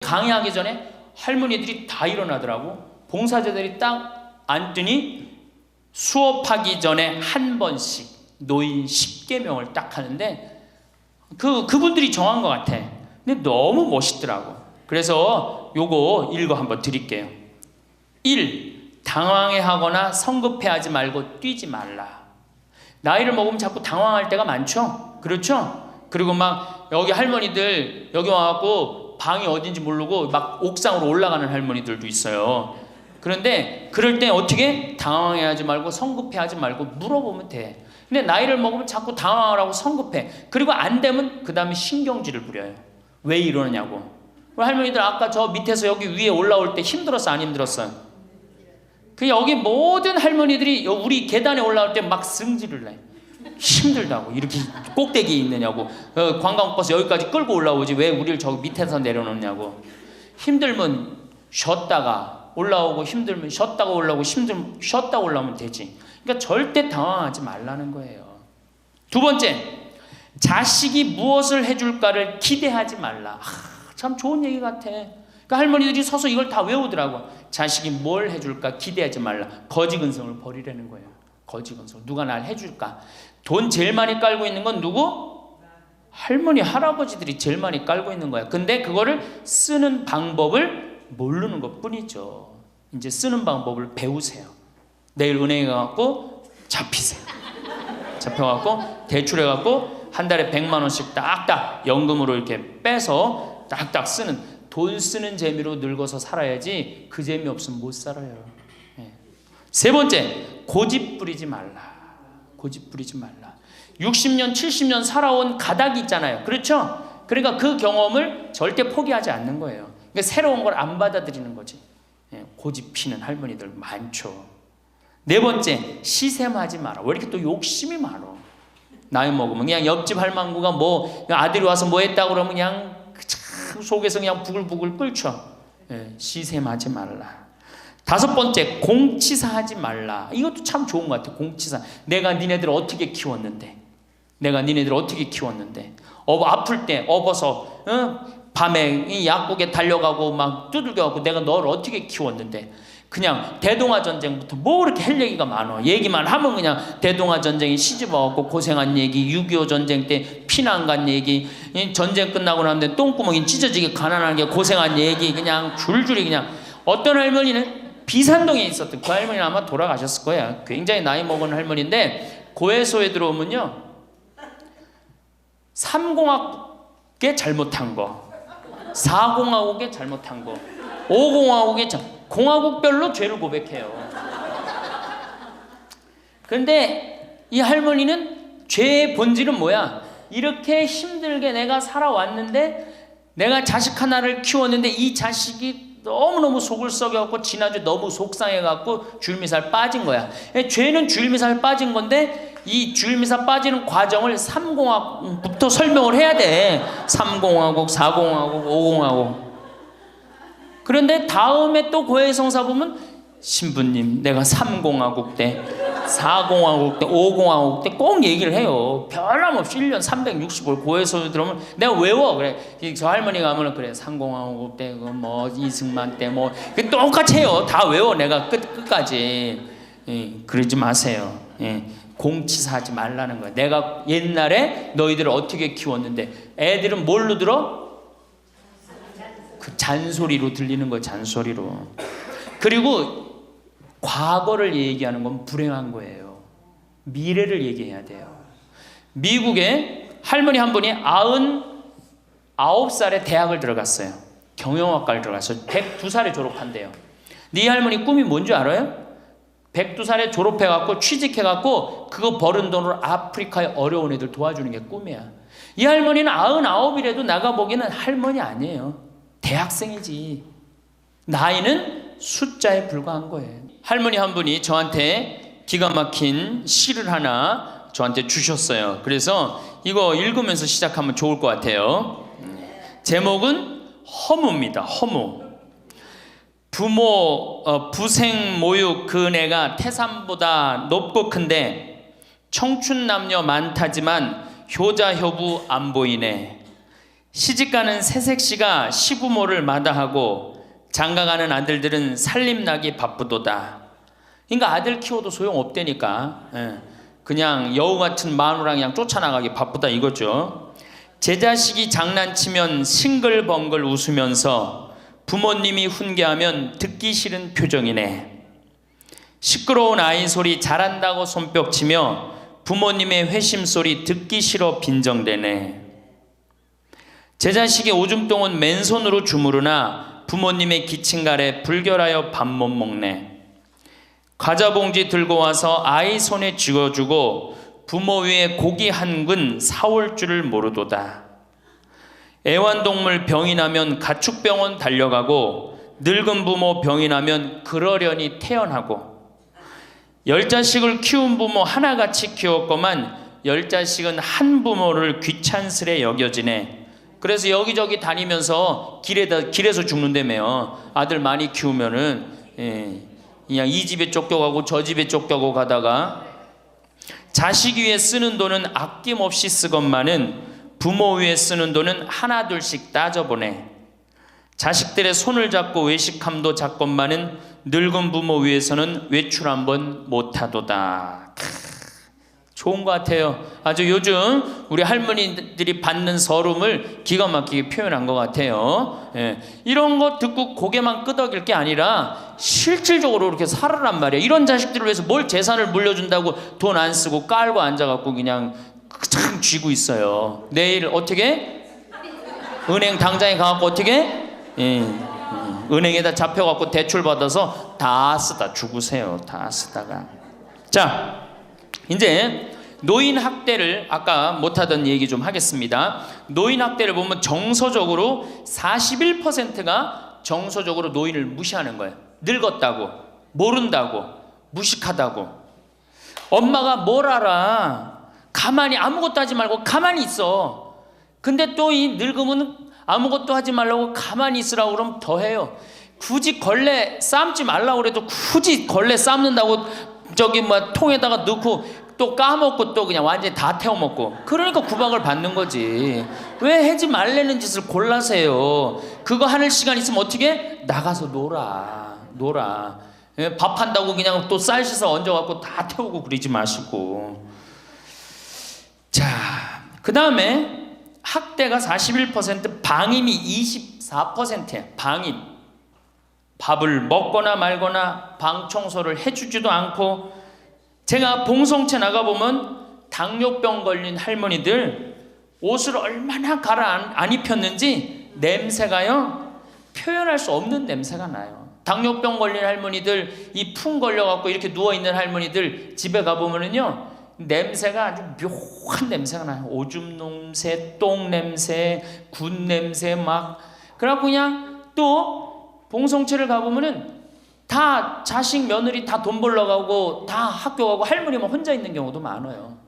강의하기 전에 할머니들이 다 일어나더라고. 봉사자들이 딱 앉더니 수업하기 전에 한 번씩 노인 10계명을 딱 하는데 그분들이 정한 것 같아. 근데 너무 멋있더라고. 그래서 요거 읽어 한번 드릴게요. 1. 당황해하거나 성급해하지 말고 뛰지 말라. 나이를 먹으면 자꾸 당황할 때가 많죠? 그렇죠? 그리고 막 여기 할머니들 여기 와갖고 방이 어딘지 모르고 막 옥상으로 올라가는 할머니들도 있어요. 그런데 그럴 때 어떻게? 당황해하지 말고 성급해하지 말고 물어보면 돼. 근데 나이를 먹으면 자꾸 당황을 하고 성급해. 그리고 안 되면 그 다음에 신경질을 부려요. 왜 이러느냐고. 할머니들 아까 저 밑에서 여기 위에 올라올 때 힘들었어 안 힘들었어요? 그 여기 모든 할머니들이 우리 계단에 올라올 때 막 승질을 내. 힘들다고. 이렇게 꼭대기에 있느냐고. 관광버스 여기까지 끌고 올라오지 왜 우리를 저기 밑에서 내려놓냐고. 힘들면 쉬었다가 올라오고 힘들면 쉬었다가 올라오고 힘들면 쉬었다가 올라오면 되지. 그러니까 절대 당황하지 말라는 거예요. 두 번째, 자식이 무엇을 해줄까를 기대하지 말라. 참 좋은 얘기 같아. 그러니까 할머니들이 서서 이걸 다 외우더라고. 자식이 뭘 해줄까 기대하지 말라. 거지근성을 버리라는 거예요. 거지근성. 누가 날 해줄까. 돈 제일 많이 깔고 있는 건 누구? 할머니 할아버지들이 제일 많이 깔고 있는 거야. 근데 그거를 쓰는 방법을 모르는 것 뿐이죠. 이제 쓰는 방법을 배우세요. 내일 은행에 가갖고 잡히세요. 잡혀갖고 대출해갖고 한 달에 100만 원씩 딱딱 연금으로 이렇게 빼서 딱딱 쓰는, 돈 쓰는 재미로 늙어서 살아야지 그 재미 없으면 못 살아요. 세 번째, 고집 부리지 말라. 고집 부리지 말라. 60년 70년 살아온 가닥이 있잖아요. 그렇죠? 그러니까 그 경험을 절대 포기하지 않는 거예요. 그러니까 새로운 걸 안 받아들이는 거지. 고집 피는 할머니들 많죠. 네 번째, 시샘하지 마라. 왜 이렇게 또 욕심이 많아? 나이 먹으면 그냥 옆집 할망구가 뭐 아들이 와서 뭐 했다고 그러면 그냥 참 속에서 그냥 부글부글 끓죠. 시샘하지 말라. 다섯 번째, 공치사하지 말라. 이것도 참 좋은 것 같아. 공치사. 내가 니네들 어떻게 키웠는데, 내가 니네들 어떻게 키웠는데, 아플 때 업어서 밤에 이 약국에 달려가고 막 두들겨갖고 내가 너를 어떻게 키웠는데. 그냥 대동아 전쟁부터 뭐 그렇게 할 얘기가 많아. 얘기만 하면 그냥 대동아 전쟁에 시집와갖고 고생한 얘기, 6.25 전쟁 때 피난 간 얘기, 전쟁 끝나고 나는데 똥구멍이 찢어지게 가난한 게 고생한 얘기, 그냥 줄줄이 그냥. 어떤 할머니는 비산동에 있었던 그 할머니는 아마 돌아가셨을 거야. 굉장히 나이 먹은 할머니인데 고해소에 들어오면요, 3공학에 잘못한 거, 4공학에 잘못한 거, 5공학에 공화국별로 죄를 고백해요. 그런데 이 할머니는 죄의 본질은 뭐야? 이렇게 힘들게 내가 살아왔는데, 내가 자식 하나를 키웠는데 이 자식이 너무너무 속을 썩여갖고 지난주에 너무 속상해갖고 줄미살 빠진 거야. 죄는 줄미살 빠진 건데 이 줄미살 빠지는 과정을 3공학부터 설명을 해야 돼. 3공화국, 4공화국, 5공화국. 그런데 다음에 또 고해성사 보면 신부님 내가 3공화국 때, 4공화국 때, 5공화국 때 꼭 얘기를 해요. 변함없이 1년 365일 고해성사 들어오면 내가 외워. 그래. 저 할머니가 하면 그래 3공화국 때 뭐 이승만 때 뭐 똑같이 해요. 다 외워 내가 끝까지. 그러지 마세요. 공치사하지 말라는 거야. 내가 옛날에 너희들을 어떻게 키웠는데. 애들은 뭘로 들어? 그 잔소리로 들리는 거예요. 잔소리로. 그리고 과거를 얘기하는 건 불행한 거예요. 미래를 얘기해야 돼요. 미국에 할머니 한 분이 99살에 대학을 들어갔어요. 경영학과를 들어갔어요. 102살에 졸업한대요. 네 할머니 꿈이 뭔지 알아요? 102살에 졸업해갖고 취직해갖고 그거 버는 돈으로 아프리카의 어려운 애들 도와주는 게 꿈이야. 이 할머니는 99이라도 나가보기에는 할머니 아니에요. 대학생이지. 나이는 숫자에 불과한 거예요. 할머니 한 분이 저한테 기가 막힌 시를 하나 저한테 주셨어요. 그래서 이거 읽으면서 시작하면 좋을 것 같아요. 제목은 허무입니다. 허무. 부생 모육 그 내가 태산보다 높고 큰데 청춘 남녀 많다지만 효자 효부 안 보이네. 시집가는 새색시가 시부모를 마다하고 장가가는 아들들은 살림나기 바쁘도다. 그러니까 아들 키워도 소용없다니까. 그냥 여우 같은 마누랑 그냥 쫓아나가기 바쁘다 이거죠. 제 자식이 장난치면 싱글벙글 웃으면서 부모님이 훈계하면 듣기 싫은 표정이네. 시끄러운 아이 소리 잘한다고 손뼉치며 부모님의 회심 소리 듣기 싫어 빈정대네. 제 자식이 오줌똥은 맨손으로 주무르나 부모님의 기침갈에 불결하여 밥 못 먹네. 과자 봉지 들고 와서 아이 손에 쥐어주고 부모 위에 고기 한 근 사올 줄을 모르도다. 애완동물 병이 나면 가축병원 달려가고 늙은 부모 병이 나면 그러려니 태어나고 10자식을 키운 부모 하나같이 키웠건만 10자식은 한 부모를 귀찮스레 여겨지네. 그래서 여기저기 다니면서 길에서 죽는다며요. 아들 많이 키우면은 그냥 이 집에 쫓겨가고 저 집에 쫓겨가고 가다가 자식 위에 쓰는 돈은 아낌없이 쓰건만은 부모 위에 쓰는 돈은 하나둘씩 따져보네. 자식들의 손을 잡고 외식함도 작건만은 늙은 부모 위에서는 외출 한번 못하도다. 좋은 것 같아요. 아주 요즘 우리 할머니들이 받는 서름을 기가 막히게 표현한 것 같아요. 이런 거 듣고 고개만 끄덕일 게 아니라 실질적으로 이렇게 살아란 말이에요. 이런 자식들을 위해서 뭘 재산을 물려준다고 돈 안 쓰고 깔고 앉아갖고 그냥 참 쥐고 있어요. 내일 어떻게? 은행 당장에 가갖고 어떻게? 은행에다 잡혀갖고 대출 받아서 다 쓰다 죽으세요. 다 쓰다가. 자, 이제 노인 학대를 아까 못하던 얘기 좀 하겠습니다. 노인 학대를 보면 정서적으로 41%가 정서적으로 노인을 무시하는 거예요. 늙었다고, 모른다고, 무식하다고. 엄마가 뭘 알아? 가만히 아무것도 하지 말고 가만히 있어. 근데 또 이 늙으면 아무것도 하지 말라고 가만히 있으라고 그러면 더 해요. 굳이 걸레 삶지 말라고 그래도 굳이 걸레 삶는다고 저기 뭐 통에다가 넣고 또 까먹고 또 그냥 완전히 다 태워먹고. 그러니까 구박을 받는 거지. 왜 하지 말라는 짓을 골라세요. 그거 하는 시간 있으면 어떻게? 나가서 놀아. 밥 한다고 그냥 또 쌀 씻어 얹어갖고 다 태우고 그러지 마시고. 자, 그 다음에 학대가 41%, 방임이 24%예요. 방임. 밥을 먹거나 말거나 방 청소를 해주지도 않고. 제가 봉송체 나가보면 당뇨병 걸린 할머니들 옷을 얼마나 갈아 안 입혔는지 냄새가요, 표현할 수 없는 냄새가 나요. 당뇨병 걸린 할머니들, 이 풍 걸려갖고 이렇게 누워있는 할머니들 집에 가보면은요, 냄새가 아주 묘한 냄새가 나요. 오줌 냄새, 똥 냄새, 군 냄새 막. 그래갖고 그냥 또 봉송체를 가보면은 다 자식 며느리 다 돈 벌러 가고 다 학교 가고 할머니만 혼자 있는 경우도 많아요.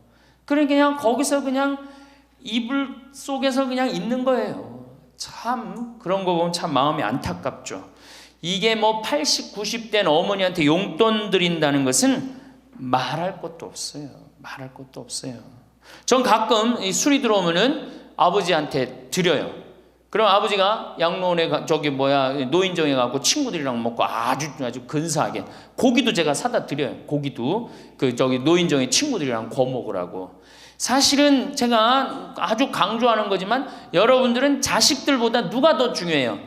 그러니까 그냥 거기서 그냥 이불 속에서 그냥 있는 거예요. 참 그런 거 보면 참 마음이 안타깝죠. 이게 뭐 80, 90된 어머니한테 용돈 드린다는 것은 말할 것도 없어요. 말할 것도 없어요. 전 가끔 이 술이 들어오면은 아버지한테 드려요. 그럼 아버지가 양로원에 노인정에 가고 친구들이랑 먹고 아주 근사하게 고기도 제가 사다 드려요. 고기도 노인정에 친구들이랑 구워 먹으라고. 사실은 제가 아주 강조하는 거지만 여러분들은 자식들보다 누가 더 중요해요?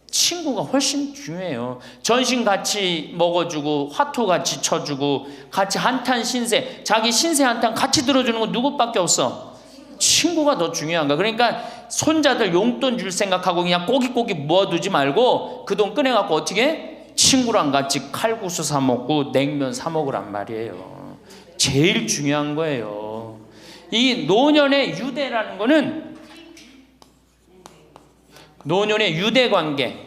친구가 훨씬 중요해요. 전신 같이 먹어주고 화투 같이 쳐주고 같이 한탄 신세, 자기 신세 한탄 같이 들어주는 건 누구밖에 없어? 친구가 더 중요한 거야. 그러니까 손자들 용돈 줄 생각하고 그냥 꼬깃꼬깃 모아두지 말고 그 돈 꺼내갖고 어떻게? 친구랑 같이 칼국수 사 먹고 냉면 사 먹으란 말이에요. 제일 중요한 거예요. 이 노년의 유대라는 거는 노년의 유대 관계.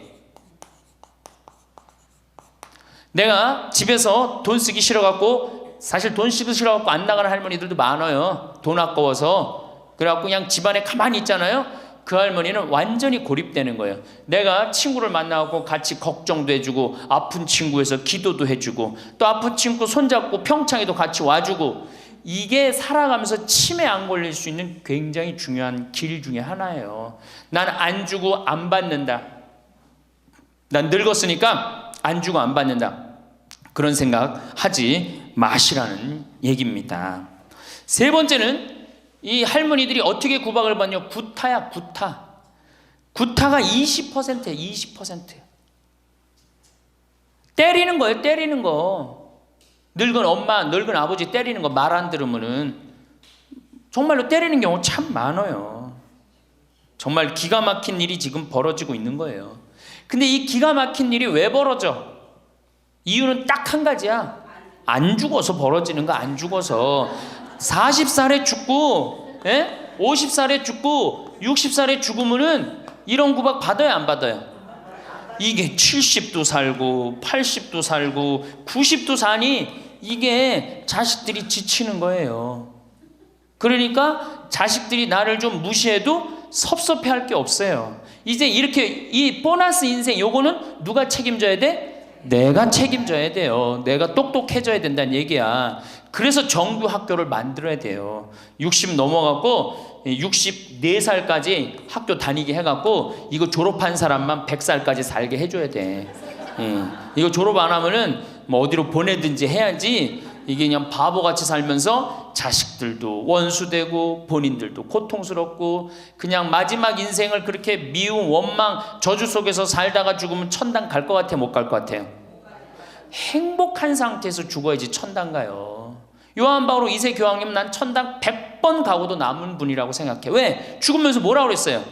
내가 집에서 돈 쓰기 싫어갖고, 사실 돈 쓰기 싫어갖고 안 나가는 할머니들도 많아요. 돈 아까워서. 그래갖고 그냥 집안에 가만히 있잖아요. 그 할머니는 완전히 고립되는 거예요. 내가 친구를 만나고 같이 걱정도 해주고 아픈 친구에서 기도도 해주고 또 아픈 친구 손잡고 평창에도 같이 와주고 이게 살아가면서 치매 안 걸릴 수 있는 굉장히 중요한 길 중에 하나예요. 난 안 주고 안 받는다. 난 늙었으니까 안 주고 안 받는다. 그런 생각 하지 마시라는 얘기입니다. 세 번째는 이 할머니들이 어떻게 구박을 받냐? 구타야, 구타. 구타가 20%예요, 20%. 때리는 거예요, 때리는 거. 늙은 엄마, 늙은 아버지 때리는 거 말 안 들으면은 정말로 때리는 경우 참 많아요. 정말 기가 막힌 일이 지금 벌어지고 있는 거예요. 근데 이 기가 막힌 일이 왜 벌어져? 이유는 딱 한 가지야. 안 죽어서 벌어지는 거. 안 죽어서 40살에 죽고 50살에 죽고 60살에 죽으면은 이런 구박 받아요, 안 받아요? 이게 70도 살고 80도 살고 90도 사니 이게 자식들이 지치는 거예요. 그러니까 자식들이 나를 좀 무시해도 섭섭해할 게 없어요. 이제 이렇게 이 보너스 인생 요거는 누가 책임져야 돼? 내가 책임져야 돼요. 내가 똑똑해져야 된다는 얘기야. 그래서 정규 학교를 만들어야 돼요. 60 넘어갖고 64살까지 학교 다니게 해갖고 이거 졸업한 사람만 100살까지 살게 해줘야 돼. 이거 졸업 안 하면은 뭐 어디로 보내든지 해야지. 이게 그냥 바보같이 살면서 자식들도 원수되고 본인들도 고통스럽고 그냥 마지막 인생을 그렇게 미움, 원망, 저주 속에서 살다가 죽으면 천당 갈 것 같아요? 못 갈 것 같아요? 행복한 상태에서 죽어야지 천당 가요. 요한 바오로 2세 교황님 난 천당 100번 가고도 남은 분이라고 생각해. 왜? 죽으면서 뭐라고 그랬어요?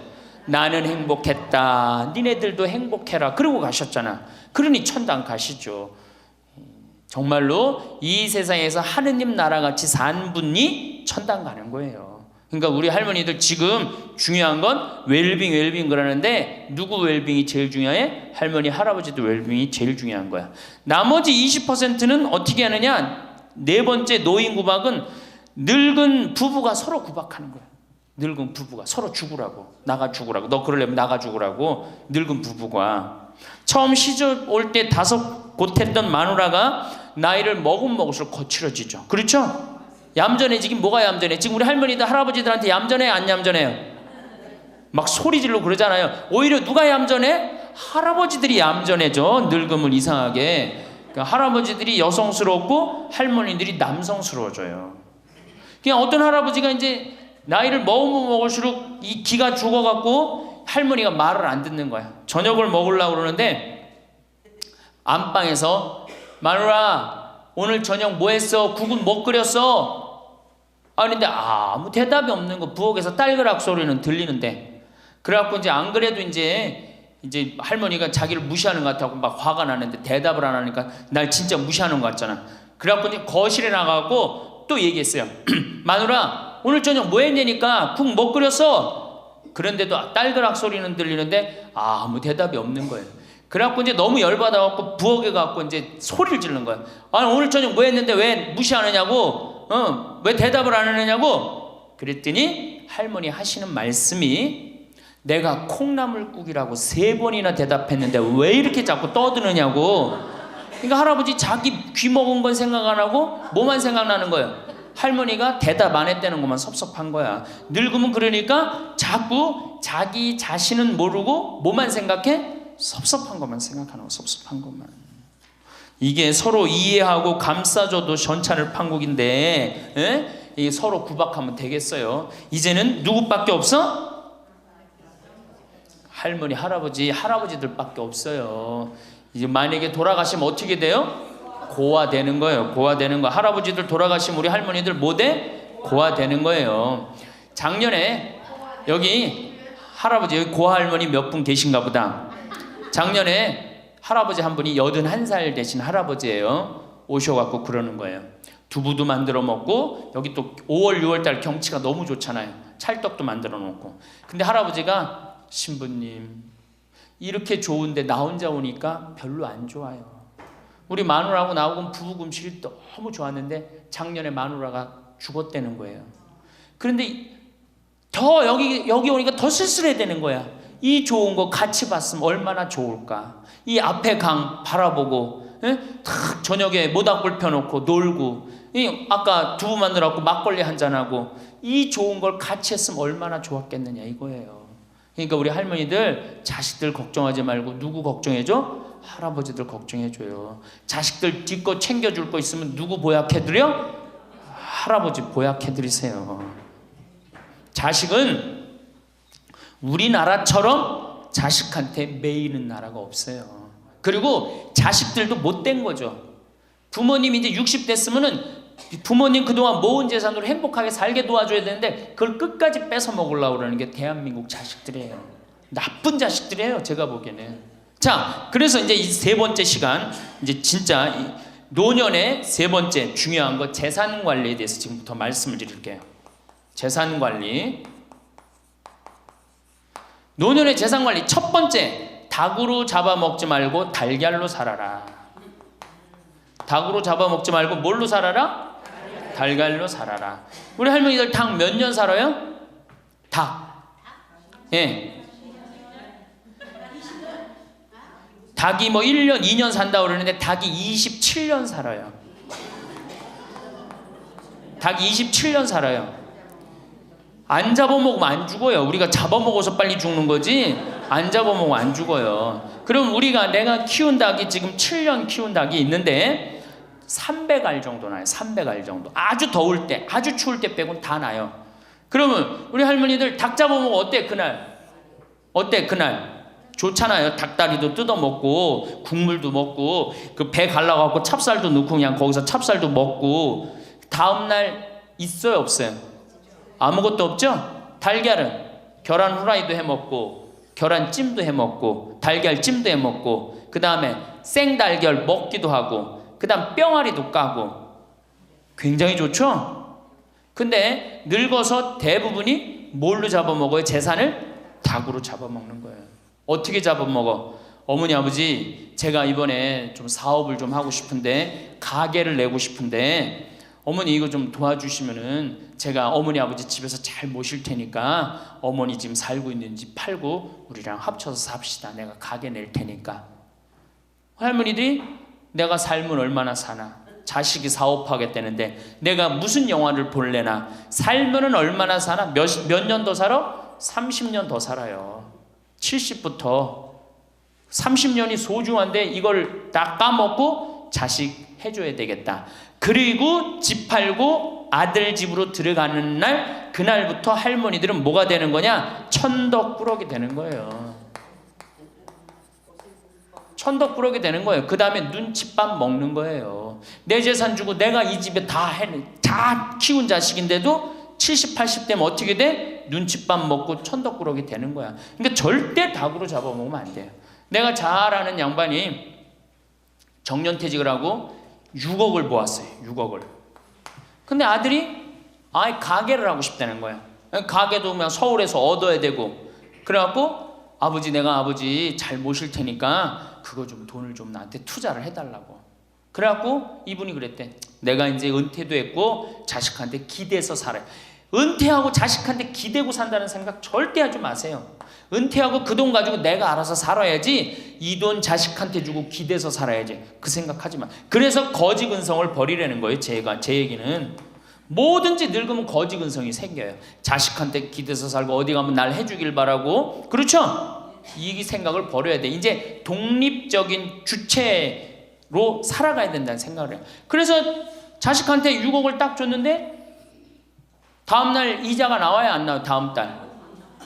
나는 행복했다. 니네들도 행복해라. 그러고 가셨잖아. 그러니 천당 가시죠. 정말로 이 세상에서 하느님 나라같이 산 분이 천당 가는 거예요. 그러니까 우리 할머니들 지금 중요한 건 웰빙 그러는데 누구 웰빙이 제일 중요해? 할머니 할아버지도 웰빙이 제일 중요한 거야. 나머지 20%는 어떻게 하느냐? 네 번째 노인 구박은 늙은 부부가 서로 구박하는 거야. 늙은 부부가 서로 죽으라고, 나가 죽으라고, 너 그러려면 나가 죽으라고. 늙은 부부가 처음 시집 올 때 다섯 곧했던 마누라가 나이를 먹을수록 거칠어지죠. 그렇죠? 얌전해지긴 뭐가 얌전해? 지금 우리 할머니들 할아버지들한테 얌전해 안 얌전해요? 막 소리 지르고 그러잖아요. 오히려 누가 얌전해? 할아버지들이 얌전해져. 늙으면 이상하게. 그러니까 할아버지들이 여성스럽고 할머니들이 남성스러워져요. 그냥 어떤 할아버지가 이제 나이를 먹으면 먹을수록 이 기가 죽어갖고 할머니가 말을 안 듣는 거야. 저녁을 먹으려고 그러는데 안방에서 마누라 오늘 저녁 뭐 했어? 국은 뭐 끓였어? 근데 아무 대답이 없는 거. 부엌에서 딸그락 소리는 들리는데. 그래갖고 이제 안 그래도 이제 할머니가 자기를 무시하는 것 같다고 막 화가 나는데 대답을 안 하니까 날 진짜 무시하는 것 같잖아. 그래갖고 이제 거실에 나가고 또 얘기했어요. 마누라 오늘 저녁 뭐 했냐니까 국 뭐 끓였어? 그런데도 딸그락 소리는 들리는데 아무 대답이 없는 거예요. 그래갖고 이제 너무 열받아갖고 부엌에 가갖고 이제 소리를 지르는 거야. 아니 오늘 저녁 뭐 했는데 왜 무시하느냐고? 왜 대답을 안 하느냐고? 그랬더니 할머니 하시는 말씀이 내가 콩나물국이라고 3번이나 대답했는데 왜 이렇게 자꾸 떠드느냐고. 그러니까 할아버지 자기 귀 먹은 건 생각 안 하고 뭐만 생각나는 거예요? 할머니가 대답 안 했다는 것만 섭섭한 거야. 늙으면 그러니까 자꾸 자기 자신은 모르고 뭐만 생각해? 섭섭한 것만 생각하는 거. 섭섭한 것만. 이게 서로 이해하고 감싸줘도 전차를 판국인데 이게 서로 구박하면 되겠어요? 이제는 누구밖에 없어? 할머니 할아버지들밖에 없어요. 이제 만약에 돌아가시면 어떻게 돼요? 고아되는 거예요. 고아되는 거. 할아버지들 돌아가시면 우리 할머니들 뭐 돼? 고아되는 거예요. 작년에 여기 고아할머니 몇 분 계신가 보다. 작년에 할아버지 한 분이 81살 되신 할아버지예요. 오셔갖고 그러는 거예요. 두부도 만들어 먹고 여기 또 5월 6월달 경치가 너무 좋잖아요. 찰떡도 만들어 놓고. 근데 할아버지가 신부님 이렇게 좋은데 나 혼자 오니까 별로 안 좋아요. 우리 마누라하고 나하고 부부 금실이 너무 좋았는데 작년에 마누라가 죽었다는 거예요. 그런데 더 여기 오니까 더 쓸쓸해 되는 거야. 이 좋은 거 같이 봤으면 얼마나 좋을까. 이 앞에 강 바라보고 탁 저녁에 모닥불 펴놓고 놀고 아까 두부 만들어갖고 막걸리 한잔하고 이 좋은 걸 같이 했으면 얼마나 좋았겠느냐 이거예요. 그러니까 우리 할머니들 자식들 걱정하지 말고 누구 걱정해줘? 할아버지들 걱정해줘요. 자식들 뒷거 챙겨줄 거 있으면 누구 보약해드려? 할아버지 보약해드리세요. 자식은 우리나라처럼 자식한테 매이는 나라가 없어요. 그리고 자식들도 못된 거죠. 부모님이 이제 60 됐으면은 부모님 그동안 모은 재산으로 행복하게 살게 도와줘야 되는데 그걸 끝까지 뺏어 먹으려고 그러는 게 대한민국 자식들이에요. 나쁜 자식들이에요, 제가 보기에는. 자, 그래서 이제 이 세 번째 시간, 이제 진짜 이 노년의 세 번째 중요한 거 재산 관리에 대해서 지금부터 말씀을 드릴게요. 재산 관리. 노년의 재산 관리 첫 번째, 닭으로 잡아먹지 말고 달걀로 살아라. 닭으로 잡아먹지 말고 뭘로 살아라? 달걀로 살아라. 우리 할머니들 닭 몇 년 살아요? 닭. 예. 닭이 뭐 1년, 2년 산다고 그러는데 닭이 27년 살아요. 닭이 27년 살아요. 안 잡아먹으면 안 죽어요. 우리가 잡아먹어서 빨리 죽는 거지 안 잡아먹으면 안 죽어요. 그럼 내가 키운 닭이 지금 7년 키운 닭이 있는데 300알 정도 나요. 300알 정도. 아주 더울 때, 아주 추울 때 빼고는 다 나요. 그러면 우리 할머니들 닭 잡아먹으면 어때 그날? 어때 그날? 좋잖아요. 닭다리도 뜯어먹고 국물도 먹고 그 배 갈라갖고 찹쌀도 넣고 그냥 거기서 찹쌀도 먹고 다음날 있어요 없어요? 아무것도 없죠? 달걀은 계란 후라이도 해먹고 계란찜도 해먹고 달걀찜도 해먹고 그 다음에 생달걀 먹기도 하고 그 다음 뿅아리도 까고 굉장히 좋죠? 근데 늙어서 대부분이 뭘로 잡아먹어요? 재산을? 닭으로 잡아먹는 거예요. 어떻게 잡아먹어? 어머니 아버지 제가 이번에 좀 사업을 좀 하고 싶은데 가게를 내고 싶은데 어머니 이거 좀 도와주시면은 제가 어머니 아버지 집에서 잘 모실 테니까 어머니 지금 살고 있는 집 팔고 우리랑 합쳐서 삽시다. 내가 가게 낼 테니까. 할머니들이 내가 살면 얼마나 사나? 자식이 사업하겠다는데 내가 무슨 영화를 볼래나? 살면은 얼마나 사나? 몇 년 더 살아? 30년 더 살아요. 70부터 30년이 소중한데 이걸 다 까먹고 자식 해줘야 되겠다. 그리고 집 팔고 아들 집으로 들어가는 날 그날부터 할머니들은 뭐가 되는 거냐? 천덕꾸러기 되는 거예요. 천덕꾸러기 되는 거예요. 그 다음에 눈칫밥 먹는 거예요. 내 재산 주고 내가 이 집에 다 키운 자식인데도 70, 80 되면 어떻게 돼? 눈칫밥 먹고 천덕꾸러기 되는 거야. 그러니까 절대 닭으로 잡아먹으면 안 돼요. 내가 잘 아는 양반이 정년퇴직을 하고 6억을 모았어요. 6억을. 근데 아들이 가게를 하고 싶다는 거야. 가게도 그냥 서울에서 얻어야 되고. 그래갖고 아버지 내가 아버지 잘 모실 테니까 그거 좀 돈을 좀 나한테 투자를 해달라고. 그래갖고 이분이 그랬대. 내가 이제 은퇴도 했고 자식한테 기대서 살아요. 은퇴하고 자식한테 기대고 산다는 생각 절대 하지 마세요. 은퇴하고 그 돈 가지고 내가 알아서 살아야지 이 돈 자식한테 주고 기대서 살아야지 그 생각하지 마. 그래서 거지근성을 버리라는 거예요. 제 얘기는 뭐든지 늙으면 거지근성이 생겨요. 자식한테 기대서 살고 어디 가면 날 해주길 바라고. 그렇죠? 이 생각을 버려야 돼. 이제 독립적인 주체로 살아가야 된다는 생각을 해요. 그래서 자식한테 6억을 딱 줬는데 다음날 이자가 나와야 안 나와요? 다음 달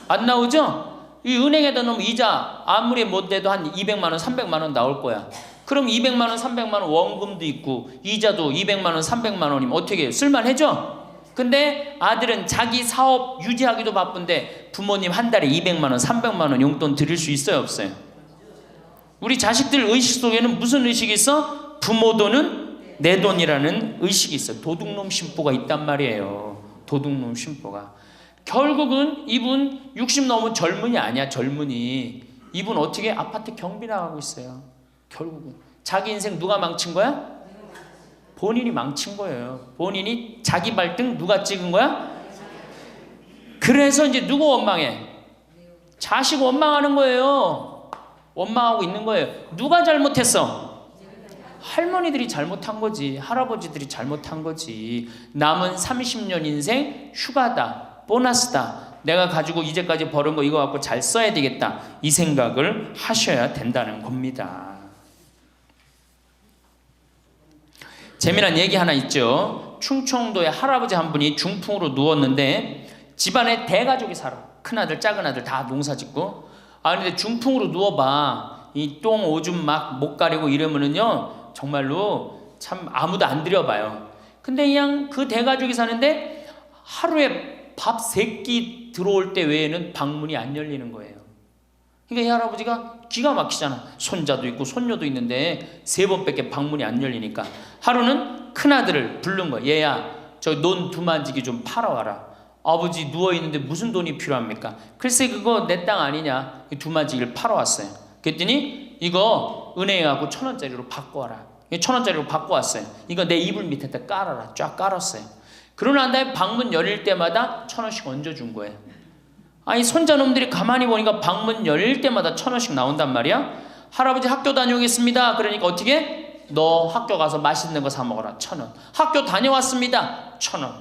안 나오죠? 이 은행에다 놓으면 이자 아무리 못 돼도 한 200만 원 300만 원 나올 거야. 그럼 200만 원 300만 원 원금도 있고 이자도 200만 원 300만 원이면 어떻게 해요? 쓸만해져? 근데 아들은 자기 사업 유지하기도 바쁜데 부모님 한 달에 200만 원 300만 원 용돈 드릴 수 있어요 없어요? 우리 자식들 의식 속에는 무슨 의식이 있어? 부모 돈은 내 돈이라는 의식이 있어요. 도둑놈 심보가 있단 말이에요. 도둑놈 심보가. 결국은 이분 60 넘은 젊은이 아니야. 젊은이. 이분 어떻게 아파트 경비 나가고 있어요. 결국은 자기 인생 누가 망친 거야? 본인이 망친 거예요. 본인이 자기 발등 누가 찍은 거야? 그래서 이제 누구 원망해? 자식 원망하는 거예요. 원망하고 있는 거예요. 누가 잘못했어? 할머니들이 잘못한 거지, 할아버지들이 잘못한 거지. 남은 30년 인생 휴가다, 보너스다, 내가 가지고 이제까지 벌은 거 이거 갖고 잘 써야 되겠다, 이 생각을 하셔야 된다는 겁니다. 재미난 얘기 하나 있죠. 충청도에 할아버지 한 분이 중풍으로 누웠는데 집안에 대가족이 살아. 큰아들 작은아들 다 농사짓고. 근데 중풍으로 누워봐, 이 똥 오줌 막 못 가리고 이러면은요 정말로 참 아무도 안 들여봐요. 근데 그냥 그 대가족이 사는데 하루에 밥 3끼 들어올 때 외에는 방문이 안 열리는 거예요. 그러니까 이 할아버지가 기가 막히잖아. 손자도 있고 손녀도 있는데 3번밖에 방문이 안 열리니까 하루는 큰아들을 부른 거야. 얘야, 저 논 두만지기 좀 팔아와라. 아버지 누워있는데 무슨 돈이 필요합니까? 글쎄 그거 내 땅 아니냐. 두만지기를 팔아왔어요. 그랬더니 이거 은행에 가고 1,000원짜리로 바꿔와라. 1,000원짜리로 바꿔왔어요. 이거 내 이불 밑에다 깔아라. 쫙 깔았어요. 그러고 난 다음에 방문 열릴 때마다 1,000원씩 얹어준 거예요. 아니 손자놈들이 가만히 보니까 방문 열릴 때마다 1,000원씩 나온단 말이야. 할아버지 학교 다녀오겠습니다. 그러니까 어떻게? 너 학교 가서 맛있는 거 사 먹어라. 1,000원. 학교 다녀왔습니다. 1,000원.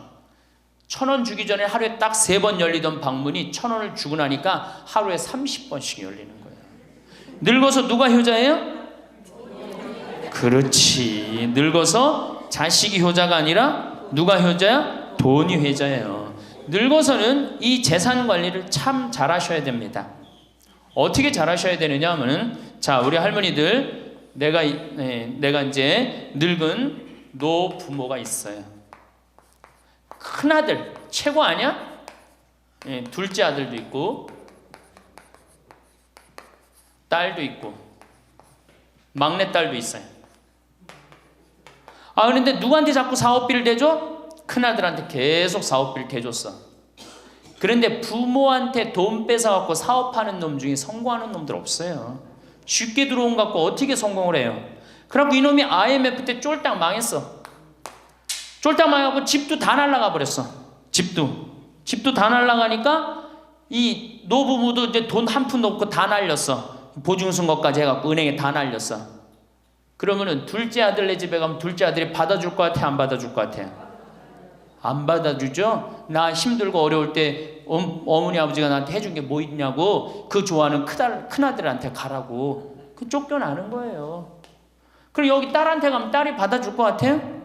1,000원 주기 전에 하루에 딱 3번 열리던 방문이 1,000원을 주고 나니까 하루에 30번씩 열리는 거예요. 늙어서 누가 효자예요? 그렇지. 늙어서 자식이 효자가 아니라 누가 효자야? 돈이 효자예요. 늙어서는 이 재산 관리를 참 잘하셔야 됩니다. 어떻게 잘하셔야 되느냐 하면은, 자, 우리 할머니들, 내가 이제 늙은 노부모가 있어요. 큰아들 최고 아니야? 둘째 아들도 있고 딸도 있고 막내딸도 있어요. 그런데 누구한테 자꾸 사업비를 대줘? 큰아들한테 계속 사업비를 대줬어. 그런데 부모한테 돈 뺏어갖고 사업하는 놈 중에 성공하는 놈들 없어요. 쉽게 들어온 거 갖고 어떻게 성공을 해요? 그래갖고 이놈이 IMF 때 쫄딱 망했어. 쫄딱 망해갖고 집도 다 날라가 버렸어. 집도 다 날라가니까 이 노부부도 이제 돈 한 푼 없고 다 날렸어. 보증선 것까지 해갖고 은행에 다 날렸어. 그러면은 둘째 아들 네 집에 가면 둘째 아들이 받아줄 것 같아, 안 받아줄 것 같아? 안 받아주죠. 나 힘들고 어려울 때 어머니 아버지가 나한테 해준 게 뭐 있냐고 그 좋아하는 큰아들한테 가라고 그 쫓겨나는 거예요. 그리고 여기 딸한테 가면 딸이 받아줄 것 같아요?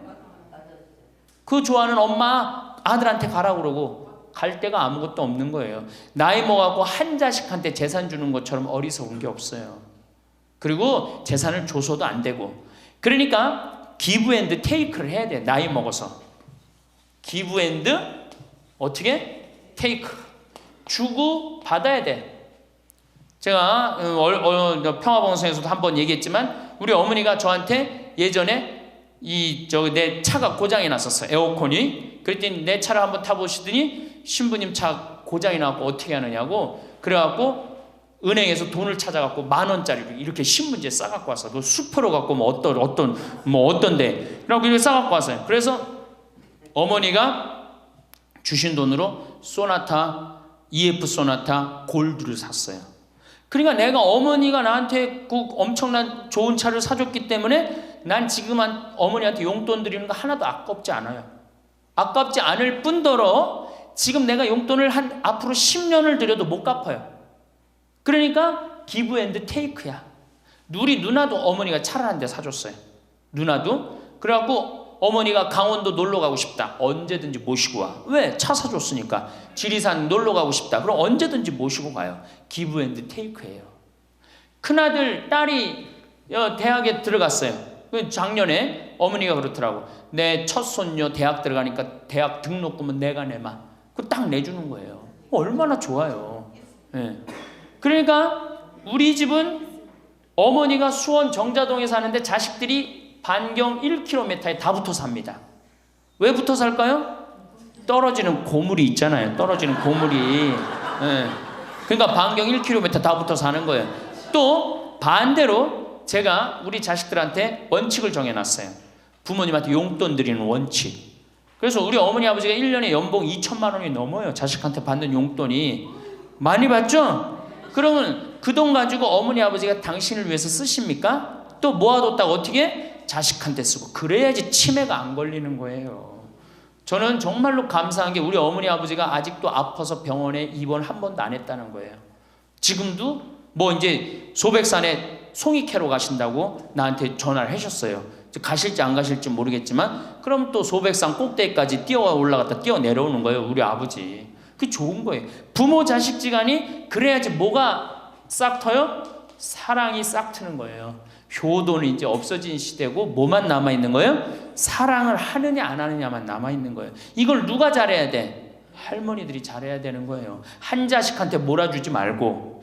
그 좋아하는 엄마 아들한테 가라고 그러고 갈 데가 아무것도 없는 거예요. 나이 먹어갖고 한 자식한테 재산 주는 것처럼 어리석은 게 없어요. 그리고 재산을 줘서도 안 되고. 그러니까 기브 앤드 테이크를 해야 돼. 나이 먹어서 기브 앤드 어떻게? 테이크. 주고 받아야 돼. 제가 평화방송에서도 한번 얘기했지만 우리 어머니가 저한테 예전에 내 차가 고장이 났었어요. 에어컨이. 그랬더니 내 차를 한번 타보시더니 신부님 차 고장이 나고 어떻게 하느냐고. 그래갖고 은행에서 돈을 찾아갖고 10,000원짜리를 이렇게 신문지에 싸갖고 왔어. 너 슈퍼로 갖고 어떤데. 그래갖고 이렇게 싸갖고 왔어요. 그래서 어머니가 주신 돈으로 소나타, EF 소나타 골드를 샀어요. 그러니까 내가 어머니가 나한테 그 엄청난 좋은 차를 사줬기 때문에 난 지금 어머니한테 용돈 드리는 거 하나도 아깝지 않아요. 아깝지 않을 뿐더러 지금 내가 용돈을 앞으로 10년을 드려도 못 갚아요. 그러니까 기브 앤드 테이크야. 우리 누나도 어머니가 차를 한 대 사줬어요. 누나도. 그래갖고 어머니가 강원도 놀러 가고 싶다. 언제든지 모시고 와. 왜? 차 사줬으니까. 지리산 놀러 가고 싶다. 그럼 언제든지 모시고 가요. 기브 앤드 테이크예요. 큰아들, 딸이 대학에 들어갔어요. 작년에 어머니가 그렇더라고. 내 첫 손녀 대학 들어가니까 대학 등록금은 내가 내마. 그거 딱 내주는 거예요. 얼마나 좋아요. 네. 그러니까 우리 집은 어머니가 수원 정자동에 사는데 자식들이 반경 1km에 다 붙어 삽니다. 왜 붙어 살까요? 떨어지는 고물이 있잖아요. 떨어지는 고물이. 네. 그러니까 반경 1km 다 붙어 사는 거예요. 또 반대로 제가 우리 자식들한테 원칙을 정해놨어요. 부모님한테 용돈 드리는 원칙. 그래서 우리 어머니 아버지가 1년에 연봉 2,000만 원이 넘어요. 자식한테 받는 용돈이. 많이 받죠? 그러면 그 돈 가지고 어머니 아버지가 당신을 위해서 쓰십니까? 또 모아뒀다가 어떻게? 자식한테 쓰고 그래야지 치매가 안 걸리는 거예요. 저는 정말로 감사한 게 우리 어머니 아버지가 아직도 아파서 병원에 입원 한 번도 안 했다는 거예요. 지금도 뭐 이제 소백산에 송이 캐러 가신다고 나한테 전화를 하셨어요. 가실지 안 가실지 모르겠지만 그럼 또 소백산 꼭대기까지 뛰어 올라갔다 뛰어 내려오는 거예요. 우리 아버지. 그게 좋은 거예요. 부모 자식 지간이 그래야지 뭐가 싹 터요? 사랑이 싹 트는 거예요. 효도는 이제 없어진 시대고 뭐만 남아있는 거예요? 사랑을 하느냐 안 하느냐만 남아있는 거예요. 이걸 누가 잘해야 돼? 할머니들이 잘해야 되는 거예요. 한 자식한테 몰아주지 말고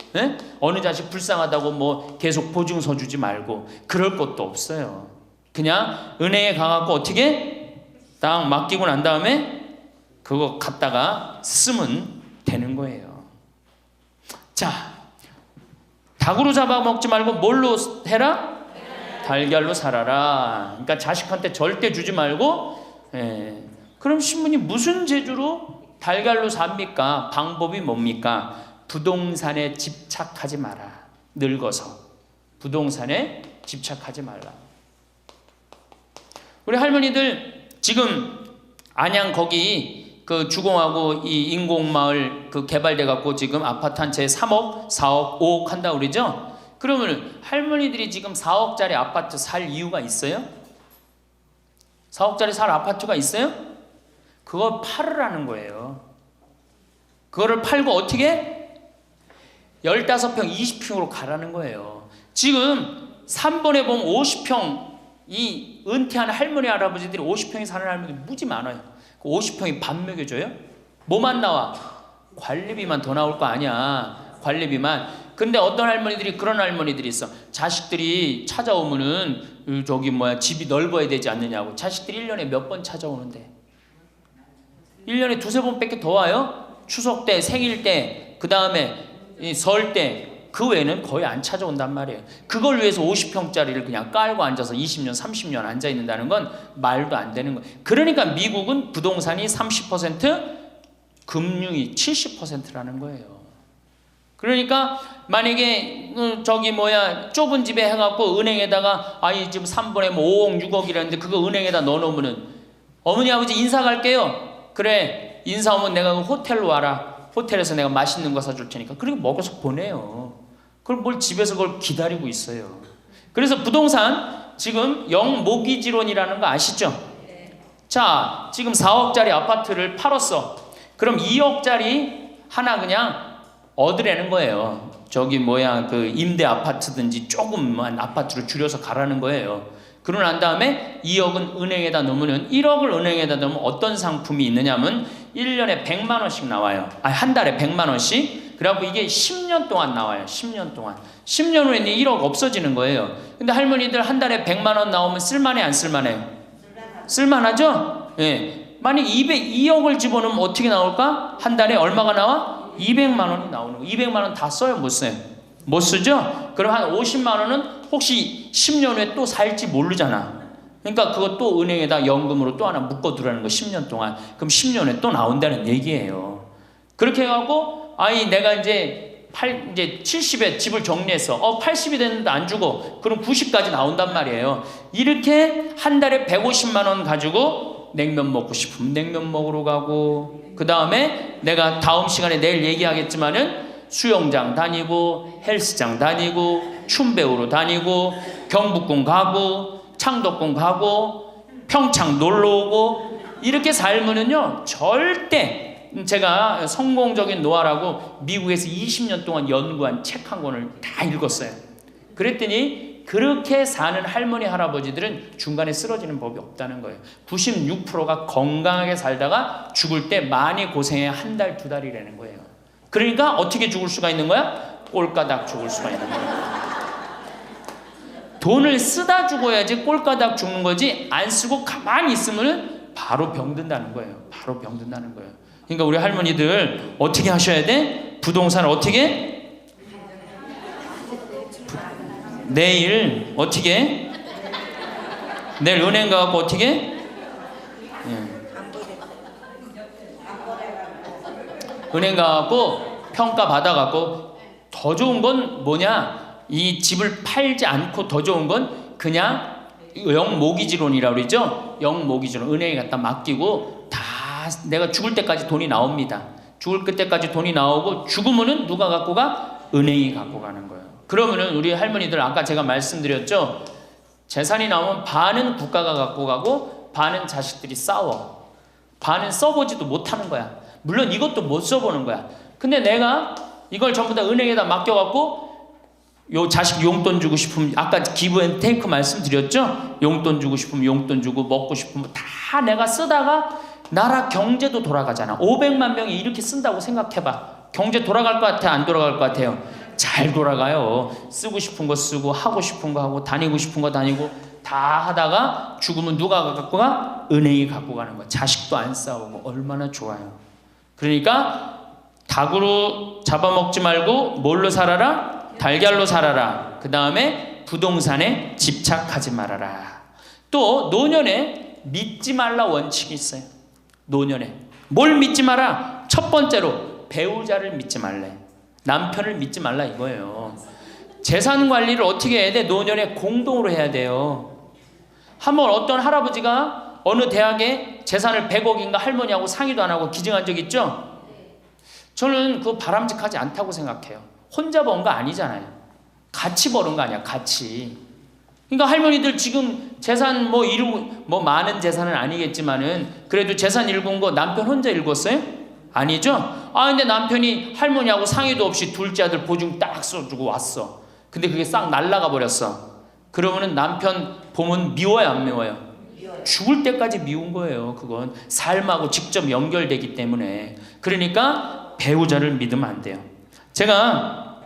어느 자식 불쌍하다고 뭐 계속 보증서 주지 말고 그럴 것도 없어요. 그냥 은행에 가갖고 어떻게 딱 맡기고 난 다음에 그거 갖다가 쓰면 되는 거예요. 자, 닭으로 잡아먹지 말고 뭘로 해라? 달걀로 살아라. 그러니까 자식한테 절대 주지 말고 그럼 신부님 무슨 재주로 달걀로 삽니까? 방법이 뭡니까? 부동산에 집착하지 마라. 늙어서 부동산에 집착하지 말라. 우리 할머니들 지금 안양 거기 그 주공하고 이 인공마을 그 개발돼 갖고 지금 아파트 한 채 3억, 4억, 5억 한다 그러죠? 그러면 할머니들이 지금 4억짜리 아파트 살 이유가 있어요? 4억짜리 살 아파트가 있어요? 그거 팔으라는 거예요. 그거를 팔고 어떻게? 15평, 20평으로 가라는 거예요. 지금 3번에 보면 50평 이 은퇴한 할머니 할아버지들이 50평에 사는 할머니들이 무지 많아요. 50평이 밥 먹여줘요? 뭐만 나와? 관리비만 더 나올 거 아니야. 관리비만. 근데 어떤 할머니들이 그런 할머니들이 있어. 자식들이 찾아오면은 집이 넓어야 되지 않느냐고. 자식들이 1년에 몇 번 찾아오는데 1년에 두세 번밖에 더 와요? 추석 때, 생일 때, 그 다음에 설 때. 그 외에는 거의 안 찾아온단 말이에요. 그걸 위해서 50평짜리를 그냥 깔고 앉아서 20년, 30년 앉아 있는다는 건 말도 안 되는 거예요. 그러니까 미국은 부동산이 30%, 금융이 70%라는 거예요. 그러니까 만약에 좁은 집에 해갖고 은행에다가 이 집 3번에 뭐 5억, 6억이라는데 그거 은행에다 넣어놓으면은 어머니 아버지 인사 갈게요. 그래 인사 오면 내가 그 호텔로 와라. 호텔에서 내가 맛있는 거 사줄 테니까. 그리고 먹어서 보내요. 그럼 뭘 집에서 그걸 기다리고 있어요. 그래서 부동산 지금 영모기지론이라는 거 아시죠? 자, 지금 4억짜리 아파트를 팔았어. 그럼 2억짜리 하나 그냥 얻으라는 거예요. 그 임대 아파트든지 조금만 아파트로 줄여서 가라는 거예요. 그러고 난 다음에 2억은 은행에다 넣으면 1억을 은행에다 넣으면 어떤 상품이 있느냐면 1년에 100만 원씩 나와요. 한 달에 100만 원씩. 그래갖고 이게 10년 동안 나와요. 10년 동안. 10년 후에는 1억 없어지는 거예요. 근데 할머니들 한 달에 100만 원 나오면 쓸만해 안 쓸만해요? 쓸만하죠? 예. 만약 2억을 집어넣으면 어떻게 나올까? 한 달에 얼마가 나와? 200만 원이 나오는 거예요. 200만 원 다 써요? 못 써요? 못 쓰죠? 그럼 한 50만 원은 혹시 10년 후에 또 살지 모르잖아. 그러니까 그거 또 은행에다 연금으로 또 하나 묶어두라는 거 10년 동안. 그럼 10년 후에 또 나온다는 얘기예요. 그렇게 해갖고 내가 이제 70에 집을 정리했어. 80이 됐는데 안 주고 그럼 90까지 나온단 말이에요. 이렇게 한 달에 150만 원 가지고 냉면 먹고 싶으면 냉면 먹으러 가고, 그 다음에 내가 다음 시간에 내일 얘기하겠지만은 수영장 다니고 헬스장 다니고 춤배우러 다니고 경복궁 가고 창덕궁 가고 평창 놀러오고 이렇게 살면은요 절대, 제가 성공적인 노화라고 미국에서 20년 동안 연구한 책 한 권을 다 읽었어요. 그랬더니 그렇게 사는 할머니 할아버지들은 중간에 쓰러지는 법이 없다는 거예요. 96%가 건강하게 살다가 죽을 때 많이 고생해야 한 달, 두 달이라는 거예요. 그러니까 어떻게 죽을 수가 있는 거야? 꼴까닥 죽을 수가 있는 거야. 돈을 쓰다 죽어야지 꼴까닥 죽는 거지, 안 쓰고 가만히 있으면 바로 병든다는 거예요. 바로 병든다는 거예요. 그러니까 우리 할머니들 어떻게 하셔야 돼? 부동산을 어떻게? 내일 어떻게? 내일 은행 가갖고 어떻게? 은행 가갖고 평가 받아갖고, 더 좋은 건 뭐냐? 이 집을 팔지 않고 더 좋은 건 그냥 영모기지론이라고 그러죠. 영모기지론. 은행에 갖다 맡기고 다 내가 죽을 때까지 돈이 나옵니다. 죽을 그때까지 돈이 나오고 죽으면은 누가 갖고 가? 은행이 갖고 가는 거예요. 그러면은 우리 할머니들 아까 제가 말씀드렸죠. 재산이 나오면 반은 국가가 갖고 가고 반은 자식들이 싸워. 반은 써보지도 못하는 거야. 물론 이것도 못 써보는 거야. 근데 내가 이걸 전부 다 은행에다 맡겨갖고 요 자식 용돈 주고 싶으면 아까 기브앤테이크 말씀드렸죠. 용돈 주고 싶으면 용돈 주고 먹고 싶으면 다 내가 쓰다가 나라 경제도 돌아가잖아. 500만 명이 이렇게 쓴다고 생각해봐. 경제 돌아갈 것 같아? 안 돌아갈 것 같아요? 잘 돌아가요. 쓰고 싶은 거 쓰고 하고 싶은 거 하고 다니고 싶은 거 다니고 다 하다가 죽으면 누가 갖고 가? 은행이 갖고 가는 거야. 자식도 안 싸우고 얼마나 좋아요. 그러니까 닭으로 잡아먹지 말고 뭘로 살아라? 달걀로 살아라. 그 다음에 부동산에 집착하지 말아라. 또 노년에 믿지 말라 원칙이 있어요. 노년에 뭘 믿지 마라? 첫 번째로 배우자를 믿지 말래. 남편을 믿지 말라 이거예요. 재산 관리를 어떻게 해야 돼? 노년에 공동으로 해야 돼요. 한번 어떤 할아버지가 어느 대학에 재산을 100억인가 할머니하고 상의도 안 하고 기증한 적 있죠? 저는 그거 바람직하지 않다고 생각해요. 혼자 번 거 아니잖아요. 같이 버는 거 아니야, 같이. 그러니까 할머니들 지금 재산 뭐 많은 재산은 아니겠지만은 그래도 재산 읽은 거 남편 혼자 읽었어요? 아니죠? 근데 남편이 할머니하고 상의도 없이 둘째 아들 보증 딱 써주고 왔어. 근데 그게 싹 날라가 버렸어. 그러면은 남편 보면 미워요, 안 미워요? 죽을 때까지 미운 거예요. 그건 삶하고 직접 연결되기 때문에. 그러니까 배우자를 믿으면 안 돼요. 제가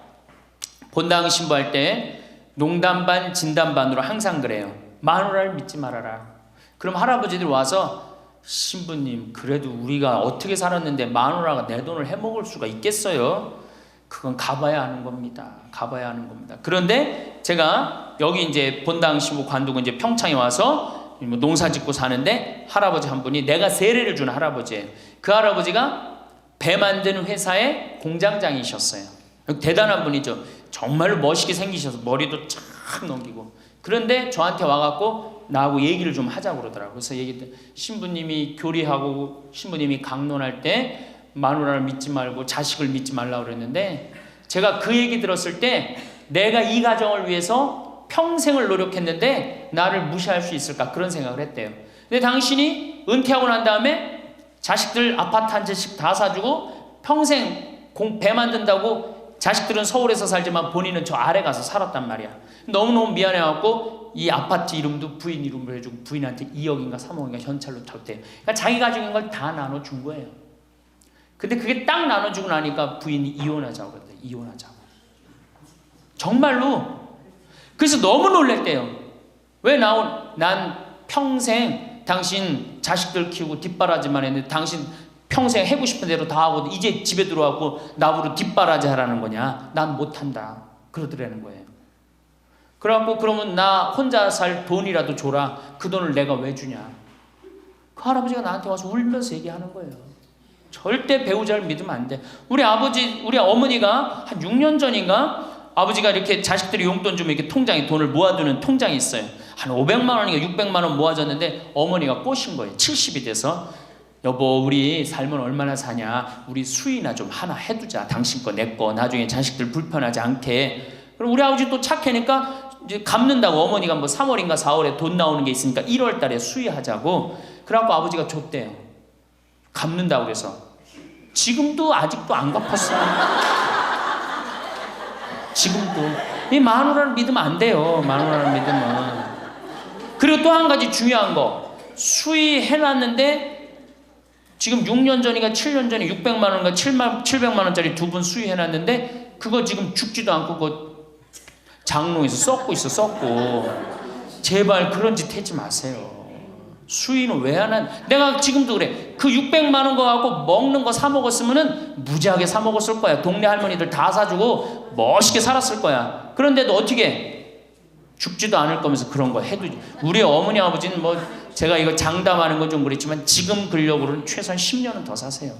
본당 신부할 때 농담 반 진담 반으로 항상 그래요. 마누라를 믿지 말아라. 그럼 할아버지들 와서 신부님 그래도 우리가 어떻게 살았는데 마누라가 내 돈을 해먹을 수가 있겠어요? 그건 가봐야 하는 겁니다. 가봐야 하는 겁니다. 그런데 제가 여기 이제 본당 신부 관두고 이제 평창에 와서 농사 짓고 사는데 할아버지 한 분이 내가 세례를 준 할아버지예요. 그 할아버지가 배 만드는 회사의 공장장이셨어요. 대단한 분이죠. 정말로 멋있게 생기셔서 머리도 착 넘기고. 그런데 저한테 와갖고 나하고 얘기를 좀 하자고 그러더라고요. 그래서 얘기했더니 신부님이 교리하고 신부님이 강론할 때 마누라를 믿지 말고 자식을 믿지 말라고 그랬는데 제가 그 얘기 들었을 때 내가 이 가정을 위해서 평생을 노력했는데 나를 무시할 수 있을까 그런 생각을 했대요. 근데 당신이 은퇴하고 난 다음에 자식들 아파트 한 채씩 다 사주고 평생 배 만든다고 자식들은 서울에서 살지만 본인은 저 아래 가서 살았단 말이야. 너무너무 미안해갖고 이 아파트 이름도 부인 이름으로 해주고 부인한테 2억인가 3억인가 현찰로 줬대요. 그러니까 자기 가진 걸 다 나눠준 거예요. 근데 그게 딱 나눠주고 나니까 부인이 이혼하자고 그랬대요. 이혼하자고. 정말로. 그래서 너무 놀랬대요. 왜 난 평생 당신 자식들 키우고 뒷바라지만 했는데 당신 평생 해고 싶은 대로 다 하고 이제 집에 들어와서 나보고 뒷바라지 하라는 거냐? 난 못한다. 그러더라는 거예요. 그래갖고 그러면 나 혼자 살 돈이라도 줘라. 그 돈을 내가 왜 주냐? 그 할아버지가 나한테 와서 울면서 얘기하는 거예요. 절대 배우자를 믿으면 안 돼. 우리 어머니가 한 6년 전인가 아버지가 이렇게 자식들이 용돈 주면 이렇게 통장에 돈을 모아두는 통장이 있어요. 한 500만 원인가 600만 원 모아졌는데 어머니가 꼬신 거예요. 70이 돼서 여보 우리 살면 얼마나 사냐. 우리 수의나 좀 하나 해두자. 당신 거 내 거 나중에 자식들 불편하지 않게. 그럼 우리 아버지 또 착하니까 이제 갚는다고 어머니가 뭐 3월인가 4월에 돈 나오는 게 있으니까 1월 달에 수의하자고. 그래갖고 아버지가 줬대요. 갚는다고 그래서. 지금도 아직도 안 갚았어요. 지금도. 이 마누라를 믿으면 안 돼요. 마누라를 믿으면. 그리고 또 한 가지 중요한 거. 수의해놨는데 지금 6년 전인가 7년 전에 600만 원인가 700만 원짜리 2분 수의해놨는데 그거 지금 죽지도 않고 그거 장롱에서 썩고 있어. 썩고. 제발 그런 짓 하지 마세요. 수의는 왜 안 한? 내가 지금도 그래. 그 600만 원 거 갖고 먹는 거 사 먹었으면은 무지하게 사 먹었을 거야. 동네 할머니들 다 사주고 멋있게 살았을 거야. 그런데도 어떻게 해? 죽지도 않을 거면서 그런 거 해도. 우리 어머니 아버지는 뭐 제가 이거 장담하는 건 좀 그렇지만 지금 근력으로는 최소한 10년은 더 사세요.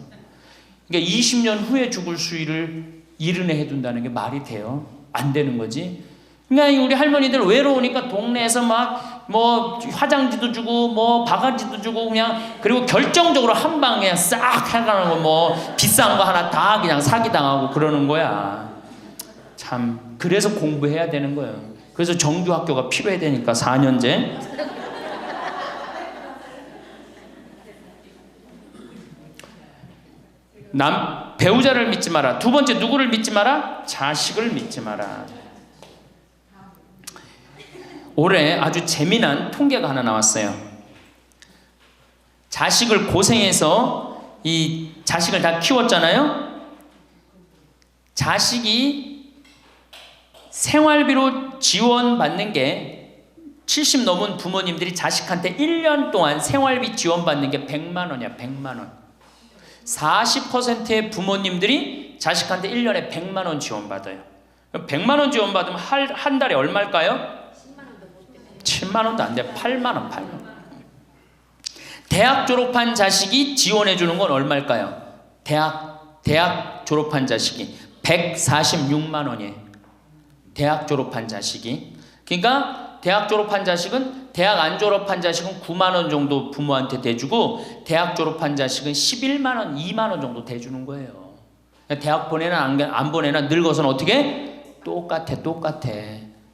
그러니까 20년 후에 죽을 수의를 70에 해둔다는 게 말이 돼요? 안 되는 거지. 그러니까 우리 할머니들 외로우니까 동네에서 막 뭐 화장지도 주고 뭐 바가지도 주고 그냥 그리고 결정적으로 한 방에 그냥 싹 해가는 거 뭐 비싼 거 하나 다 그냥 사기당하고 그러는 거야. 참 그래서 공부해야 되는 거예요. 그래서 정규 학교가 필요해야 되니까 4년제. 배우자를 믿지 마라. 두 번째 누구를 믿지 마라? 자식을 믿지 마라. 올해 아주 재미난 통계가 하나 나왔어요. 자식을 고생해서 이 자식을 다 키웠잖아요. 자식이 생활비로 지원받는 게 70 넘은 부모님들이 자식한테 1년 동안 생활비 지원받는 게 100만 원이야. 100만 원. 40%의 부모님들이 자식한테 1년에 100만 원 지원받아요. 100만 원 지원받으면 한 달에 얼마일까요? 7만 원도 안 돼. 8만 원, 8만 원. 대학 졸업한 자식이 지원해 주는 건 얼마일까요? 대학 졸업한 자식이 146만 원이에요. 대학 졸업한 자식이. 그러니까 대학 졸업한 자식은 대학 안 졸업한 자식은 9만 원 정도 부모한테 대주고 대학 졸업한 자식은 11만 원, 2만 원 정도 대주는 거예요. 대학 보내나 안 보내나 늙어서는 어떻게? 똑같아.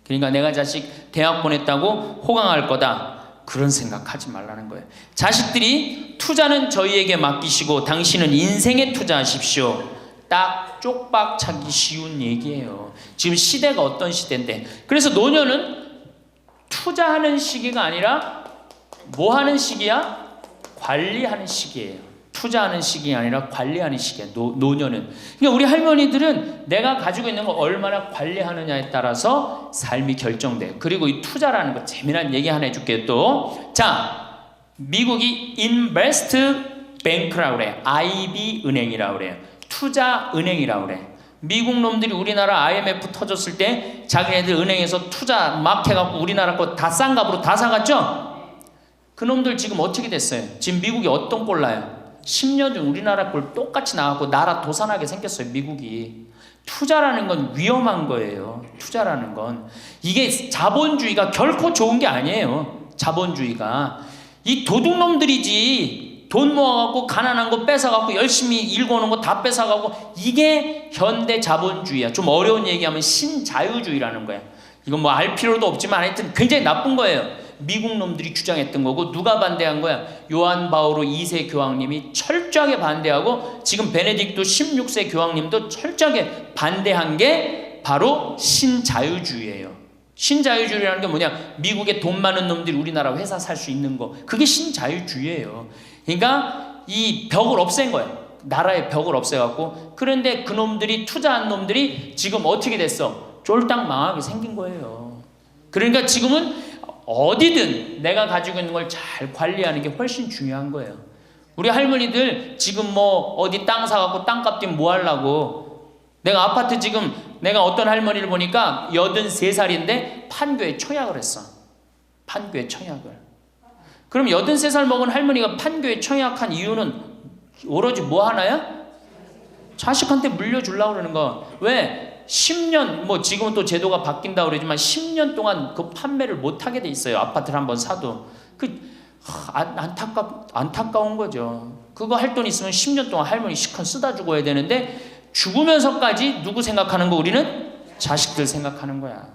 그러니까 내가 자식 대학 보냈다고 호강할 거다. 그런 생각하지 말라는 거예요. 자식들이 투자는 저희에게 맡기시고 당신은 인생에 투자하십시오. 딱 쪽박 차기 쉬운 얘기예요. 지금 시대가 어떤 시대인데. 그래서 노년은 투자하는 시기가 아니라 뭐 하는 시기야? 관리하는 시기예요. 투자하는 시기가 아니라 관리하는 시기야. 노년은. 그러니까 우리 할머니들은 내가 가지고 있는 걸 얼마나 관리하느냐에 따라서 삶이 결정돼요. 그리고 이 투자라는 거 재미난 얘기 하나 해줄게요. 또 자, 미국이 인베스트 뱅크라고 그래요. IB 은행이라고 그래요. 투자 은행이라고 그래. 미국 놈들이 우리나라 IMF 터졌을 때 자기네들 은행에서 투자 막 해갖고 우리나라 거 다 싼 값으로 다 사갔죠? 그 놈들 지금 어떻게 됐어요? 지금 미국이 어떤 꼴 나요? 10년 전 우리나라 꼴 똑같이 나왔고 나라 도산하게 생겼어요. 미국이. 투자라는 건 위험한 거예요. 투자라는 건. 이게 자본주의가 결코 좋은 게 아니에요. 자본주의가. 이 도둑놈들이지. 돈 모아갖고 가난한 거 뺏어갖고 열심히 일궈놓은 거 다 뺏어가고 이게 현대 자본주의야. 좀 어려운 얘기하면 신자유주의라는 거야. 이건 뭐 알 필요도 없지만 하여튼 굉장히 나쁜 거예요. 미국 놈들이 주장했던 거고 누가 반대한 거야? 요한 바오로 2세 교황님이 철저하게 반대하고 지금 베네딕토 16세 교황님도 철저하게 반대한 게 바로 신자유주의예요. 신자유주의라는 게 뭐냐? 미국에 돈 많은 놈들이 우리나라 회사 살 수 있는 거. 그게 신자유주의예요. 그러니까 이 벽을 없앤 거예요. 나라의 벽을 없애갖고. 그런데 그 놈들이 투자한 놈들이 지금 어떻게 됐어? 쫄딱 망하게 생긴 거예요. 그러니까 지금은 어디든 내가 가지고 있는 걸 잘 관리하는 게 훨씬 중요한 거예요. 우리 할머니들 지금 뭐 어디 땅 사갖고 땅값 뛰면 뭐 하려고. 내가 아파트 지금 내가 어떤 할머니를 보니까 83살인데 판교에 청약을 했어. 판교에 청약을. 그럼 83살 먹은 할머니가 판교에 청약한 이유는 오로지 뭐 하나야? 자식한테 물려주려고 그러는 거. 왜? 10년, 뭐 지금은 또 제도가 바뀐다고 그러지만 10년 동안 그 판매를 못하게 돼 있어요. 아파트를 한번 사도. 안타까운 거죠. 그거 할 돈 있으면 10년 동안 할머니 시컨 쓰다 죽어야 되는데 죽으면서까지 누구 생각하는 거? 우리는 자식들 생각하는 거야.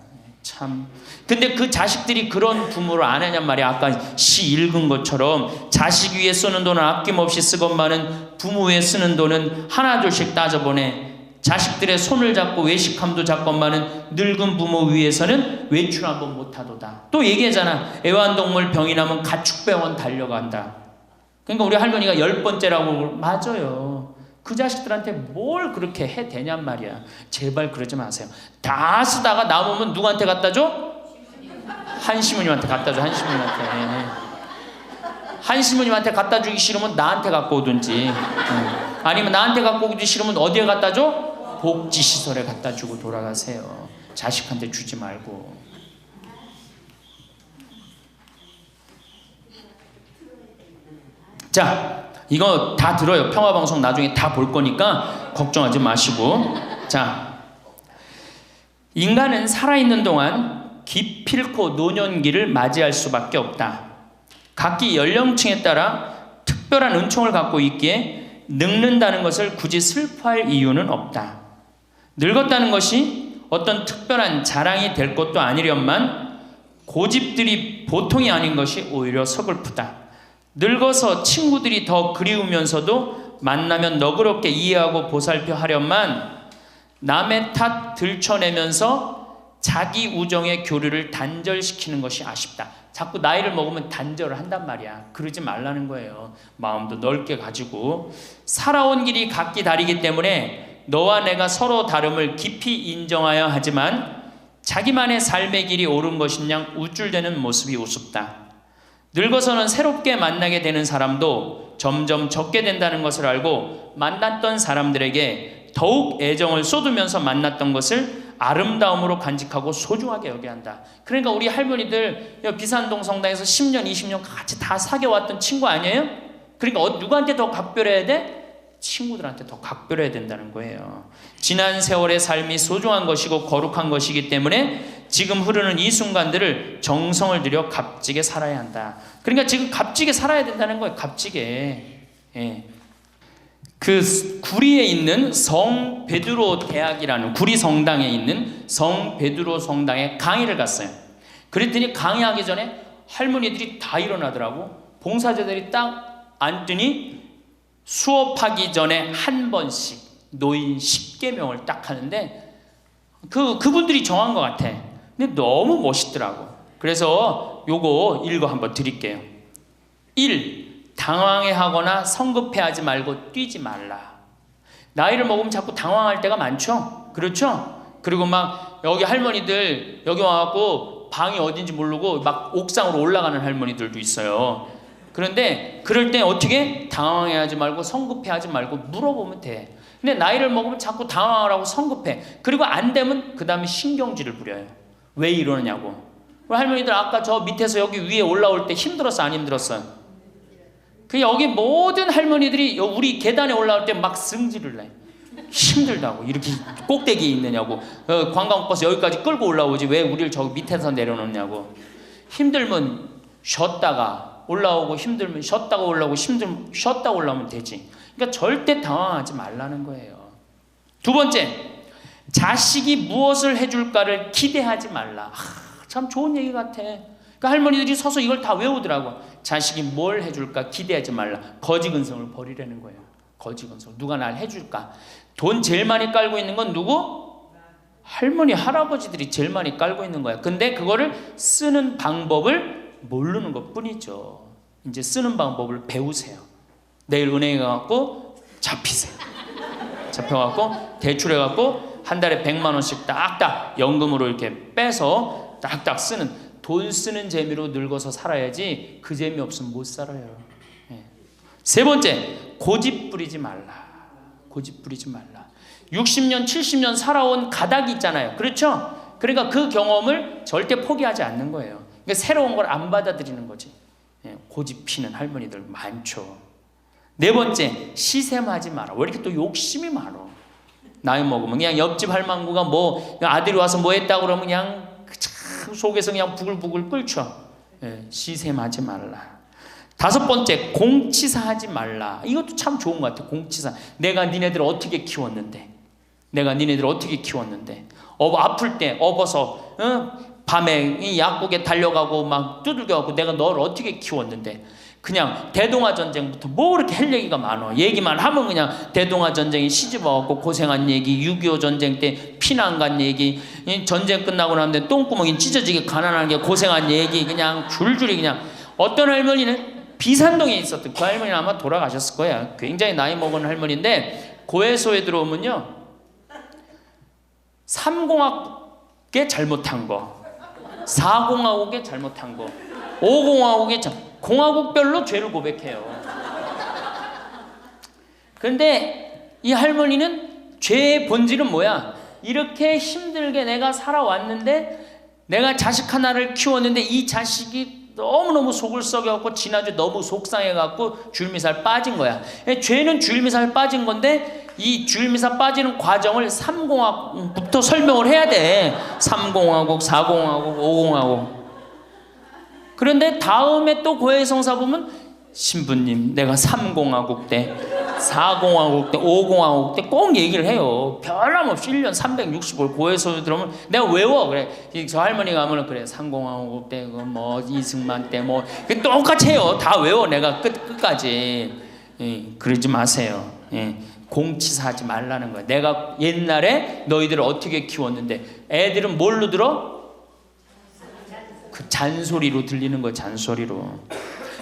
참. 근데 그 자식들이 그런 부모를 안 하냔 말이야. 아까 시 읽은 것처럼 자식 위에 쓰는 돈은 아낌없이 쓰건만은 부모 위에 쓰는 돈은 하나둘씩 따져보네. 자식들의 손을 잡고 외식함도 잡건만은 늙은 부모 위해서는 외출 한번 못하도다. 또 얘기하잖아. 애완동물 병이 나면 가축병원 달려간다. 그러니까 우리 할머니가 10번째라고. 맞아요. 그 자식들한테 뭘 그렇게 해대냔 말이야. 제발 그러지 마세요. 다 쓰다가 남으면 누구한테 갖다 줘? 한시모님한테 갖다 줘. 한시모님한테 갖다 주기 싫으면 나한테 갖고 오든지, 아니면 나한테 갖고 오기 싫으면 어디에 갖다 줘? 복지시설에 갖다 주고 돌아가세요. 자식한테 주지 말고. 자, 이거 다 들어요. 평화방송 나중에 다 볼 거니까 걱정하지 마시고. 자, 인간은 살아있는 동안 기필코 노년기를 맞이할 수밖에 없다. 각기 연령층에 따라 특별한 은총을 갖고 있기에 늙는다는 것을 굳이 슬퍼할 이유는 없다. 늙었다는 것이 어떤 특별한 자랑이 될 것도 아니련만 고집들이 보통이 아닌 것이 오히려 서글프다. 늙어서 친구들이 더 그리우면서도 만나면 너그럽게 이해하고 보살펴 하련만 남의 탓 들춰내면서 자기 우정의 교류를 단절시키는 것이 아쉽다. 자꾸 나이를 먹으면 단절을 한단 말이야. 그러지 말라는 거예요. 마음도 넓게 가지고. 살아온 길이 각기 다르기 때문에 너와 내가 서로 다름을 깊이 인정하여 하지만 자기만의 삶의 길이 옳은 것인양 우쭐대는 모습이 우습다. 늙어서는 새롭게 만나게 되는 사람도 점점 적게 된다는 것을 알고 만났던 사람들에게 더욱 애정을 쏟으면서 만났던 것을 아름다움으로 간직하고 소중하게 여겨야 한다. 그러니까 우리 할머니들 비산동 성당에서 10년, 20년 같이 다 사귀어왔던 친구 아니에요? 그러니까 누구한테 더 각별해야 돼? 친구들한테 더 각별해야 된다는 거예요. 지난 세월의 삶이 소중한 것이고 거룩한 것이기 때문에 지금 흐르는 이 순간들을 정성을 들여 값지게 살아야 한다. 그러니까 지금 값지게 살아야 된다는 거예요. 값지게. 예. 그 구리에 있는 성 베드로 대학이라는 구리 성당에 있는 성 베드로 성당에 강의를 갔어요. 그랬더니 강의하기 전에 할머니들이 다 일어나더라고. 봉사자들이 딱 앉더니 수업하기 전에 한 번씩 노인 10계명을 딱 하는데 그분들이 정한 것 같아. 근데 너무 멋있더라고. 그래서 요거 읽어 한번 드릴게요. 1. 당황해하거나 성급해하지 말고 뛰지 말라. 나이를 먹으면 자꾸 당황할 때가 많죠. 그렇죠? 그리고 막 여기 할머니들 여기 와갖고 방이 어딘지 모르고 막 옥상으로 올라가는 할머니들도 있어요. 그런데 그럴 때 어떻게? 당황해하지 말고 성급해하지 말고 물어보면 돼. 근데 나이를 먹으면 자꾸 당황을 하고 성급해. 그리고 안 되면 그 다음에 신경질을 부려요. 왜 이러느냐고. 할머니들 아까 저 밑에서 여기 위에 올라올 때 힘들었어 안 힘들었어요? 그 여기 모든 할머니들이 우리 계단에 올라올 때 막 승질을 내. 힘들다고. 이렇게 꼭대기에 있느냐고. 관광버스 여기까지 끌고 올라오지 왜 우리를 저기 밑에서 내려놓냐고. 힘들면 쉬었다가 올라오고 힘들면 쉬었다가 올라오고 힘들면 쉬었다가 올라오면 되지. 그러니까 절대 당황하지 말라는 거예요. 두 번째, 자식이 무엇을 해줄까를 기대하지 말라. 참 좋은 얘기 같아. 그러니까 할머니들이 서서 이걸 다 외우더라고. 자식이 뭘 해줄까 기대하지 말라. 거지근성을 버리라는 거예요. 거지근성. 누가 날 해줄까. 돈 제일 많이 깔고 있는 건 누구? 할머니 할아버지들이 제일 많이 깔고 있는 거야. 근데 그거를 쓰는 방법을 모르는 것 뿐이죠. 이제 쓰는 방법을 배우세요. 내일 은행에 가갖고 잡히세요. 잡혀갖고 대출해갖고 한 달에 100만 원씩 딱딱 연금으로 이렇게 빼서 딱딱 쓰는. 돈 쓰는 재미로 늙어서 살아야지 그 재미 없으면 못 살아요. 예. 세 번째, 고집 부리지 말라. 고집 부리지 말라. 60년, 70년 살아온 가닥이 있잖아요. 그렇죠? 그러니까 그 경험을 절대 포기하지 않는 거예요. 그러니까 새로운 걸 안 받아들이는 거지. 예. 고집 피는 할머니들 많죠. 네 번째, 시샘하지 마라. 왜 이렇게 또 욕심이 많아? 나이 먹으면 그냥 옆집 할망구가 뭐 아들이 와서 뭐 했다고 그러면 그냥 속에서 그냥 부글부글 끓죠. 예, 시샘하지 말라. 다섯 번째, 공치사하지 말라. 이것도 참 좋은 것 같아. 공치사. 내가 니네들 어떻게 키웠는데, 내가 니네들 어떻게 키웠는데, 아플 때 업어서 밤에 약국에 달려가고 막 두들겨갖고 내가 너를 어떻게 키웠는데. 그냥 대동아 전쟁부터 뭐 이렇게 할 얘기가 많아. 얘기만 하면 그냥 대동아 전쟁에 시집와갖고 고생한 얘기, 6.25 전쟁 때 피난 간 얘기, 전쟁 끝나고 나는데 똥구멍이 찢어지게 가난한 게 고생한 얘기, 그냥 줄줄이 그냥. 어떤 할머니는 비산동에 있었던 그 할머니는 아마 돌아가셨을 거야. 굉장히 나이 먹은 할머니인데 고해소에 들어오면요 3공학에 잘못한 거, 4공학에 잘못한 거, 5공학에 공화국별로 죄를 고백해요. 그런데 이 할머니는 죄의 본질은 뭐야? 이렇게 힘들게 내가 살아왔는데, 내가 자식 하나를 키웠는데 이 자식이 너무너무 속을 썩여갖고 지난주 너무 속상해갖고 줄미살 빠진 거야. 죄는 줄미살 빠진 건데 이 주일미사 빠지는 과정을 3공화국부터 설명을 해야 돼. 3공화국, 4공화국, 5공화국. 그런데 다음에 또 고해성사 보면 신부님 내가 3공화국 때 4공화국 때 5공화국 때 꼭 얘기를 해요. 변함없이 1년 365일 고해성사 들으면 내가 외워. 그래 저 할머니가 하면 그래 3공화국 때 뭐 이승만 때 뭐 똑같이 해요. 다 외워 내가 끝까지. 예, 그러지 마세요. 예, 공치사하지 말라는 거야. 내가 옛날에 너희들을 어떻게 키웠는데 애들은 뭘로 들어? 그 잔소리로 들리는 거야. 잔소리로.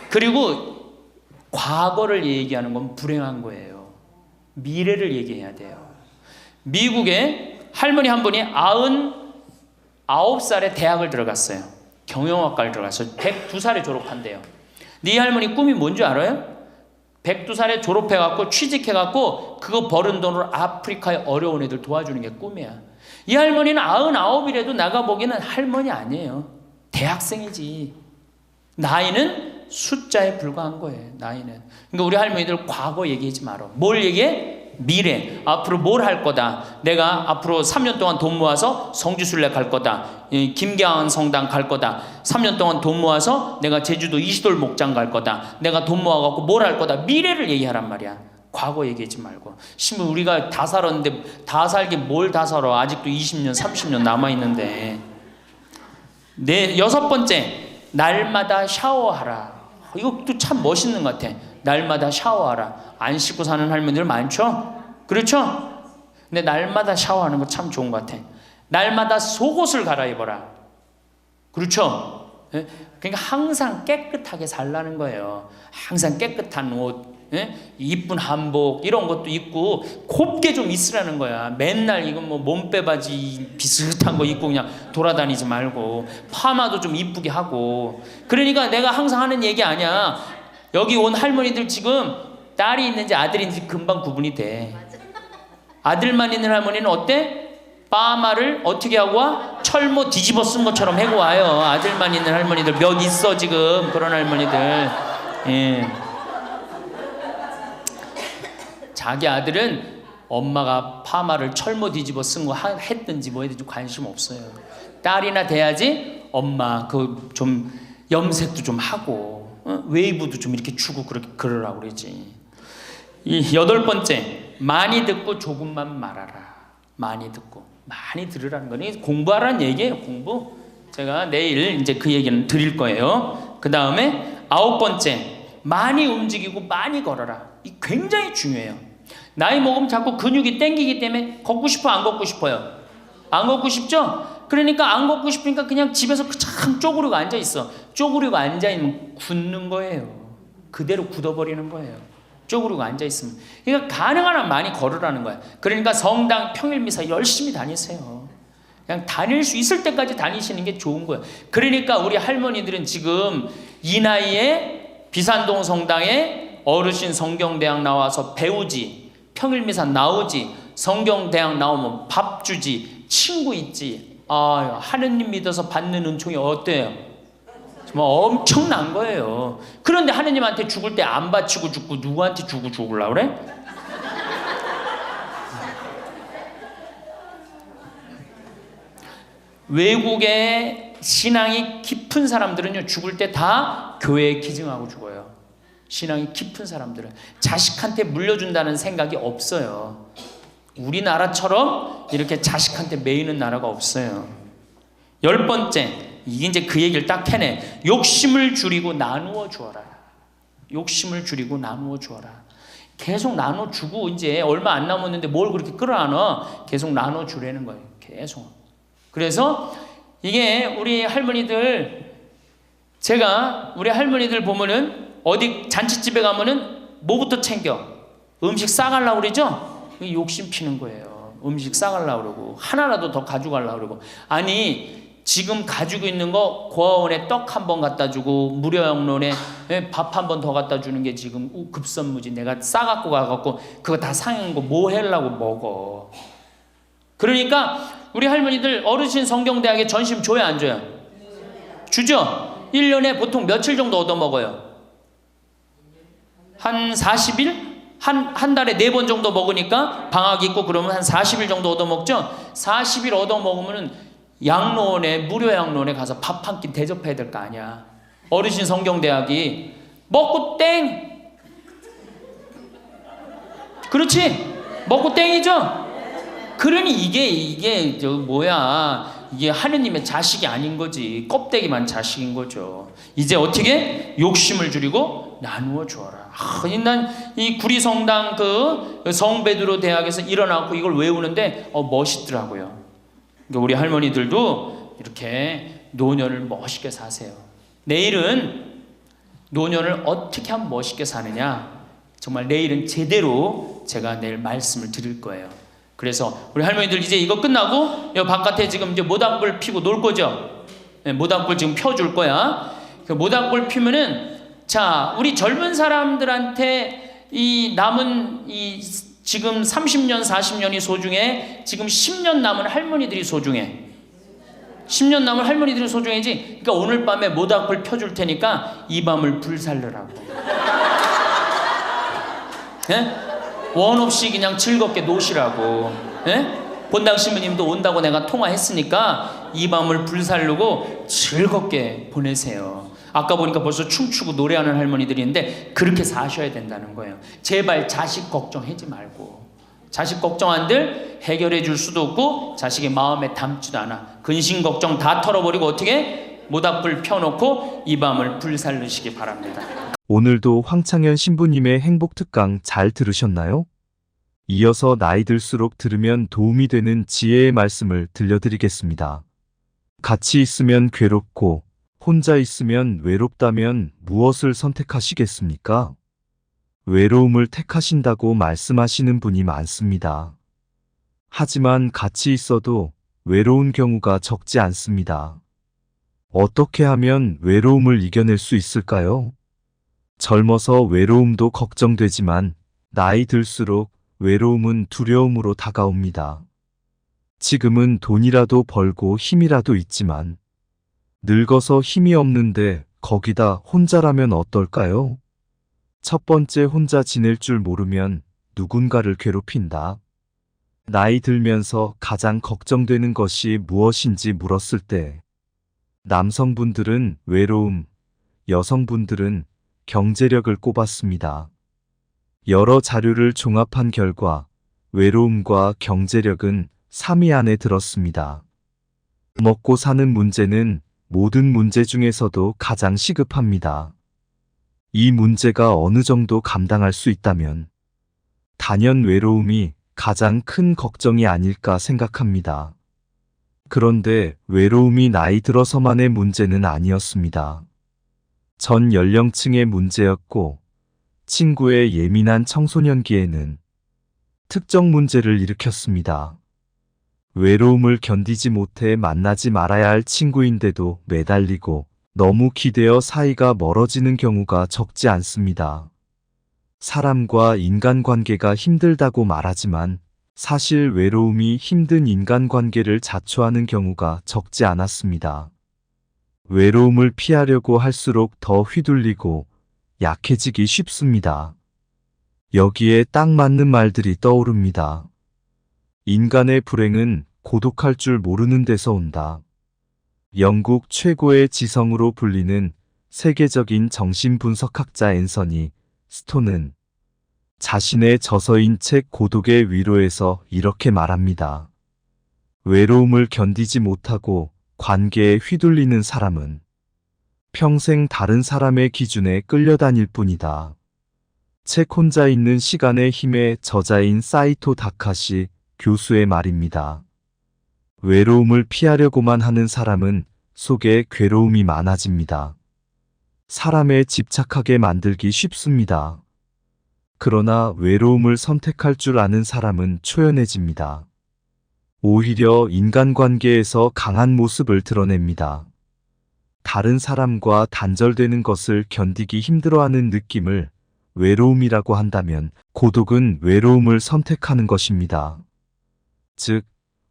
그리고 과거를 얘기하는 건 불행한 거예요. 미래를 얘기해야 돼요. 미국에 할머니 한 분이 99살에 대학을 들어갔어요. 경영학과를 들어갔어요. 102살에 졸업한대요. 네 할머니 꿈이 뭔지 알아요? 102살에 졸업해갖고 취직해갖고 그거 버는 돈으로 아프리카의 어려운 애들 도와주는 게 꿈이야. 이 할머니는 99이라도 나가 보기에는 할머니 아니에요. 대학생이지. 나이는 숫자에 불과한 거예요. 나이는. 그러니까 우리 할머니들 과거 얘기하지 말아. 뭘 얘기해? 미래. 앞으로 뭘 할 거다. 내가 앞으로 3년 동안 돈 모아서 성지순례 갈 거다. 김계한 성당 갈 거다. 3년 동안 돈 모아서 내가 제주도 이시돌 목장 갈 거다. 내가 돈 모아갖고 뭘 할 거다. 미래를 얘기하란 말이야. 과거 얘기하지 말고. 심지어 우리가 다 살았는데 다 살게 뭘 다 살아. 아직도 20년 30년 남아있는데. 여섯 번째, 날마다 샤워하라. 이것도 참 멋있는 것 같아. 날마다 샤워하라. 안 씻고 사는 할머니들 많죠? 그렇죠? 근데 날마다 샤워하는 거 참 좋은 것 같아. 날마다 속옷을 갈아입어라. 그렇죠? 그러니까 항상 깨끗하게 살라는 거예요. 항상 깨끗한 옷, 이쁜 한복 이런 것도 입고 곱게 좀 있으라는 거야. 맨날 이건 뭐 몸빼바지 비슷한 거 입고 그냥 돌아다니지 말고 파마도 좀 이쁘게 하고. 그러니까 내가 항상 하는 얘기 아니야. 여기 온 할머니들 지금 딸이 있는지 아들이 있는지 금방 구분이 돼. 아들만 있는 할머니는 어때? 파마를 어떻게 하고 와? 철모 뒤집어 쓴 것처럼 해고 와요. 아들만 있는 할머니들 몇 있어 지금 그런 할머니들. 예. 자기 아들은 엄마가 파마를 철모 뒤집어 쓴 거 했든지 뭐 했든지 관심 없어요. 딸이나 돼야지 엄마 그 좀 염색도 좀 하고 웨이브도 좀 이렇게 주고 그러라고 그러지. 이 여덟 번째, 많이 듣고 조금만 말하라. 많이 듣고 많이 들으라는 거니 공부하라는 얘기예요. 공부. 제가 내일 이제 그 얘기는 드릴 거예요. 그 다음에 아홉 번째, 많이 움직이고 많이 걸어라. 이 굉장히 중요해요. 나이 먹으면 자꾸 근육이 땡기기 때문에 걷고 싶어 안 걷고 싶어요? 안 걷고 싶죠? 그러니까 안 걷고 싶으니까 그냥 집에서 참 쪼그리고 앉아있어. 쪼그리고 앉아있으면 굳는 거예요. 그대로 굳어버리는 거예요. 쪼그리고 앉아있으면. 그러니까 가능한 한 많이 걸으라는 거야. 그러니까 성당 평일미사 열심히 다니세요. 그냥 다닐 수 있을 때까지 다니시는 게 좋은 거예요. 그러니까 우리 할머니들은 지금 이 나이에 비산동 성당에 어르신 성경대학 나와서 배우지, 평일미사 나오지, 성경대학 나오면 밥 주지, 친구 있지. 아, 하느님 믿어서 받는 은총이 어때요? 정말 엄청난 거예요. 그런데 하느님한테 죽을 때 안 바치고 죽고 누구한테 주고 죽으려고 그래? 외국의 신앙이 깊은 사람들은요, 죽을 때 다 교회에 기증하고 죽어요. 신앙이 깊은 사람들은 자식한테 물려준다는 생각이 없어요. 우리나라처럼 이렇게 자식한테 매이는 나라가 없어요. 열 번째, 이게 이제 그 얘기를 딱 해내. 욕심을 줄이고 나누어 주어라. 욕심을 줄이고 나누어 주어라. 계속 나눠 주고 이제 얼마 안 남았는데 뭘 그렇게 끌어안아? 계속 나눠 주라는 거예요. 계속. 그래서 이게 우리 할머니들, 제가 우리 할머니들 보면은 어디 잔치집에 가면은 뭐부터 챙겨? 음식 싸가려고 그러죠? 욕심 피는 거예요. 음식 싸가려고 그러고 하나라도 더 가져가려고 그러고. 아니 지금 가지고 있는 거 고아원에 떡 한 번 갖다 주고 무료영론에 밥 한 번 더 갖다 주는 게 지금 급선무지. 내가 싸갖고 가갖고 그거 다 상한 거 뭐 하려고 먹어. 그러니까 우리 할머니들 어르신 성경대학에 전심 줘야 안 줘요? 주죠? 1년에 보통 며칠 정도 얻어먹어요? 한 40일? 한 달에 4번 정도 먹으니까 방학 있고 그러면 한 40일 정도 얻어먹죠. 40일 얻어먹으면 양로원에, 무료 양로원에 가서 밥 한 끼 대접해야 될 거 아니야. 어르신 성경대학이 먹고 땡. 그렇지? 먹고 땡이죠? 그러니 이게 이게 하느님의 자식이 아닌 거지. 껍데기만 자식인 거죠. 이제 어떻게? 욕심을 줄이고 나누어 주어라. 난 이 구리성당 그 성베드로 대학에서 일어나고 이걸 외우는데 멋있더라고요. 그러니까 우리 할머니들도 이렇게 노년을 멋있게 사세요. 내일은 노년을 어떻게 하면 멋있게 사느냐, 정말 내일은 제대로 제가 내일 말씀을 드릴 거예요. 그래서 우리 할머니들 이제 이거 끝나고 여 바깥에 지금 이제 모닥불 피고 놀 거죠. 네, 모닥불 지금 펴줄 거야. 그 모닥불 피면은, 자, 우리 젊은 사람들한테 이 남은 이 지금 30년 40년이 소중해. 지금 10년 남은 할머니들이 소중해. 10년 남은 할머니들이 소중해지. 그러니까 오늘 밤에 모닥불 펴줄 테니까 이 밤을 불살르라고. 네? 원 없이 그냥 즐겁게 노시라고. 네? 본당 신부님도 온다고 내가 통화했으니까 이 밤을 불살르고 즐겁게 보내세요. 아까 보니까 벌써 춤추고 노래하는 할머니들이 있는데 그렇게 사셔야 된다는 거예요. 제발 자식 걱정하지 말고. 자식 걱정한들 해결해 줄 수도 없고 자식의 마음에 담지도 않아. 근심 걱정 다 털어버리고 어떻게? 모닥불 펴놓고 이 밤을 불살르시기 바랍니다. 오늘도 황창현 신부님의 행복특강 잘 들으셨나요? 이어서 나이 들수록 들으면 도움이 되는 지혜의 말씀을 들려드리겠습니다. 같이 있으면 괴롭고 혼자 있으면 외롭다면 무엇을 선택하시겠습니까? 외로움을 택하신다고 말씀하시는 분이 많습니다. 하지만 같이 있어도 외로운 경우가 적지 않습니다. 어떻게 하면 외로움을 이겨낼 수 있을까요? 젊어서 외로움도 걱정되지만 나이 들수록 외로움은 두려움으로 다가옵니다. 지금은 돈이라도 벌고 힘이라도 있지만 늙어서 힘이 없는데 거기다 혼자라면 어떨까요? 첫 번째, 혼자 지낼 줄 모르면 누군가를 괴롭힌다. 나이 들면서 가장 걱정되는 것이 무엇인지 물었을 때 남성분들은 외로움, 여성분들은 경제력을 꼽았습니다. 여러 자료를 종합한 결과 외로움과 경제력은 3위 안에 들었습니다. 먹고 사는 문제는 모든 문제 중에서도 가장 시급합니다. 이 문제가 어느 정도 감당할 수 있다면 단연 외로움이 가장 큰 걱정이 아닐까 생각합니다. 그런데 외로움이 나이 들어서만의 문제는 아니었습니다. 전 연령층의 문제였고 친구의 예민한 청소년기에는 특정 문제를 일으켰습니다. 외로움을 견디지 못해 만나지 말아야 할 친구인데도 매달리고 너무 기대어 사이가 멀어지는 경우가 적지 않습니다. 사람과 인간관계가 힘들다고 말하지만 사실 외로움이 힘든 인간관계를 자초하는 경우가 적지 않았습니다. 외로움을 피하려고 할수록 더 휘둘리고 약해지기 쉽습니다. 여기에 딱 맞는 말들이 떠오릅니다. 인간의 불행은 고독할 줄 모르는 데서 온다. 영국 최고의 지성으로 불리는 세계적인 정신분석학자 앤서니 스톤은 자신의 저서인 책 고독의 위로에서 이렇게 말합니다. 외로움을 견디지 못하고 관계에 휘둘리는 사람은 평생 다른 사람의 기준에 끌려다닐 뿐이다. 책 혼자 있는 시간의 힘의 저자인 사이토 다카시 교수의 말입니다. 외로움을 피하려고만 하는 사람은 속에 괴로움이 많아집니다. 사람에 집착하게 만들기 쉽습니다. 그러나 외로움을 선택할 줄 아는 사람은 초연해집니다. 오히려 인간관계에서 강한 모습을 드러냅니다. 다른 사람과 단절되는 것을 견디기 힘들어하는 느낌을 외로움이라고 한다면 고독은 외로움을 선택하는 것입니다. 즉,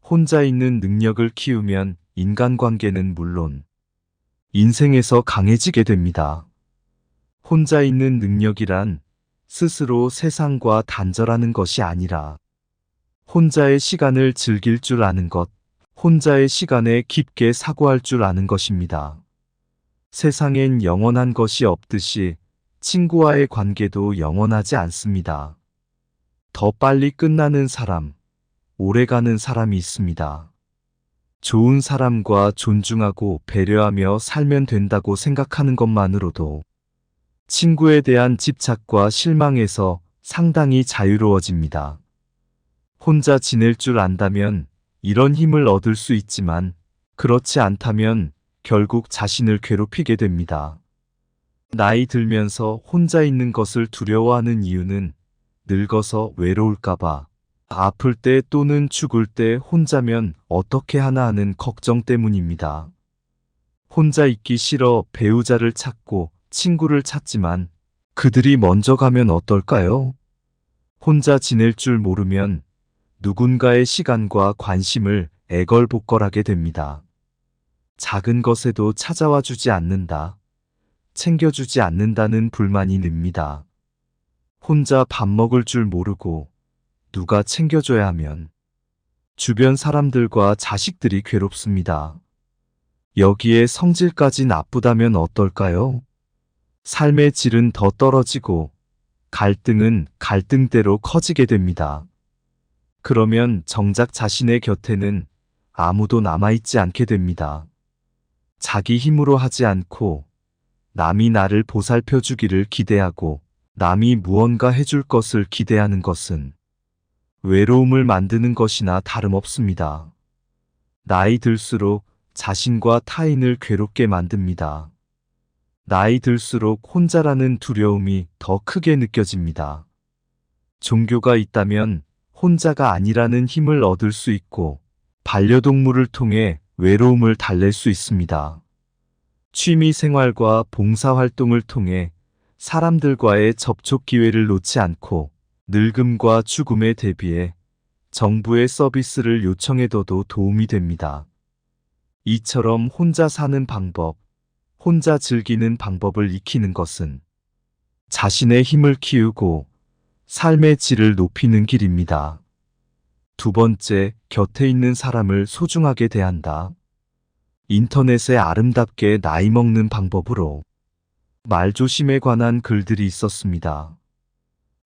혼자 있는 능력을 키우면 인간관계는 물론 인생에서 강해지게 됩니다. 혼자 있는 능력이란 스스로 세상과 단절하는 것이 아니라 혼자의 시간을 즐길 줄 아는 것, 혼자의 시간에 깊게 사고할 줄 아는 것입니다. 세상엔 영원한 것이 없듯이 친구와의 관계도 영원하지 않습니다. 더 빨리 끝나는 사람, 오래가는 사람이 있습니다. 좋은 사람과 존중하고 배려하며 살면 된다고 생각하는 것만으로도 친구에 대한 집착과 실망에서 상당히 자유로워집니다. 혼자 지낼 줄 안다면 이런 힘을 얻을 수 있지만 그렇지 않다면 결국 자신을 괴롭히게 됩니다. 나이 들면서 혼자 있는 것을 두려워하는 이유는 늙어서 외로울까봐, 아플 때 또는 죽을 때 혼자면 어떻게 하나 하는 걱정 때문입니다. 혼자 있기 싫어 배우자를 찾고 친구를 찾지만 그들이 먼저 가면 어떨까요? 혼자 지낼 줄 모르면 누군가의 시간과 관심을 애걸복걸하게 됩니다. 작은 것에도 찾아와 주지 않는다, 챙겨주지 않는다는 불만이 늡니다. 혼자 밥 먹을 줄 모르고 누가 챙겨줘야 하면 주변 사람들과 자식들이 괴롭습니다. 여기에 성질까지 나쁘다면 어떨까요? 삶의 질은 더 떨어지고 갈등은 갈등대로 커지게 됩니다. 그러면 정작 자신의 곁에는 아무도 남아있지 않게 됩니다. 자기 힘으로 하지 않고 남이 나를 보살펴 주기를 기대하고 남이 무언가 해줄 것을 기대하는 것은 외로움을 만드는 것이나 다름없습니다. 나이 들수록 자신과 타인을 괴롭게 만듭니다. 나이 들수록 혼자라는 두려움이 더 크게 느껴집니다. 종교가 있다면 혼자가 아니라는 힘을 얻을 수 있고 반려동물을 통해 외로움을 달랠 수 있습니다. 취미 생활과 봉사활동을 통해 사람들과의 접촉 기회를 놓지 않고 늙음과 죽음에 대비해 정부의 서비스를 요청해둬도 도움이 됩니다. 이처럼 혼자 사는 방법, 혼자 즐기는 방법을 익히는 것은 자신의 힘을 키우고 삶의 질을 높이는 길입니다. 두 번째, 곁에 있는 사람을 소중하게 대한다. 인터넷에 아름답게 나이 먹는 방법으로 말조심에 관한 글들이 있었습니다.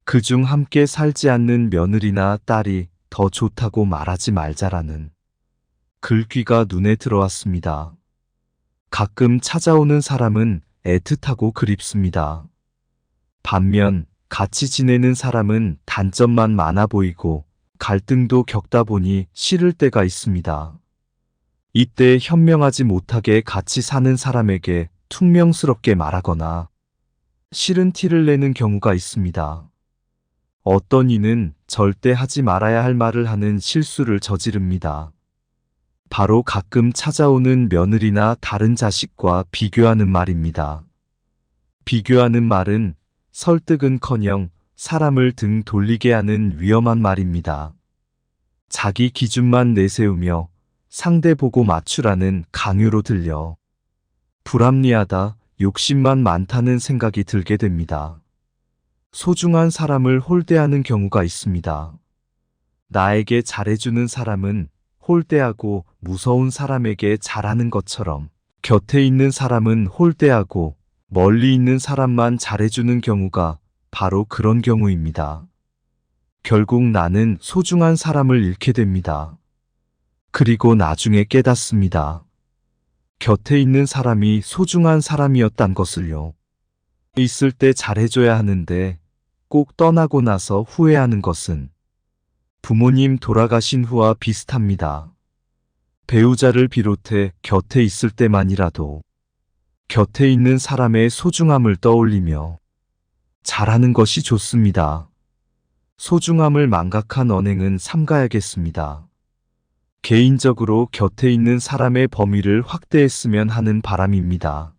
그중 함께 살지 않는 며느리나 딸이 더 좋다고 말하지 말자라는 글귀가 눈에 들어왔습니다. 가끔 찾아오는 사람은 애틋하고 그립습니다. 반면 같이 지내는 사람은 단점만 많아 보이고 갈등도 겪다 보니 싫을 때가 있습니다. 이때 현명하지 못하게 같이 사는 사람에게 퉁명스럽게 말하거나 싫은 티를 내는 경우가 있습니다. 어떤 이는 절대 하지 말아야 할 말을 하는 실수를 저지릅니다. 바로 가끔 찾아오는 며느리나 다른 자식과 비교하는 말입니다. 비교하는 말은 설득은커녕 사람을 등 돌리게 하는 위험한 말입니다. 자기 기준만 내세우며 상대 보고 맞추라는 강요로 들려 불합리하다, 욕심만 많다는 생각이 들게 됩니다. 소중한 사람을 홀대하는 경우가 있습니다. 나에게 잘해주는 사람은 홀대하고 무서운 사람에게 잘하는 것처럼 곁에 있는 사람은 홀대하고 멀리 있는 사람만 잘해주는 경우가 바로 그런 경우입니다. 결국 나는 소중한 사람을 잃게 됩니다. 그리고 나중에 깨닫습니다. 곁에 있는 사람이 소중한 사람이었단 것을요. 있을 때 잘해줘야 하는데 꼭 떠나고 나서 후회하는 것은 부모님 돌아가신 후와 비슷합니다. 배우자를 비롯해 곁에 있을 때만이라도 곁에 있는 사람의 소중함을 떠올리며 잘하는 것이 좋습니다. 소중함을 망각한 언행은 삼가야겠습니다. 개인적으로 곁에 있는 사람의 범위를 확대했으면 하는 바람입니다.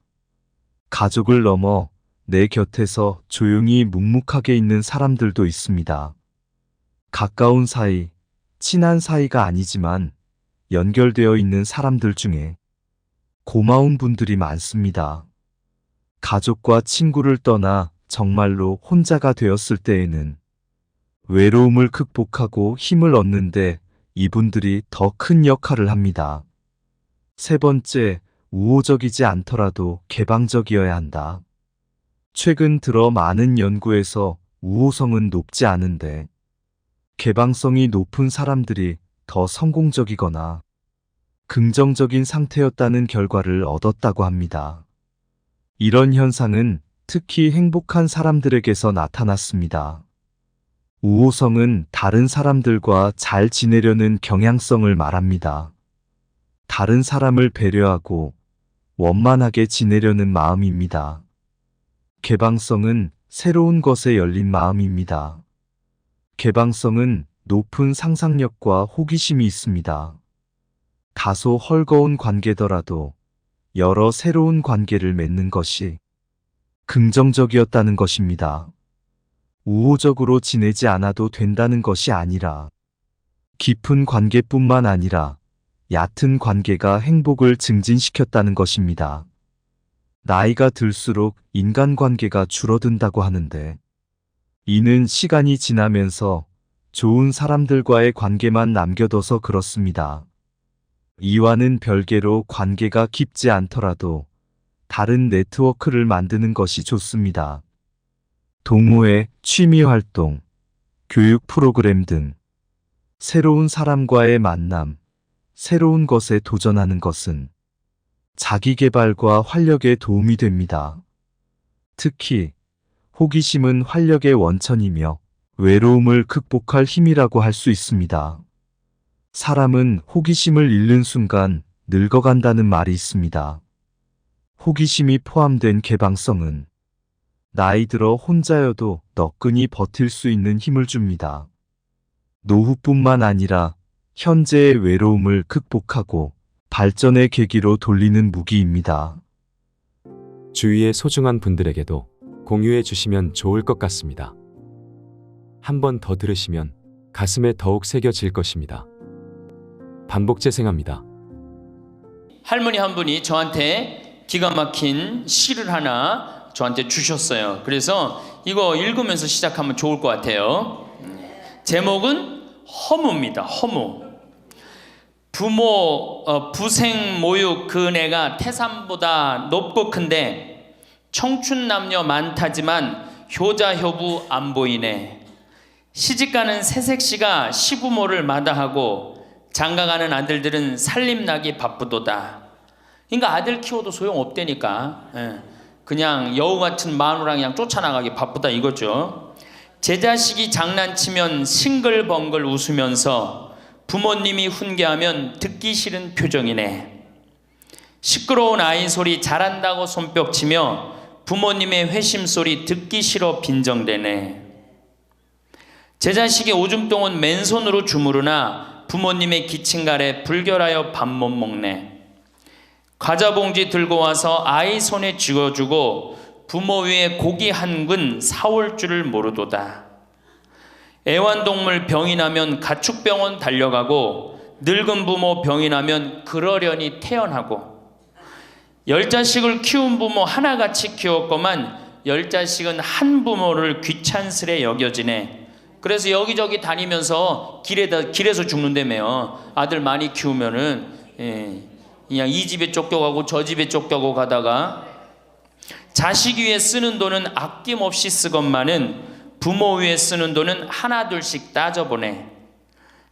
가족을 넘어 내 곁에서 조용히 묵묵하게 있는 사람들도 있습니다. 가까운 사이, 친한 사이가 아니지만 연결되어 있는 사람들 중에 고마운 분들이 많습니다. 가족과 친구를 떠나 정말로 혼자가 되었을 때에는 외로움을 극복하고 힘을 얻는데 이분들이 더 큰 역할을 합니다. 세 번째, 우호적이지 않더라도 개방적이어야 한다. 최근 들어 많은 연구에서 우호성은 높지 않은데 개방성이 높은 사람들이 더 성공적이거나 긍정적인 상태였다는 결과를 얻었다고 합니다. 이런 현상은 특히 행복한 사람들에게서 나타났습니다. 우호성은 다른 사람들과 잘 지내려는 경향성을 말합니다. 다른 사람을 배려하고 원만하게 지내려는 마음입니다. 개방성은 새로운 것에 열린 마음입니다. 개방성은 높은 상상력과 호기심이 있습니다. 다소 헐거운 관계더라도 여러 새로운 관계를 맺는 것이 긍정적이었다는 것입니다. 우호적으로 지내지 않아도 된다는 것이 아니라 깊은 관계뿐만 아니라 얕은 관계가 행복을 증진시켰다는 것입니다. 나이가 들수록 인간관계가 줄어든다고 하는데 이는 시간이 지나면서 좋은 사람들과의 관계만 남겨둬서 그렇습니다. 이와는 별개로 관계가 깊지 않더라도 다른 네트워크를 만드는 것이 좋습니다. 동호회, 취미활동, 교육 프로그램 등 새로운 사람과의 만남, 새로운 것에 도전하는 것은 자기 개발과 활력에 도움이 됩니다. 특히 호기심은 활력의 원천이며 외로움을 극복할 힘이라고 할 수 있습니다. 사람은 호기심을 잃는 순간 늙어간다는 말이 있습니다. 호기심이 포함된 개방성은 나이 들어 혼자여도 너끈히 버틸 수 있는 힘을 줍니다. 노후뿐만 아니라 현재의 외로움을 극복하고 발전의 계기로 돌리는 무기입니다. 주위의 소중한 분들에게도 공유해 주시면 좋을 것 같습니다. 한 번 더 들으시면 가슴에 더욱 새겨질 것입니다. 반복 재생합니다. 할머니 한 분이 저한테 기가 막힌 시를 하나 저한테 주셨어요. 그래서 이거 읽으면서 시작하면 좋을 것 같아요. 제목은 허무입니다. 허무. 부생 모육 그 은혜가 태산보다 높고 큰데 청춘 남녀 많다지만 효자 효부 안 보이네. 시집가는 새색시가 시부모를 마다하고 장가가는 아들들은 살림나기 바쁘도다. 그러니까 아들 키워도 소용없다니까. 그냥 여우 같은 마누라 그냥 쫓아나가기 바쁘다 이거죠. 제 자식이 장난치면 싱글벙글 웃으면서 부모님이 훈계하면 듣기 싫은 표정이네. 시끄러운 아이 소리 잘한다고 손뼉치며 부모님의 회심 소리 듣기 싫어 빈정대네. 제 자식이 오줌 똥은 맨손으로 주무르나 부모님의 기침갈에 불결하여 밥 못 먹네. 과자 봉지 들고 와서 아이 손에 쥐어주고 부모 위에 고기 한 근 사올 줄을 모르도다. 애완동물 병이 나면 가축병원 달려가고 늙은 부모 병이 나면 그러려니 태어나고 10자식을 키운 부모 하나같이 키웠건만 10자식은 한 부모를 귀찮스레 여겨지네. 그래서 여기저기 다니면서 길에서 죽는다며요. 아들 많이 키우면은 그냥 이 집에 쫓겨가고 저 집에 쫓겨가고 가다가 자식 위에 쓰는 돈은 아낌없이 쓰건만은 부모 위에 쓰는 돈은 하나 둘씩 따져보네.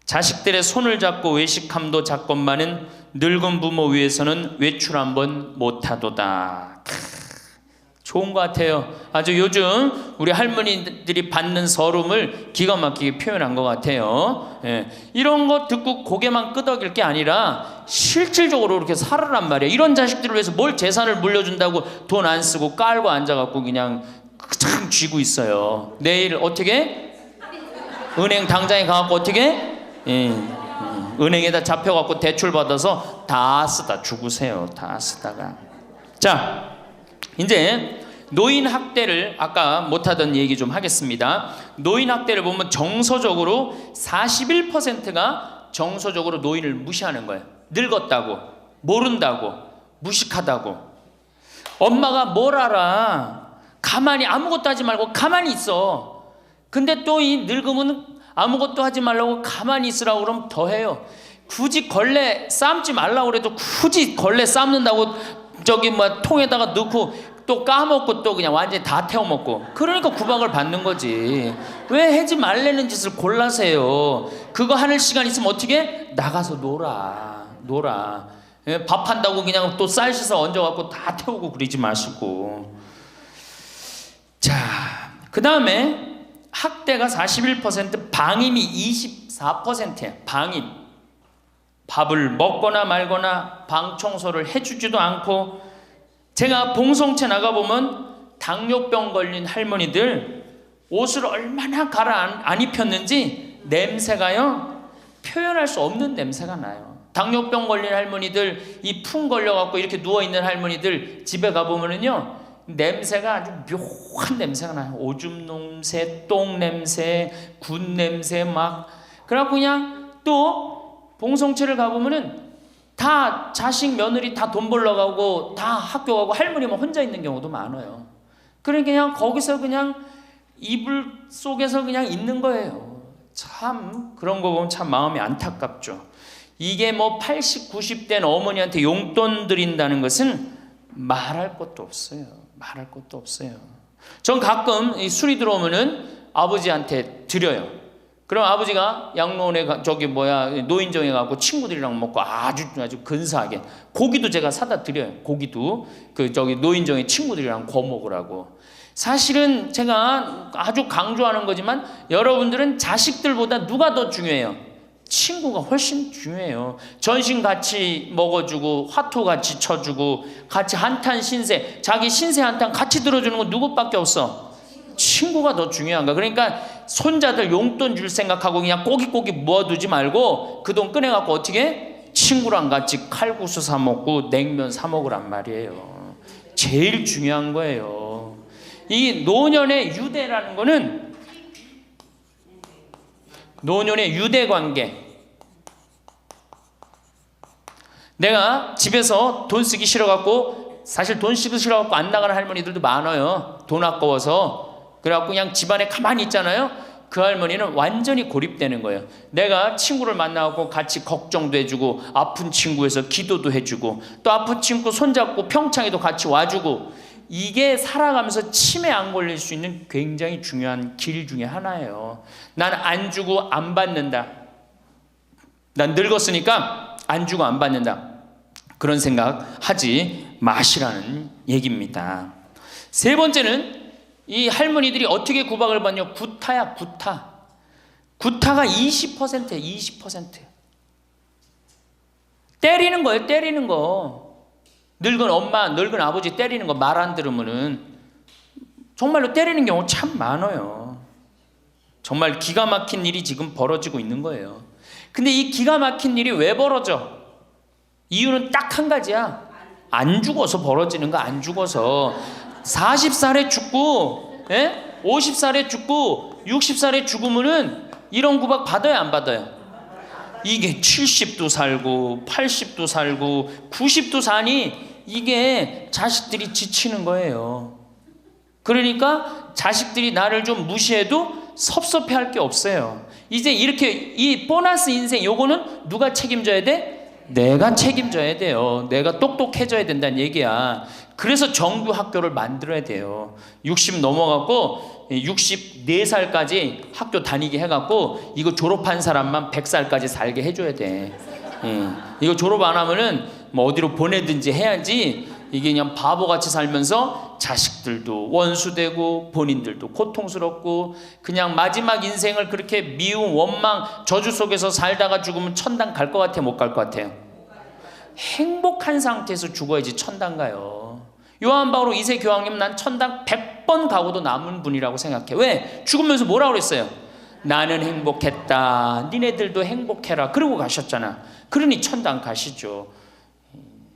자식들의 손을 잡고 외식함도 작건만은 늙은 부모 위에서는 외출 한번 못하도다. 좋은 것 같아요. 아주 요즘 우리 할머니들이 받는 서름을 기가 막히게 표현한 것 같아요. 이런 거 듣고 고개만 끄덕일 게 아니라 실질적으로 이렇게 살아란 말이에요. 이런 자식들을 위해서 뭘 재산을 물려준다고 돈 안 쓰고 깔고 앉아갖고 그냥 참 쥐고 있어요. 내일 어떻게? 은행 당장에 가갖고 어떻게? 은행에다 잡혀갖고 대출 받아서 다 쓰다 죽으세요. 다 쓰다가. 자, 이제 노인 학대를 아까 못하던 얘기 좀 하겠습니다. 노인 학대를 보면 정서적으로 41%가 정서적으로 노인을 무시하는 거예요. 늙었다고, 모른다고, 무식하다고. 엄마가 뭘 알아? 가만히 아무것도 하지 말고 가만히 있어. 근데 또 이 늙으면 아무것도 하지 말라고 가만히 있으라고 그러면 더 해요. 굳이 걸레 삶지 말라고 그래도 굳이 걸레 삶는다고 저기 뭐 통에다가 넣고 또 까먹고 또 그냥 완전히 다 태워 먹고, 그러니까 구박을 받는 거지. 왜 하지 말라는 짓을 골라세요? 그거 하는 시간 있으면 어떻게? 나가서 놀아. 예, 밥 한다고 그냥 또 쌀 씻어 얹어갖고 다 태우고 그러지 마시고. 자, 그 다음에 학대가 41%, 방임이 24%예요. 방임. 밥을 먹거나 말거나 방 청소를 해주지도 않고. 제가 봉송체 나가보면 당뇨병 걸린 할머니들 옷을 얼마나 갈아 안 입혔는지 냄새가요, 표현할 수 없는 냄새가 나요. 당뇨병 걸린 할머니들, 이 풍 걸려갖고 이렇게 누워있는 할머니들 집에 가보면은요, 냄새가 아주 묘한 냄새가 나요. 오줌 냄새, 똥 냄새, 군 냄새 막. 그래갖고 그냥 또 봉송체를 가보면은 다 자식 며느리 다 돈 벌러 가고 다 학교 가고 할머니만 혼자 있는 경우도 많아요. 그러니까 그냥 거기서 그냥 이불 속에서 그냥 있는 거예요. 참 그런 거 보면 참 마음이 안타깝죠. 이게 뭐 80, 90된 어머니한테 용돈 드린다는 것은 말할 것도 없어요. 말할 것도 없어요. 전 가끔 이 술이 들어오면은 아버지한테 드려요. 그럼 아버지가 양로원에 노인정에 가고 친구들이랑 먹고 아주 근사하게 고기도 제가 사다 드려요. 고기도 노인정에 친구들이랑 구워 먹으라고. 사실은 제가 아주 강조하는 거지만 여러분들은 자식들보다 누가 더 중요해요? 친구가 훨씬 중요해요. 전신 같이 먹어주고 화투 같이 쳐주고 같이 한탄 신세, 자기 신세 한탄 같이 들어주는 건 누구밖에 없어? 친구가 더 중요한 거야. 그러니까 손자들 용돈 줄 생각하고 그냥 꼬깃꼬깃 모아두지 말고 그 돈 꺼내갖고 어떻게? 친구랑 같이 칼국수 사 먹고 냉면 사 먹으란 말이에요. 제일 중요한 거예요. 이 노년의 유대라는 거는, 노년의 유대 관계. 내가 집에서 돈 쓰기 싫어갖고, 사실 돈 쓰기 싫어갖고 안 나가는 할머니들도 많아요. 돈 아까워서. 그래갖고 그냥 집안에 가만히 있잖아요. 그 할머니는 완전히 고립되는 거예요. 내가 친구를 만나고 같이 걱정도 해주고 아픈 친구에서 기도도 해주고 또 아픈 친구 손잡고 평창에도 같이 와주고, 이게 살아가면서 치매 안 걸릴 수 있는 굉장히 중요한 길 중에 하나예요. 난 안 주고 안 받는다. 난 늙었으니까 안 주고 안 받는다. 그런 생각 하지 마시라는 얘기입니다. 세 번째는 이 할머니들이 어떻게 구박을 받냐? 구타야, 구타. 구타가 20%예요, 20%. 때리는 거예요, 때리는 거. 늙은 엄마, 늙은 아버지 때리는 거 말 안 들으면은 정말로 때리는 경우 참 많아요. 정말 기가 막힌 일이 지금 벌어지고 있는 거예요. 근데 이 기가 막힌 일이 왜 벌어져? 이유는 딱 한 가지야. 안 죽어서 벌어지는 거, 안 죽어서. 40살에 죽고 50살에 죽고 60살에 죽으면은 이런 구박 받아요, 안 받아요? 이게 70도 살고 80도 살고 90도 사니 이게 자식들이 지치는 거예요. 그러니까 자식들이 나를 좀 무시해도 섭섭해할 게 없어요. 이제 이렇게 이 보너스 인생, 요거는 누가 책임져야 돼? 내가 책임져야 돼요. 내가 똑똑해져야 된다는 얘기야. 그래서 정규 학교를 만들어야 돼요. 60 넘어갖고 64살까지 학교 다니게 해갖고 이거 졸업한 사람만 100살까지 살게 해줘야 돼. 이거 졸업 안 하면은 뭐 어디로 보내든지 해야지, 이게 그냥 바보같이 살면서 자식들도 원수되고 본인들도 고통스럽고 그냥 마지막 인생을 그렇게 미움, 원망, 저주 속에서 살다가 죽으면 천당 갈 것 같아요, 못 갈 것 같아요? 행복한 상태에서 죽어야지 천당 가요. 요한 바오로 2세 교황님, 난 천당 100번 가고도 남은 분이라고 생각해. 왜? 죽으면서 뭐라고 그랬어요? 나는 행복했다, 니네들도 행복해라, 그러고 가셨잖아. 그러니 천당 가시죠.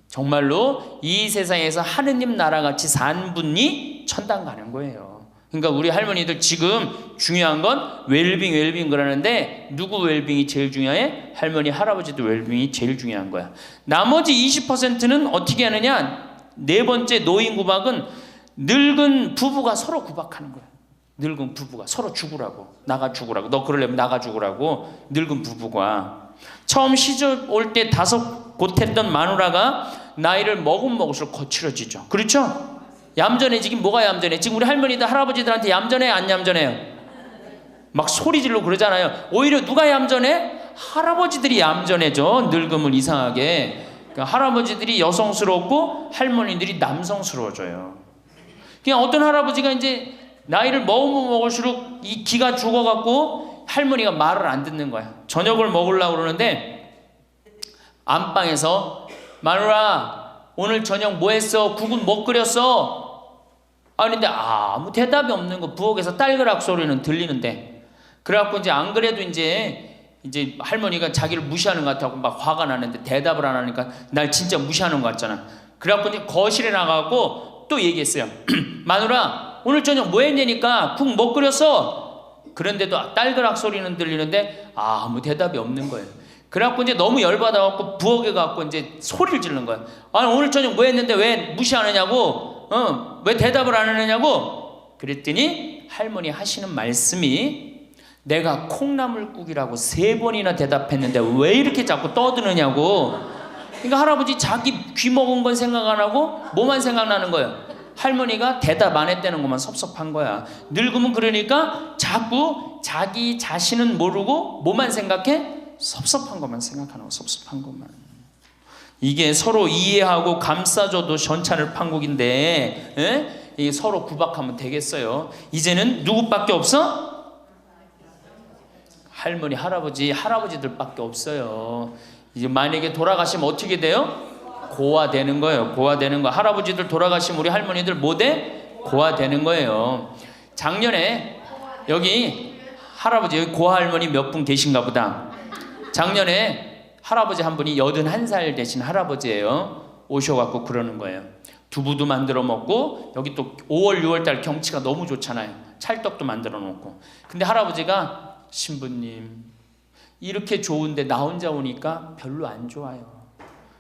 정말로 이 세상에서 하느님 나라같이 산 분이 천당 가는 거예요. 그러니까 우리 할머니들 지금 중요한 건 웰빙 그러는데, 누구 웰빙이 제일 중요해? 할머니 할아버지들 웰빙이 제일 중요한 거야. 나머지 20%는 어떻게 하느냐? 네 번째 노인 구박은 늙은 부부가 서로 구박하는 거예요. 늙은 부부가 서로 죽으라고, 나가 죽으라고, 너 그러려면 나가 죽으라고. 늙은 부부가 처음 시집 올 때 다소곳했던 마누라가 나이를 먹으면 먹을수록 거칠어지죠. 그렇죠? 얌전해지긴 뭐가 얌전해? 지금 우리 할머니들 할아버지들한테 얌전해 안 얌전해요? 막 소리 지르고 그러잖아요. 오히려 누가 얌전해? 할아버지들이 얌전해져. 늙으면 이상하게. 그러니까 할아버지들이 여성스럽고 할머니들이 남성스러워져요. 그냥 어떤 할아버지가 이제 나이를 먹으면 먹을수록 이 기가 죽어갖고 할머니가 말을 안 듣는 거야. 저녁을 먹으려고 그러는데 안방에서 마누라 오늘 저녁 뭐 했어? 국은 뭐 끓였어? 아닌데 아무 대답이 없는 거. 부엌에서 딸그락 소리는 들리는데. 그래갖고 이제 안 그래도 이제 할머니가 자기를 무시하는 것 같다고 막 화가 나는데 대답을 안 하니까 날 진짜 무시하는 것 같잖아. 그래갖고 이제 거실에 나가고 또 얘기했어요. 마누라 오늘 저녁 뭐 했냐니까 국 뭐 끓였어? 그런데도 딸그락 소리는 들리는데 아무 대답이 없는 거예요. 그래갖고 이제 너무 열받아갖고 부엌에 가갖고 이제 소리를 지르는 거야. 아니 오늘 저녁 뭐 했는데 왜 무시하느냐고? 왜 대답을 안 하느냐고? 그랬더니 할머니 하시는 말씀이 내가 콩나물국이라고 3번이나 대답했는데 왜 이렇게 자꾸 떠드느냐고. 그러니까 할아버지 자기 귀 먹은 건 생각 안 하고 뭐만 생각나는 거예요. 할머니가 대답 안 했다는 것만 섭섭한 거야. 늙으면 그러니까 자꾸 자기 자신은 모르고 뭐만 생각해? 섭섭한 것만 생각하는 거. 섭섭한 것만. 이게 서로 이해하고 감싸줘도 전차를 판국인데 이게 서로 구박하면 되겠어요? 이제는 누구밖에 없어? 할머니, 할아버지들밖에 없어요. 이제 만약에 돌아가시면 어떻게 돼요? 고아되는 거예요. 고아되는 거. 할아버지들 돌아가시면 우리 할머니들 뭐 돼? 고아되는 거예요. 작년에 여기 할아버지, 여기 고아할머니 몇 분 계신가 보다. 작년에 할아버지 한 분이 81살 되신 할아버지예요. 오셔갖고 그러는 거예요. 두부도 만들어 먹고 여기 또 5월 6월달 경치가 너무 좋잖아요. 찰떡도 만들어 놓고. 근데 할아버지가 신부님 이렇게 좋은데 나 혼자 오니까 별로 안 좋아요.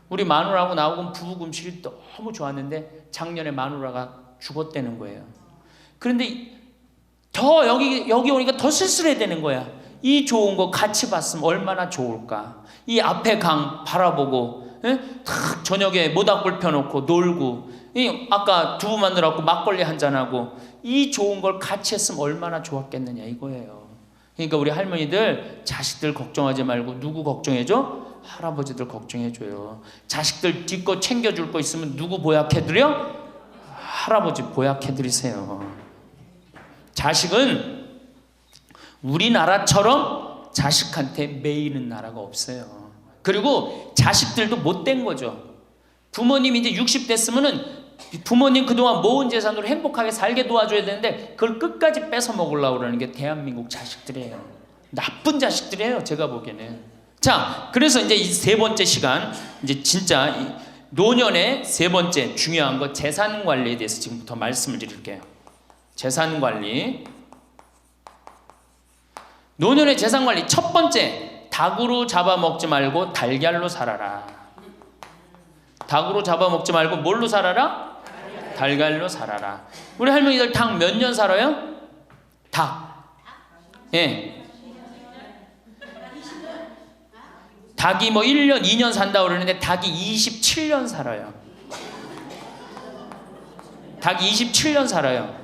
우리 마누라하고 나하고 부부 금실이 너무 좋았는데 작년에 마누라가 죽었다는 거예요. 그런데 더 여기 오니까 더 쓸쓸해 되는 거야. 이 좋은 거 같이 봤으면 얼마나 좋을까. 이 앞에 강 바라보고 탁 저녁에 모닥불 펴놓고 놀고 아까 두부 만들어갖고 막걸리 한잔하고 이 좋은 걸 같이 했으면 얼마나 좋았겠느냐 이거예요. 그러니까 우리 할머니들 자식들 걱정하지 말고 누구 걱정해줘? 할아버지들 걱정해줘요. 자식들 뒷거 챙겨줄 거 있으면 누구 보약해드려? 할아버지 보약해드리세요. 자식은 우리나라처럼 자식한테 매이는 나라가 없어요. 그리고 자식들도 못된 거죠. 부모님이 이제 60 됐으면은 부모님 그동안 모은 재산으로 행복하게 살게 도와줘야 되는데 그걸 끝까지 뺏어 먹으려고 그러는 게 대한민국 자식들이에요. 나쁜 자식들이에요. 제가 보기에는. 자, 그래서 이제 이 3번째 시간, 이제 진짜 노년의 3번째 중요한 거 재산 관리에 대해서 지금부터 말씀을 드릴게요. 재산 관리. 노년의 재산 관리 첫 번째, 닭으로 잡아먹지 말고 달걀로 살아라. 닭으로 잡아먹지 말고 뭘로 살아라? 달걀로 살아라. 우리 할머니들 닭 몇 년 살아요? 닭. 예. 닭이 뭐 1년, 2년 산다고 그러는데 닭이 27년 살아요. 닭이 27년 살아요.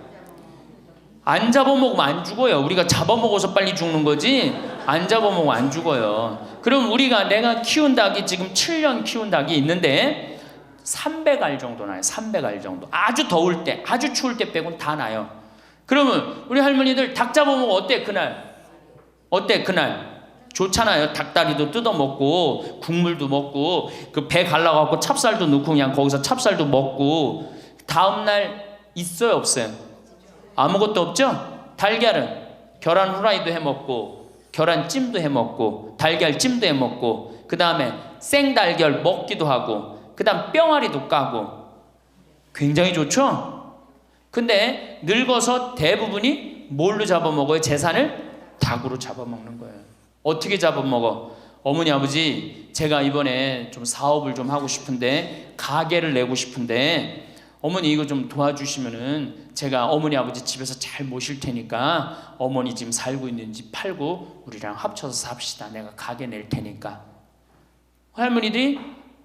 안 잡아먹으면 안 죽어요. 우리가 잡아먹어서 빨리 죽는 거지 안 잡아먹으면 안 죽어요. 그럼 내가 키운 닭이 지금 7년 키운 닭이 있는데 300알 정도 나요. 300알 정도. 아주 더울 때, 아주 추울 때 빼고는 다 나요. 그러면 우리 할머니들 닭 잡아먹으면 어때 그날? 어때 그날? 좋잖아요. 닭다리도 뜯어먹고 국물도 먹고 그 배 갈라갖고 찹쌀도 넣고 그냥 거기서 찹쌀도 먹고 다음날 있어요 없어요? 아무것도 없죠? 달걀은 계란 후라이도 해먹고 계란찜도 해먹고 달걀찜도 해먹고 그 다음에 생달걀 먹기도 하고 그 다음 뿅아리도 까고 굉장히 좋죠? 근데 늙어서 대부분이 뭘로 잡아먹어요? 재산을? 닭으로 잡아먹는 거예요. 어떻게 잡아먹어? 어머니 아버지 제가 이번에 좀 사업을 좀 하고 싶은데 가게를 내고 싶은데 어머니 이거 좀 도와주시면은 제가 어머니 아버지 집에서 잘 모실 테니까 어머니 지금 살고 있는 집 팔고 우리랑 합쳐서 삽시다. 내가 가게 낼 테니까. 할머니들이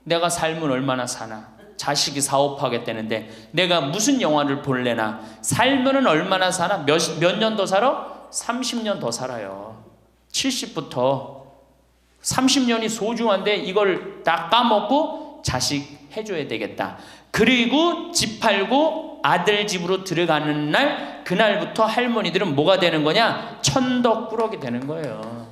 내가 살면 얼마나 사나, 자식이 사업하겠다는데 내가 무슨 영화를 볼래나, 살면은 얼마나 사나, 몇 년 더 살아? 30년 더 살아요. 70부터 30년이 소중한데 이걸 다 까먹고 자식 해줘야 되겠다. 그리고 집 팔고 아들 집으로 들어가는 날, 그날부터 할머니들은 뭐가 되는 거냐? 천덕꾸러기 되는 거예요.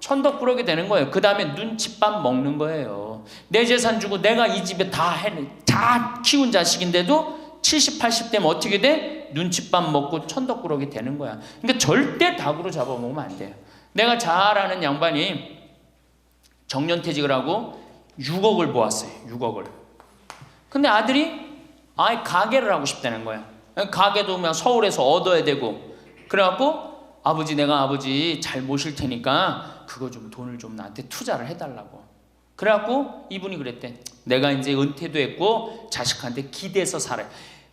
천덕꾸러기 되는 거예요. 그 다음에 눈칫밥 먹는 거예요. 내 재산 주고 내가 이 집에 다 키운 자식인데도 70, 80 되면 어떻게 돼? 눈칫밥 먹고 천덕꾸러기 되는 거야. 그러니까 절대 닭으로 잡아먹으면 안 돼요. 내가 잘 아는 양반이 정년퇴직을 하고 6억을 모았어요. 6억을. 근데 아들이 가게를 하고 싶다는 거야. 가게도 그냥 서울에서 얻어야 되고. 그래갖고 아버지, 내가 아버지 잘 모실 테니까 그거 좀 돈을 좀 나한테 투자를 해달라고. 그래갖고 이분이 그랬대. 내가 이제 은퇴도 했고 자식한테 기대서 살아요.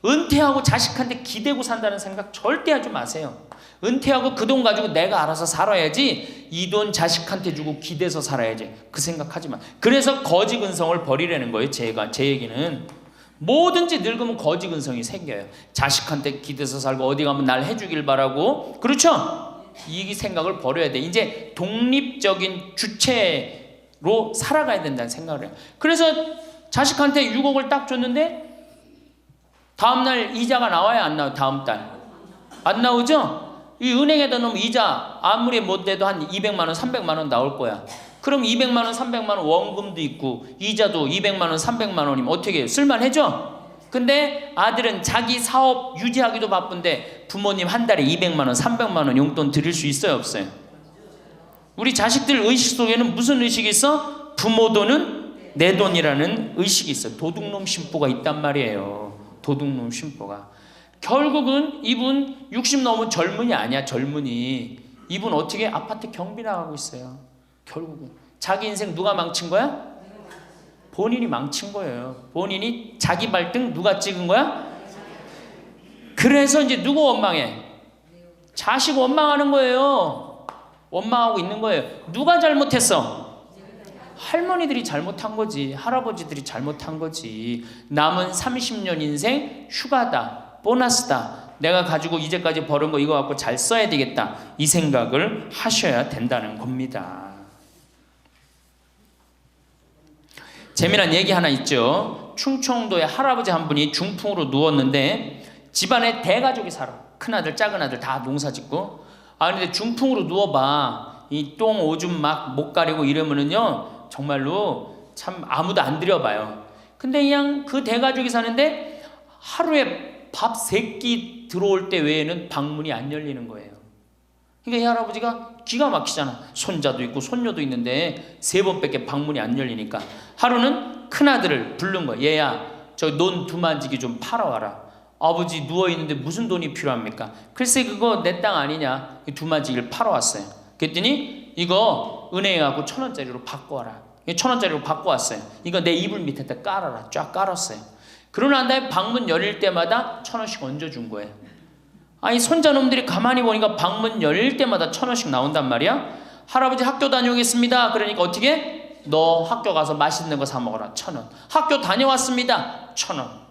은퇴하고 자식한테 기대고 산다는 생각 절대 하지 마세요. 은퇴하고 그 돈 가지고 내가 알아서 살아야지, 이 돈 자식한테 주고 기대서 살아야지, 그 생각하지 마. 그래서 거지 근성을 버리라는 거예요. 제 얘기는 뭐든지 늙으면 거지 근성이 생겨요. 자식한테 기대서 살고 어디 가면 날 해주길 바라고, 그렇죠? 이 생각을 버려야 돼. 이제 독립적인 주체로 살아가야 된다는 생각을 해요. 그래서 자식한테 6억을 딱 줬는데 다음날 이자가 나와야 안 나와요? 다음 달 안 나오죠? 이 은행에다 넣으면 이자 아무리 못 돼도 한 200만 원, 300만 원 나올 거야. 그럼 200만 원, 300만 원 원금도 있고 이자도 200만 원, 300만 원이면 어떻게 해요? 쓸만해져? 근데 아들은 자기 사업 유지하기도 바쁜데 부모님 한 달에 200만 원, 300만 원 용돈 드릴 수 있어요, 없어요? 우리 자식들 의식 속에는 무슨 의식이 있어? 부모 돈은 내 돈이라는 의식이 있어요. 도둑놈 심보가 있단 말이에요. 도둑놈 심보가. 결국은 이분 60 넘은 젊은이 아니야. 젊은이. 이분 어떻게 아파트 경비 나가고 있어요. 결국은 자기 인생 누가 망친 거야? 본인이 망친 거예요. 본인이 자기 발등 누가 찍은 거야? 그래서 이제 누구 원망해? 자식 원망하는 거예요. 원망하고 있는 거예요. 누가 잘못했어? 할머니들이 잘못한 거지. 할아버지들이 잘못한 거지. 남은 30년 인생 휴가다, 보너스다. 내가 가지고 이제까지 벌은 거 이거 갖고 잘 써야 되겠다. 이 생각을 하셔야 된다는 겁니다. 재미난 얘기 하나 있죠. 충청도에 할아버지 한 분이 중풍으로 누웠는데 집안에 대가족이 살아. 큰아들, 작은아들 다 농사 짓고. 근데 중풍으로 누워봐. 이 똥 오줌 막 못 가리고 이러면은요, 정말로 참 아무도 안 들여봐요. 근데 그냥 그 대가족이 사는데 하루에 밥 3끼 들어올 때 외에는 방문이 안 열리는 거예요. 그러니까 이 할아버지가 기가 막히잖아. 손자도 있고 손녀도 있는데 3번밖에 방문이 안 열리니까 하루는 큰아들을 부른 거야. 얘야, 저 논 두만지기 좀 팔아와라. 아버지 누워있는데 무슨 돈이 필요합니까? 글쎄 그거 내 땅 아니냐. 두만지기를 팔아왔어요. 그랬더니 이거 은행에 가고 1,000원짜리로 바꿔와라. 1,000원짜리로 바꿔왔어요. 이거 내 이불 밑에다 깔아라. 쫙 깔았어요. 그러고 난 다음에 방문 열릴 때마다 1,000원씩 얹어준 거예요. 손자놈들이 가만히 보니까 방문 열릴 때마다 1,000원씩 나온단 말이야. 할아버지 학교 다녀오겠습니다. 그러니까 어떻게? 너 학교 가서 맛있는 거 사 먹어라. 1,000원. 학교 다녀왔습니다. 1,000원.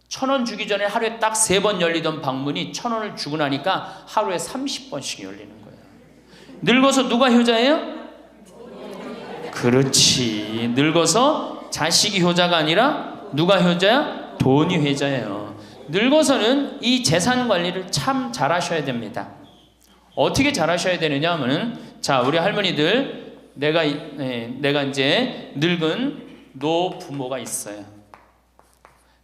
1,000원 주기 전에 하루에 딱 3번 열리던 방문이 1,000원을 주고 나니까 하루에 30번씩 열리는 거예요. 늙어서 누가 효자예요? 그렇지. 늙어서 자식이 효자가 아니라 누가 효자야? 돈이 효자예요. 늙어서는 이 재산 관리를 참 잘하셔야 됩니다. 어떻게 잘하셔야 되느냐 하면은, 자, 우리 할머니들, 내가 이제 늙은 노부모가 있어요.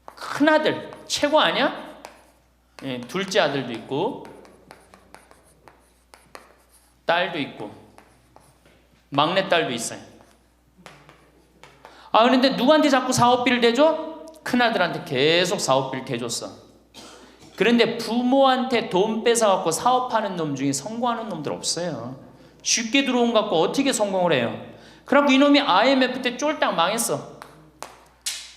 큰아들 최고 아니야? 둘째 아들도 있고 딸도 있고 막내딸도 있어요. 그런데 누구한테 자꾸 사업비를 대줘? 큰아들한테 계속 사업비를 대줬어. 그런데 부모한테 돈 뺏어갖고 사업하는 놈 중에 성공하는 놈들 없어요. 쉽게 들어온 거 갖고 어떻게 성공을 해요? 그래갖고 이놈이 IMF 때 쫄딱 망했어.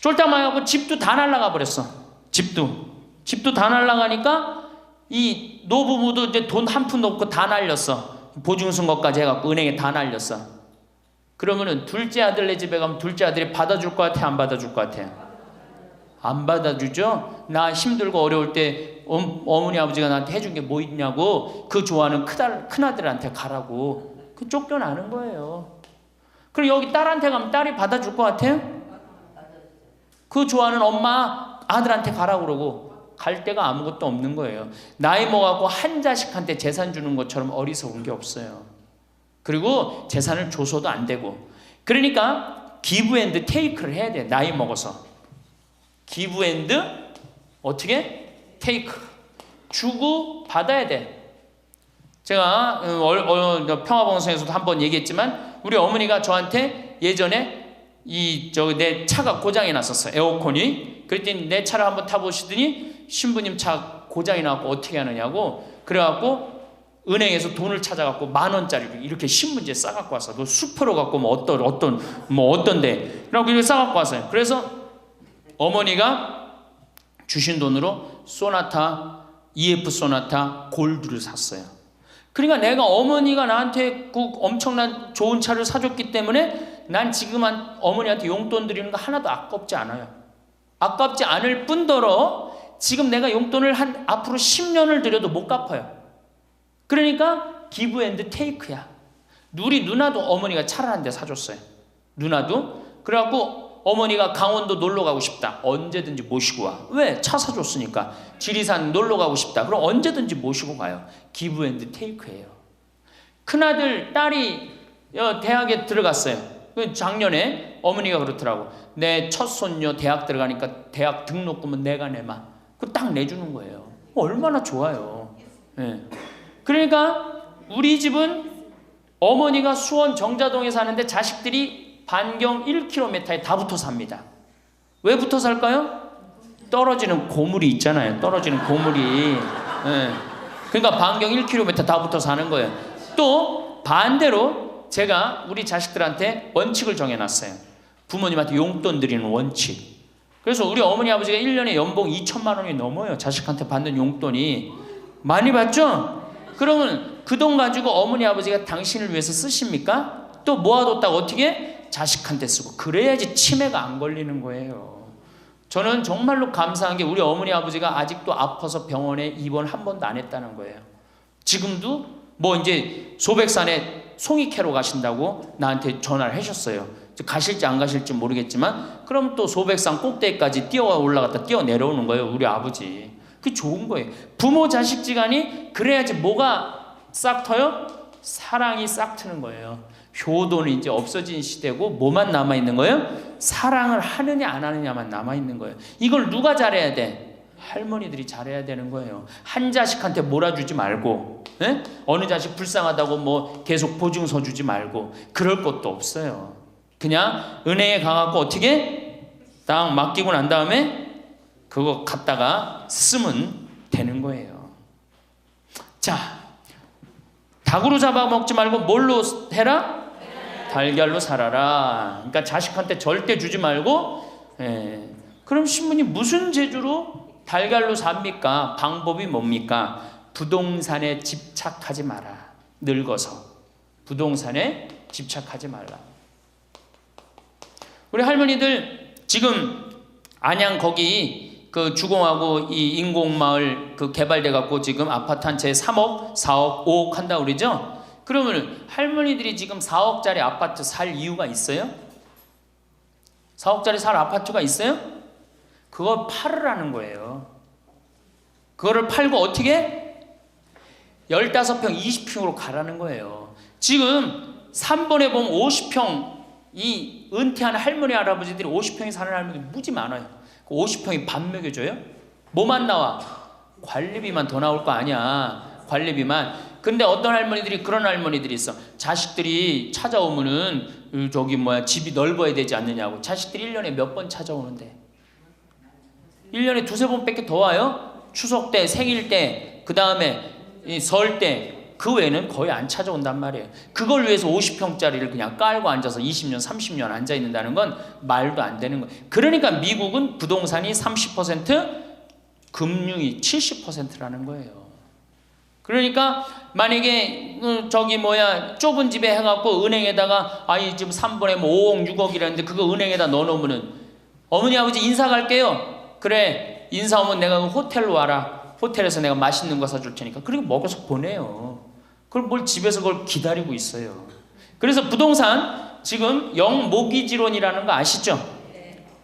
쫄딱 망해갖고 집도 다 날라가 버렸어. 집도 다 날라가니까 이 노부부도 이제 돈 한 푼도 없고 다 날렸어. 보증 것까지 해갖고 은행에 다 날렸어. 그러면은 둘째 아들네 집에 가면 둘째 아들이 받아줄 것 같아, 안 받아줄 것 같아? 안 받아주죠. 나 힘들고 어려울 때 어머니 아버지가 나한테 해준 게 뭐 있냐고 그 좋아하는 큰아들한테 가라고 그 쫓겨나는 거예요. 그리고 여기 딸한테 가면 딸이 받아줄 것 같아요? 그 좋아하는 엄마 아들한테 가라고 그러고 갈 데가 아무것도 없는 거예요. 나이 먹어갖고 한 자식한테 재산 주는 것처럼 어리석은 게 없어요. 그리고 재산을 줘서도 안 되고. 그러니까 기브 앤드 테이크를 해야 돼. 나이 먹어서 기브 앤드 어떻게? 테이크. 주고 받아야 돼. 제가 평화방송에서도 한번 얘기했지만 우리 어머니가 저한테 예전에 내 차가 고장이 났었어요. 에어컨이. 그랬더니 내 차를 한번 타보시더니 신부님 차 고장이 나고 어떻게 하느냐고 그래갖고 은행에서 돈을 찾아갖고 10,000원짜리를 이렇게 신문지에 싸갖고 왔어. 너 수표로 갖고 뭐 어떤데 그래갖고 이렇게 싸갖고 왔어요. 그래서 어머니가 주신 돈으로 소나타 EF 소나타 골드를 샀어요. 그러니까 내가 어머니가 나한테 그 엄청난 좋은 차를 사줬기 때문에 난 지금 어머니한테 용돈 드리는 거 하나도 아깝지 않아요. 아깝지 않을 뿐더러 지금 내가 용돈을 앞으로 10년을 드려도 못 갚아요. 그러니까 기브 앤드 테이크야. 우리 누나도 어머니가 차를 한 대 사줬어요. 누나도. 그래갖고 어머니가 강원도 놀러 가고 싶다. 언제든지 모시고 와. 왜? 차 사줬으니까. 지리산 놀러 가고 싶다. 그럼 언제든지 모시고 가요. 기브 앤드 테이크예요. 큰아들, 딸이 대학에 들어갔어요. 작년에 어머니가 그렇더라고. 내 첫 손녀 대학 들어가니까 대학 등록금은 내가 내마. 그거 딱 내주는 거예요. 얼마나 좋아요. 네. 그러니까 우리 집은 어머니가 수원 정자동에 사는데 자식들이 반경 1km에 다 붙어 삽니다. 왜 붙어 살까요? 떨어지는 고물이 있잖아요. 떨어지는 고물이. 네. 그러니까 반경 1km 다 붙어 사는 거예요. 또 반대로 제가 우리 자식들한테 원칙을 정해놨어요. 부모님한테 용돈 드리는 원칙. 그래서 우리 어머니 아버지가 1년에 연봉 2천만 원이 넘어요. 자식한테 받는 용돈이. 많이 받죠? 그러면 그 돈 가지고 어머니 아버지가 당신을 위해서 쓰십니까? 또 모아뒀다가 어떻게? 자식한테 쓰고. 그래야지 치매가 안 걸리는 거예요. 저는 정말로 감사한 게 우리 어머니 아버지가 아직도 아파서 병원에 입원 한 번도 안 했다는 거예요. 지금도 뭐 이제 소백산에 송이 캐러 가신다고 나한테 전화를 하셨어요. 가실지 안 가실지 모르겠지만 그럼 또 소백산 꼭대기까지 뛰어 올라갔다 뛰어 내려오는 거예요. 우리 아버지. 그게 좋은 거예요. 부모 자식 지간이 그래야지 뭐가 싹 터요? 사랑이 싹 트는 거예요. 효도는 이제 없어진 시대고 뭐만 남아있는 거예요? 사랑을 하느냐 안 하느냐만 남아있는 거예요. 이걸 누가 잘해야 돼? 할머니들이 잘해야 되는 거예요. 한 자식한테 몰아주지 말고 네? 어느 자식 불쌍하다고 뭐 계속 보증서 주지 말고 그럴 것도 없어요. 그냥 은행에 가갖고 어떻게 딱 맡기고 난 다음에 그거 갖다가 쓰면 되는 거예요. 자, 닭으로 잡아먹지 말고 뭘로 해라? 달걀로 살아라. 그러니까 자식한테 절대 주지 말고 그럼 신부님 무슨 재주로 달걀로 삽니까? 방법이 뭡니까? 부동산에 집착하지 마라. 늙어서 부동산에 집착하지 말라. 우리 할머니들 지금 안양 거기 그 주공하고 이 인공마을 그 개발돼 갖고 지금 아파트 한 채 3억, 4억, 5억 한다 그러죠? 그러면 할머니들이 지금 4억짜리 아파트 살 이유가 있어요? 4억짜리 살 아파트가 있어요? 그걸 팔으라는 거예요. 그거를 팔고 어떻게? 15평, 20평으로 가라는 거예요. 지금 3번에 보면 50평 이 은퇴한 할머니 할아버지들이 50평에 사는 할머니들이 무지 많아요. 그 50평이 밥 먹여줘요? 뭐만 나와? 관리비만 더 나올 거 아니야. 관리비만. 근데 어떤 할머니들이 그런 할머니들이 있어. 자식들이 찾아오면은 집이 넓어야 되지 않느냐고. 자식들이 1년에 몇 번 찾아오는데 1년에 2-3번밖에 더 와요? 추석 때, 생일 때, 그 다음에 설 때 그 외에는 거의 안 찾아온단 말이에요. 그걸 위해서 50평짜리를 그냥 깔고 앉아서 20년, 30년 앉아 있는다는 건 말도 안 되는 거예요. 그러니까 미국은 부동산이 30%, 금융이 70%라는 거예요. 그러니까 만약에 좁은 집에 해갖고 은행에다가 지금 3분의 5억 6억이라는데 그거 은행에다 넣어놓으면은 어머니 아버지 인사 갈게요. 그래 인사 오면 내가 호텔로 와라. 호텔에서 내가 맛있는 거 사줄 테니까. 그리고 먹여서 보내요. 그걸 뭘 집에서 그걸 기다리고 있어요. 그래서 부동산 지금 영모기지론이라는 거 아시죠?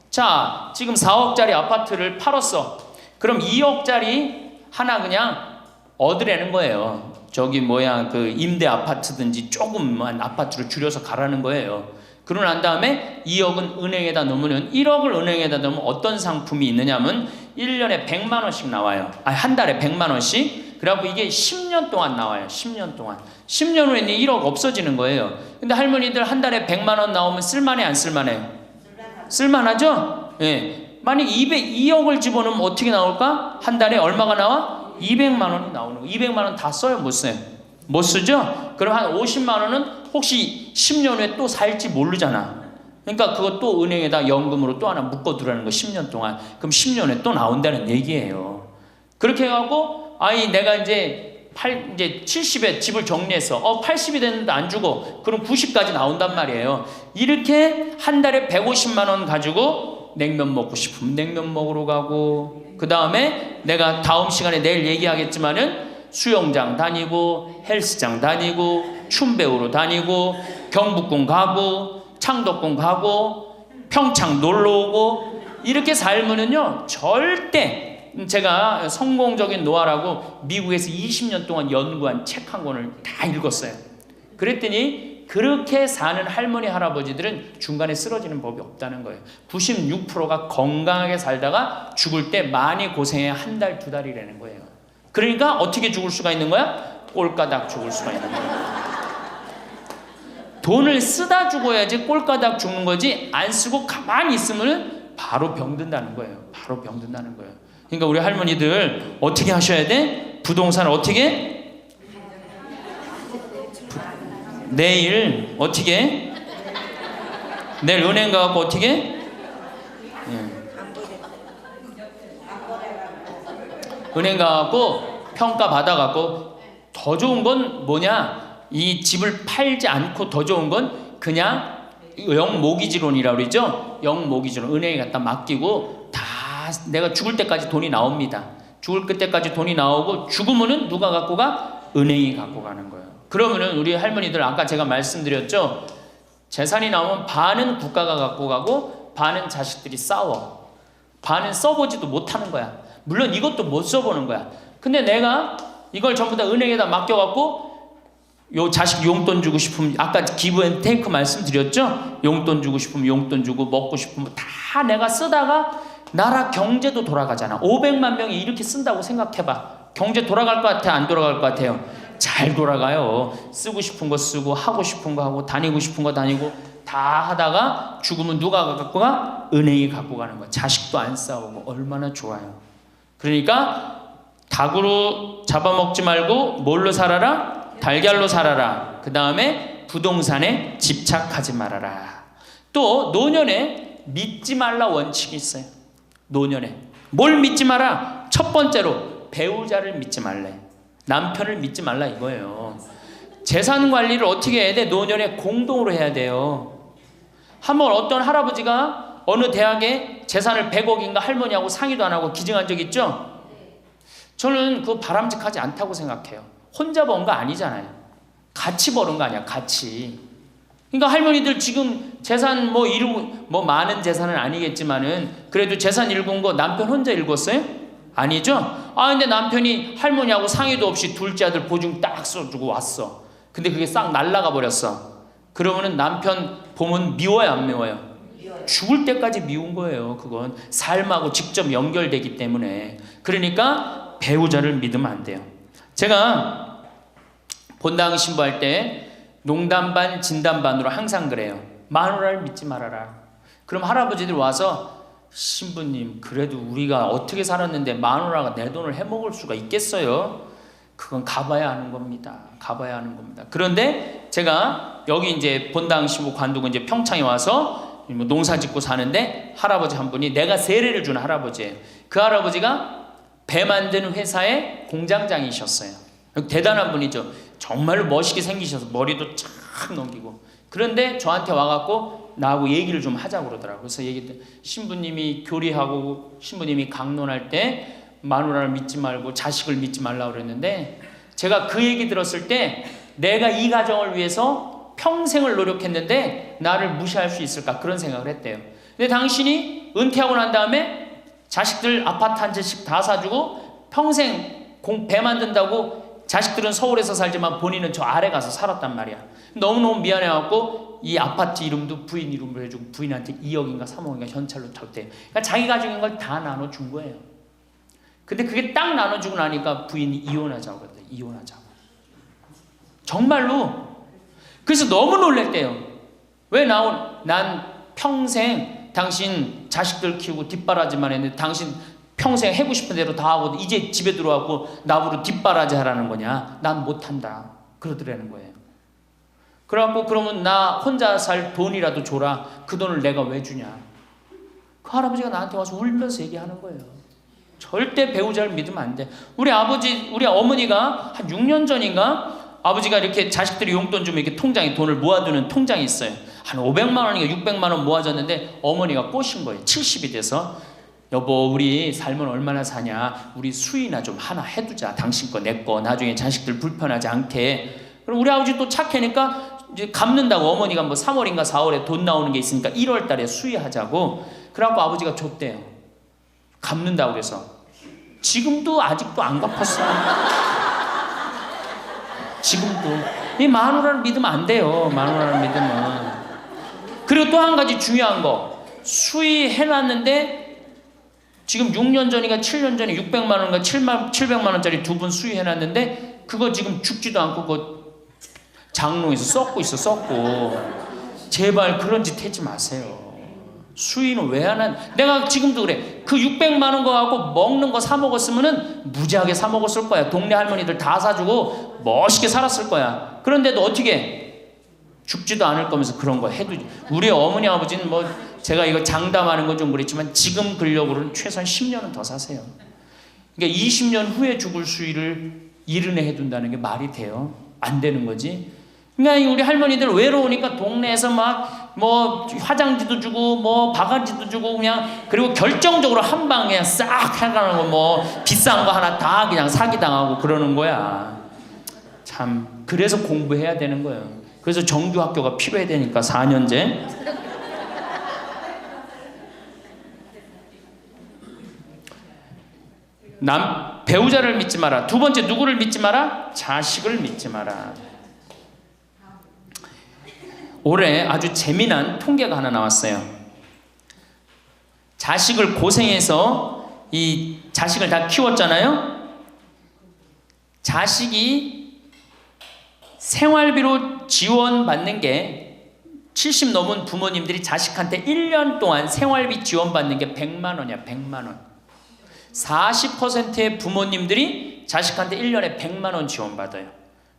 자 지금 4억짜리 아파트를 팔았어. 그럼 2억짜리 하나 그냥 얻으라는 거예요. 그 임대 아파트든지 조금만 아파트를 줄여서 가라는 거예요. 그러고 난 다음에 2억은 은행에다 넣으면 1억을 은행에다 넣으면 어떤 상품이 있느냐면 1년에 100만 원씩 나와요. 한 달에 100만 원씩. 그래갖고 이게 10년 동안 나와요. 10년 동안. 10년 후에는 1억 없어지는 거예요. 근데 할머니들 한 달에 100만 원 나오면 쓸만해 안 쓸만해요? 쓸만하죠? 예. 만약 2억을 집어넣으면 어떻게 나올까? 한 달에 얼마가 나와? 200만 원이 나오는 거. 200만 원 다 써요? 못 써요? 못 쓰죠? 그럼 한 50만 원은 혹시 10년 후에 또 살지 모르잖아. 그러니까 그거 또 은행에다 연금으로 또 하나 묶어두라는 거 10년 동안. 그럼 10년 후에 또 나온다는 얘기예요. 그렇게 해갖고 내가 이제 70에 집을 정리했어. 80이 됐는데 안 주고 그럼 90까지 나온단 말이에요. 이렇게 한 달에 150만 원 가지고 냉면 먹고 싶으면 냉면 먹으러 가고 그 다음에 내가 다음 시간에 내일 얘기하겠지만은 수영장 다니고 헬스장 다니고 춤 배우러 다니고 경복궁 가고 창덕궁 가고 평창 놀러 오고 이렇게 살면은요 절대 제가 성공적인 노하라고 미국에서 20년 동안 연구한 책 한 권을 다 읽었어요. 그랬더니 그렇게 사는 할머니 할아버지들은 중간에 쓰러지는 법이 없다는 거예요. 96%가 건강하게 살다가 죽을 때 많이 고생해 한 달, 두 달이라는 거예요. 그러니까 어떻게 죽을 수가 있는 거야? 꼴까닥 죽을 수가 있는 거야. 돈을 쓰다 죽어야지 꼴까닥 죽는 거지 안 쓰고 가만히 있으면 바로 병든다는 거예요. 바로 병든다는 거예요. 그러니까 우리 할머니들 어떻게 하셔야 돼? 부동산을 어떻게? 내일 어떻게? 내일 은행 가갖고 어떻게? 은행 가갖고 평가 받아갖고 더 좋은 건 뭐냐? 이 집을 팔지 않고 더 좋은 건 그냥 영모기지론이라고 그러죠? 영모기지론. 은행에 갖다 맡기고 다 내가 죽을 때까지 돈이 나옵니다. 죽을 때까지 돈이 나오고 죽으면은 누가 갖고 가? 은행이 갖고 가는 거예요. 그러면은 우리 할머니들 아까 제가 말씀드렸죠? 재산이 나오면 반은 국가가 갖고 가고 반은 자식들이 싸워. 반은 써보지도 못하는 거야. 물론 이것도 못 써보는 거야. 근데 내가 이걸 전부 다 은행에다 맡겨갖고 요 자식 용돈 주고 싶으면 아까 기브앤테이크 말씀드렸죠? 용돈 주고 싶으면 용돈 주고 먹고 싶으면 다 내가 쓰다가 나라 경제도 돌아가잖아. 500만 명이 이렇게 쓴다고 생각해봐. 경제 돌아갈 것 같아? 안 돌아갈 것 같아요? 잘 돌아가요. 쓰고 싶은 거 쓰고 하고 싶은 거 하고 다니고 싶은 거 다니고 다 하다가 죽으면 누가 갖고 가? 은행이 갖고 가는 거야. 자식도 안 싸우고 얼마나 좋아요. 그러니까 닭으로 잡아먹지 말고 뭘로 살아라? 달걀로 살아라. 그 다음에 부동산에 집착하지 말아라. 또 노년에 믿지 말라 원칙이 있어요. 노년에 뭘 믿지 마라? 첫 번째로 배우자를 믿지 말래. 남편을 믿지 말라 이거예요. 재산 관리를 어떻게 해야 돼? 노년에 공동으로 해야 돼요. 한번 어떤 할아버지가 어느 대학에 재산을 100억인가 할머니하고 상의도 안 하고 기증한 적 있죠? 저는 그거 바람직하지 않다고 생각해요. 혼자 번 거 아니잖아요. 같이 버는 거 아니야, 같이. 그러니까 할머니들 지금 재산 많은 재산은 아니겠지만은 그래도 재산 읽은 거 남편 혼자 읽었어요? 아니죠? 근데 남편이 할머니하고 상의도 없이 둘째 아들 보증 딱 써주고 왔어. 근데 그게 싹 날라가 버렸어. 그러면은 남편 보면 미워요, 안 미워요? 죽을 때까지 미운 거예요. 그건 삶하고 직접 연결되기 때문에. 그러니까 배우자를 믿으면 안 돼요. 제가 본당 신부할 때 농담 반 진담 반으로 항상 그래요. 마누라를 믿지 말아라. 그럼 할아버지들 와서 신부님 그래도 우리가 어떻게 살았는데 마누라가 내 돈을 해먹을 수가 있겠어요? 그건 가봐야 하는 겁니다. 가봐야 하는 겁니다. 그런데 제가 여기 이제 본당 시부 관두고 이제 평창에 와서 뭐 농사 짓고 사는데 할아버지 한 분이 내가 세례를 준 할아버지예요. 그 할아버지가 배 만드는 회사의 공장장이셨어요. 대단한 분이죠. 정말 멋있게 생기셔서 머리도 쫙 넘기고. 그런데 저한테 와갖고 나하고 얘기를 좀 하자고 그러더라고요. 그래서 얘기했더니 신부님이 교리하고 신부님이 강론할 때 마누라를 믿지 말고 자식을 믿지 말라고 그랬는데 제가 그 얘기 들었을 때 내가 이 가정을 위해서 평생을 노력했는데 나를 무시할 수 있을까 그런 생각을 했대요. 근데 당신이 은퇴하고 난 다음에 자식들 아파트 한 채씩 다 사주고 평생 배 만든다고 자식들은 서울에서 살지만 본인은 저 아래 가서 살았단 말이야. 너무너무 미안해갖고 이 아파트 이름도 부인 이름으로 해주고 부인한테 2억인가 3억인가 현찰로 줬대요. 그러니까 자기 가족인 걸 다 나눠준 거예요. 근데 그게 딱 나눠주고 나니까 부인이 이혼하자고 그랬대요. 이혼하자고. 정말로. 그래서 너무 놀랬대요. 왜 난 평생 당신 자식들 키우고 뒷바라지만 했는데 당신 평생 해고 싶은 대로 다 하고 이제 집에 들어와서 나보고 뒷바라지 하라는 거냐. 난 못한다. 그러더라는 거예요. 그래갖고 그러면 나 혼자 살 돈이라도 줘라. 그 돈을 내가 왜 주냐. 그 할아버지가 나한테 와서 울면서 얘기하는 거예요. 절대 배우자를 믿으면 안 돼. 우리 어머니가 한 6년 전인가 아버지가 이렇게 자식들이 용돈 주면 이렇게 통장에 돈을 모아두는 통장이 있어요. 한 500만 원인가 600만 원 모아졌는데 어머니가 꼬신 거예요. 70이 돼서 여보 우리 살면 얼마나 사냐. 우리 수의나 좀 하나 해두자. 당신 거 내 거 나중에 자식들 불편하지 않게. 그럼 우리 아버지 또 착하니까 이제 갚는다고 어머니가 뭐 3월인가 4월에 돈 나오는 게 있으니까 1월 달에 수의하자고. 그래갖고 아버지가 줬대요. 갚는다고 그래서. 지금도 아직도 안 갚았어요. 지금도. 이 마누라를 믿으면 안 돼요. 마누라를 믿으면. 그리고 또 한 가지 중요한 거. 수의해놨는데 지금 6년 전인가 7년 전에 600만 원인가 700만 원짜리 두 분 수의해놨는데 그거 지금 죽지도 않고 그거 장롱에서 썩고 있어. 썩고. 제발 그런 짓 하지 마세요. 수의는 왜 하나? 내가 지금도 그래. 그 600만 원 거 갖고 먹는 거 사 먹었으면은 무지하게 사 먹었을 거야. 동네 할머니들 다 사주고 멋있게 살았을 거야. 그런데도 어떻게 죽지도 않을 거면서 그런 거 해도. 우리 어머니 아버지는 뭐 제가 이거 장담하는 건 좀 그렇지만 지금 근력으로는 최소한 10년은 더 사세요. 그러니까 20년 후에 죽을 수의를 이른해 해둔다는 게 말이 돼요? 안 되는 거지. 그러니까 우리 할머니들 외로우니까 동네에서 막 뭐 화장지도 주고 뭐 바가지도 주고 그냥. 그리고 결정적으로 한 방에 그냥 싹 해가는 거 뭐 비싼 거 하나 다 그냥 사기당하고 그러는 거야. 참 그래서 공부해야 되는 거예요. 그래서 정규학교가 필요해야 되니까 4년제. 배우자를 믿지 마라. 두 번째 누구를 믿지 마라? 자식을 믿지 마라. 올해 아주 재미난 통계가 하나 나왔어요. 자식을 고생해서 이 자식을 다 키웠잖아요. 자식이 생활비로 지원받는 게 70 넘은 부모님들이 자식한테 1년 동안 생활비 지원받는 게 100만 원이야. 100만 원. 40%의 부모님들이 자식한테 1년에 100만 원 지원받아요.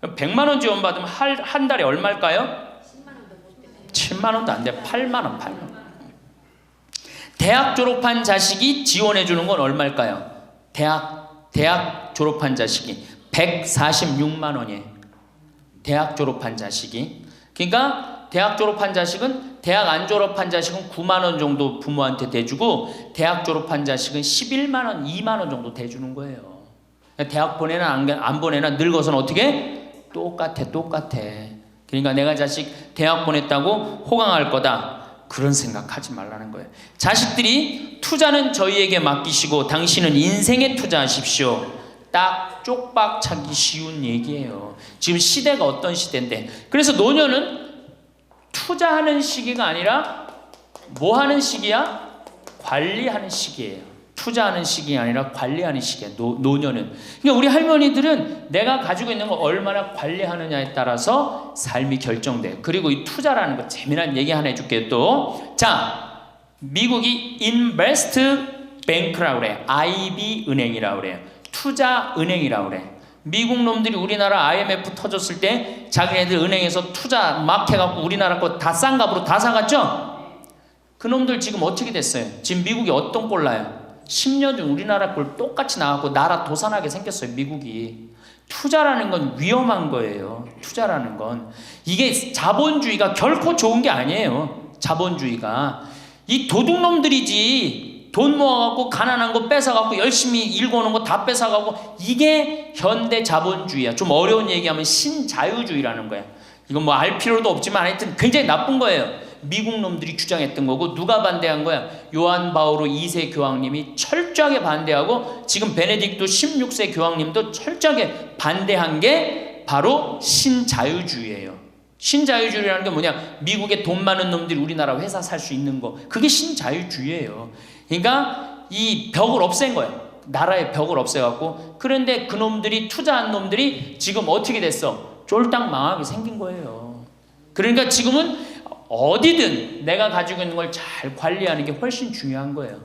100만 원 지원받으면 한 달에 얼마일까요? 7만 원도 안 돼. 8만 원, 8만 원. 대학 졸업한 자식이 지원해 주는 건 얼마일까요? 대학 졸업한 자식이 146만 원이에요. 대학 졸업한 자식이. 그러니까 대학 졸업한 자식은, 대학 안 졸업한 자식은 9만 원 정도 부모한테 대주고 대학 졸업한 자식은 11만 원, 2만 원 정도 대주는 거예요. 대학 보내나 안 보내나 늙어서는 어떻게? 똑같아. 그러니까 내가 자식 대학 보냈다고 호강할 거다. 그런 생각하지 말라는 거예요. 자식들이 투자는 저희에게 맡기시고 당신은 인생에 투자하십시오. 딱 쪽박 차기 쉬운 얘기예요. 지금 시대가 어떤 시대인데. 그래서 노년은 투자하는 시기가 아니라 뭐 하는 시기야? 관리하는 시기예요. 투자하는 시기가 아니라 관리하는 시기야. 노년은. 그러니까 우리 할머니들은 내가 가지고 있는 거 얼마나 관리하느냐에 따라서 삶이 결정돼. 그리고 이 투자라는 거 재미난 얘기 하나 해줄게요. 또 자, 미국이 Invest Bank라고 그래. IB 은행이라고 그래요. 투자 은행이라고 그래. 미국 놈들이 우리나라 IMF 터졌을 때 자기네들 은행에서 투자 막 해갖고 우리나라 거 다 싼 값으로 다 사갔죠? 그 놈들 지금 어떻게 됐어요? 지금 미국이 어떤 꼴 나요? 10년 전 우리나라 꼴 똑같이 나왔고 나라 도산하게 생겼어요. 미국이. 투자라는 건 위험한 거예요. 투자라는 건. 이게 자본주의가 결코 좋은 게 아니에요. 자본주의가. 이 도둑놈들이지. 돈 모아갖고 가난한 거 뺏어갖고 열심히 일고 오는 거 다 뺏어가고 이게 현대 자본주의야. 좀 어려운 얘기하면 신자유주의라는 거야. 이건 뭐 알 필요도 없지만 하여튼 굉장히 나쁜 거예요. 미국 놈들이 주장했던 거고 누가 반대한 거야? 요한 바오로 2세 교황님이 철저하게 반대하고 지금 베네딕토 16세 교황님도 철저하게 반대한 게 바로 신자유주의예요. 신자유주의라는 게 뭐냐? 미국에 돈 많은 놈들이 우리나라 회사 살 수 있는 거. 그게 신자유주의예요. 그러니까 이 벽을 없앤 거예요. 나라의 벽을 없애갖고. 그런데 그 놈들이 투자한 놈들이 지금 어떻게 됐어? 쫄딱 망하게 생긴 거예요. 그러니까 지금은 어디든 내가 가지고 있는 걸 잘 관리하는 게 훨씬 중요한 거예요.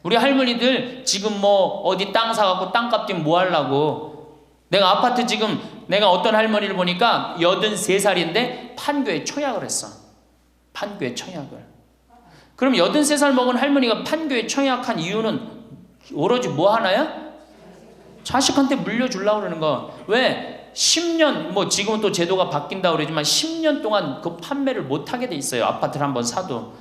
우리 할머니들 지금 뭐 어디 땅 사갖고 땅값 뛰면 뭐 하려고. 내가 아파트 지금 내가 어떤 할머니를 보니까 83살인데 판교에 청약을 했어. 판교에 청약을. 그럼 83살 먹은 할머니가 판교에 청약한 이유는 오로지 뭐 하나야? 자식한테 물려주려고 그러는 거. 왜? 10년, 뭐 지금은 또 제도가 바뀐다고 그러지만 10년 동안 그 판매를 못하게 돼 있어요. 아파트를 한번 사도.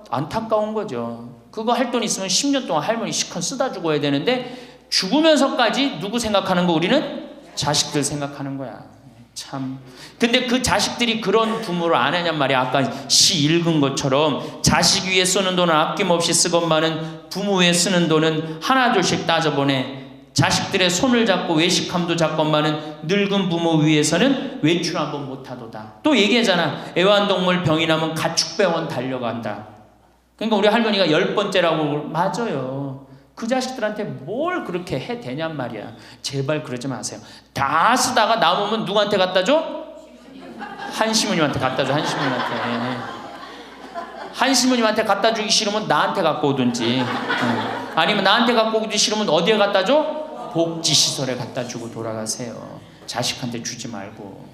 안타까운 거죠. 그거 할 돈 있으면 10년 동안 할머니 시컨 쓰다 죽어야 되는데 죽으면서까지 누구 생각하는 거? 우리는 자식들 생각하는 거야. 참. 근데 그 자식들이 그런 부모를 안 하냔 말이야. 아까 시 읽은 것처럼 자식 위에 쓰는 돈은 아낌없이 쓰건만은 부모 위에 쓰는 돈은 하나둘씩 따져보내. 자식들의 손을 잡고 외식함도 잡건만은 늙은 부모 위해서는 외출 한번 못하도다. 또 얘기하잖아. 애완동물 병이 나면 가축병원 달려간다. 그러니까 우리 할머니가 10번째라고. 맞아요. 그 자식들한테 뭘 그렇게 해대냔 말이야. 제발 그러지 마세요. 다 쓰다가 남으면 누구한테 갖다 줘? 한시모님한테 갖다 줘. 한시모님한테. 한시모님한테 갖다 주기 싫으면 나한테 갖고 오든지. 아니면 나한테 갖고 오기 싫으면 어디에 갖다 줘? 복지시설에 갖다 주고 돌아가세요. 자식한테 주지 말고.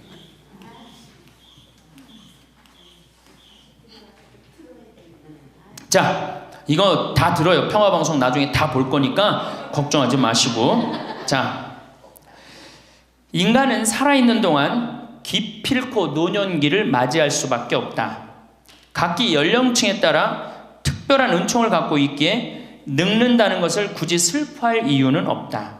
자, 이거 다 들어요. 평화방송 나중에 다 볼 거니까 걱정하지 마시고. 자, 인간은 살아있는 동안 기필코 노년기를 맞이할 수밖에 없다. 각기 연령층에 따라 특별한 은총을 갖고 있기에 늙는다는 것을 굳이 슬퍼할 이유는 없다.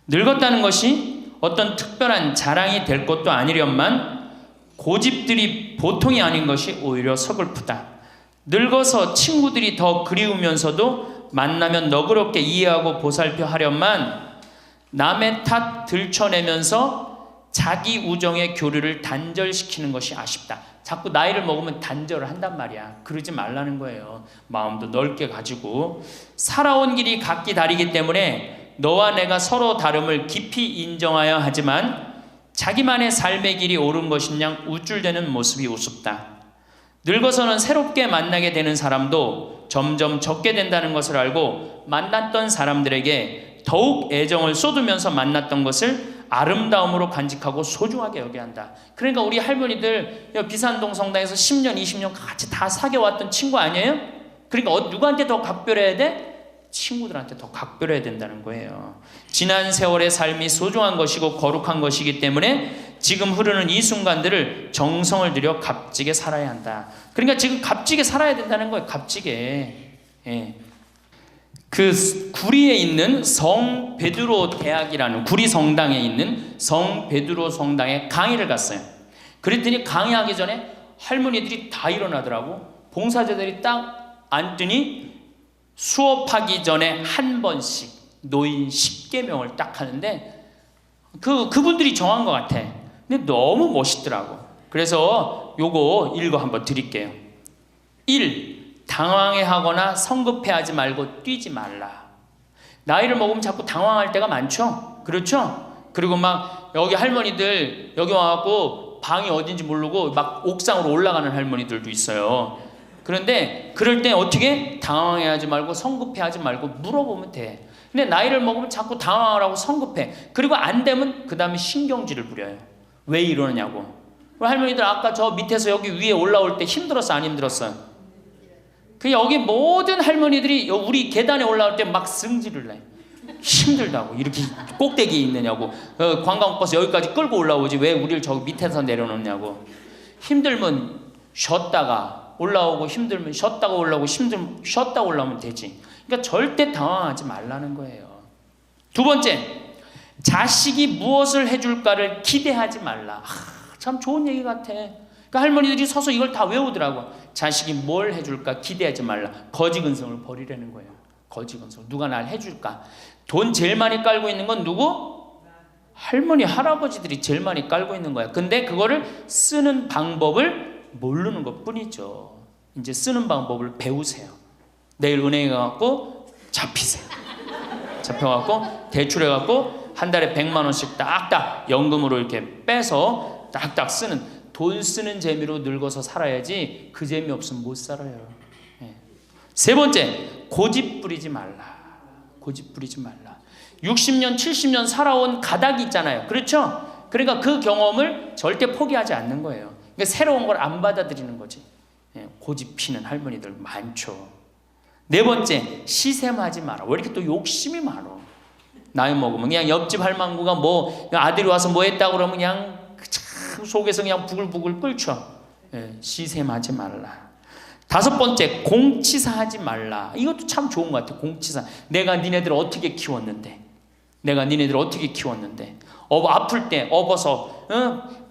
늙었다는 것이 어떤 특별한 자랑이 될 것도 아니련만 고집들이 보통이 아닌 것이 오히려 서글프다. 늙어서 친구들이 더 그리우면서도 만나면 너그럽게 이해하고 보살펴 하련만 남의 탓 들춰내면서 자기 우정의 교류를 단절시키는 것이 아쉽다. 자꾸 나이를 먹으면 단절을 한단 말이야. 그러지 말라는 거예요. 마음도 넓게 가지고. 살아온 길이 각기 다르기 때문에 너와 내가 서로 다름을 깊이 인정하여야 하지만 자기만의 삶의 길이 옳은 것인 양 우쭐대는 모습이 우습다. 늙어서는 새롭게 만나게 되는 사람도 점점 적게 된다는 것을 알고 만났던 사람들에게 더욱 애정을 쏟으면서 만났던 것을 아름다움으로 간직하고 소중하게 여겨야 한다. 그러니까 우리 할머니들 비산동 성당에서 10년, 20년 같이 다 사귀어왔던 친구 아니에요? 그러니까 누구한테 더 각별해야 돼? 친구들한테 더 각별해야 된다는 거예요. 지난 세월의 삶이 소중한 것이고 거룩한 것이기 때문에 지금 흐르는 이 순간들을 정성을 들여 값지게 살아야 한다. 그러니까 지금 값지게 살아야 된다는 거예요. 값지게. 예. 그 구리에 있는 성 베드로 대학이라는 구리 성당에 있는 성 베드로 성당에 강의를 갔어요. 그랬더니 강의하기 전에 할머니들이 다 일어나더라고. 봉사자들이 딱 앉더니 수업하기 전에 한 번씩 노인 10계명을 딱 하는데 그분들이 정한 것 같아. 근데 너무 멋있더라고. 그래서 요거 읽어 한번 드릴게요. 1. 당황해하거나 성급해하지 말고 뛰지 말라. 나이를 먹으면 자꾸 당황할 때가 많죠. 그렇죠? 그리고 막 여기 할머니들 여기 와갖고 방이 어딘지 모르고 막 옥상으로 올라가는 할머니들도 있어요. 그런데 그럴 때 어떻게 당황해하지 말고 성급해하지 말고 물어보면 돼. 근데 나이를 먹으면 자꾸 당황하라고 성급해. 그리고 안 되면 그 다음에 신경질을 부려요. 왜 이러느냐고. 우리 할머니들 아까 저 밑에서 여기 위에 올라올 때 힘들었어 안 힘들었어요? 그 여기 모든 할머니들이 우리 계단에 올라올 때 막 승질을 내. 힘들다고. 이렇게 꼭대기에 있느냐고. 관광버스 여기까지 끌고 올라오지 왜 우리를 저기 밑에서 내려놓냐고. 힘들면 쉬었다가 올라오고, 힘들면 쉬었다가 올라오고, 힘들면 쉬었다가 올라오면 되지. 그러니까 절대 당황하지 말라는 거예요. 두 번째, 자식이 무엇을 해줄까를 기대하지 말라. 참 좋은 얘기 같아. 그러니까 할머니들이 서서 이걸 다 외우더라고. 자식이 뭘 해줄까 기대하지 말라. 거지근성을 버리라는 거예요. 거지근성. 누가 날 해줄까. 돈 제일 많이 깔고 있는 건 누구? 할머니 할아버지들이 제일 많이 깔고 있는 거야. 근데 그거를 쓰는 방법을 모르는 것 뿐이죠. 이제 쓰는 방법을 배우세요. 내일 은행에 가갖고 잡히세요. 잡혀갖고 대출해갖고 한 달에 100만 원씩 딱딱 연금으로 이렇게 빼서 딱딱 쓰는, 돈 쓰는 재미로 늙어서 살아야지 그 재미 없으면 못 살아요. 세 번째, 고집 부리지 말라. 고집 부리지 말라. 60년 70년 살아온 가닥이 있잖아요. 그렇죠? 그러니까 그 경험을 절대 포기하지 않는 거예요. 그러니까 새로운 걸 안 받아들이는 거지. 고집 피는 할머니들 많죠. 네 번째, 시샘하지 마라. 왜 이렇게 또 욕심이 많아? 나이 먹으면 그냥 옆집 할망구가 뭐 아들이 와서 뭐 했다고 그러면 그냥 참 속에서 그냥 부글부글 끓죠. 시샘하지 말라. 다섯 번째, 공치사하지 말라. 이것도 참 좋은 것 같아. 공치사. 내가 니네들 어떻게 키웠는데, 내가 니네들 어떻게 키웠는데, 아플 때 업어서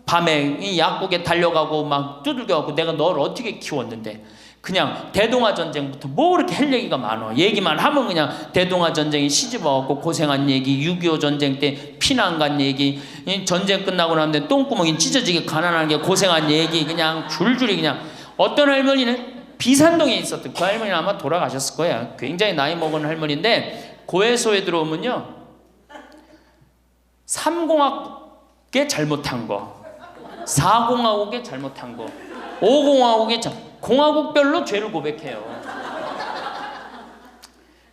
밤에 이 약국에 달려가고 막 두들겨갖고 내가 너를 어떻게 키웠는데. 그냥 대동아 전쟁부터 뭐 그렇게 할 얘기가 많아. 얘기만 하면 그냥 대동아 전쟁에 시집와갖고 고생한 얘기, 6.25 전쟁 때 피난 간 얘기, 전쟁 끝나고 나는데 똥구멍이 찢어지게 가난하게 고생한 얘기, 그냥 줄줄이. 그냥 어떤 할머니는 비산동에 있었던 그 할머니는 아마 돌아가셨을 거야. 굉장히 나이 먹은 할머니인데 고해소에 들어오면요, 3공학에 잘못한 거, 4공화국에 잘못한 거, 5공화국에 공화국별로 죄를 고백해요.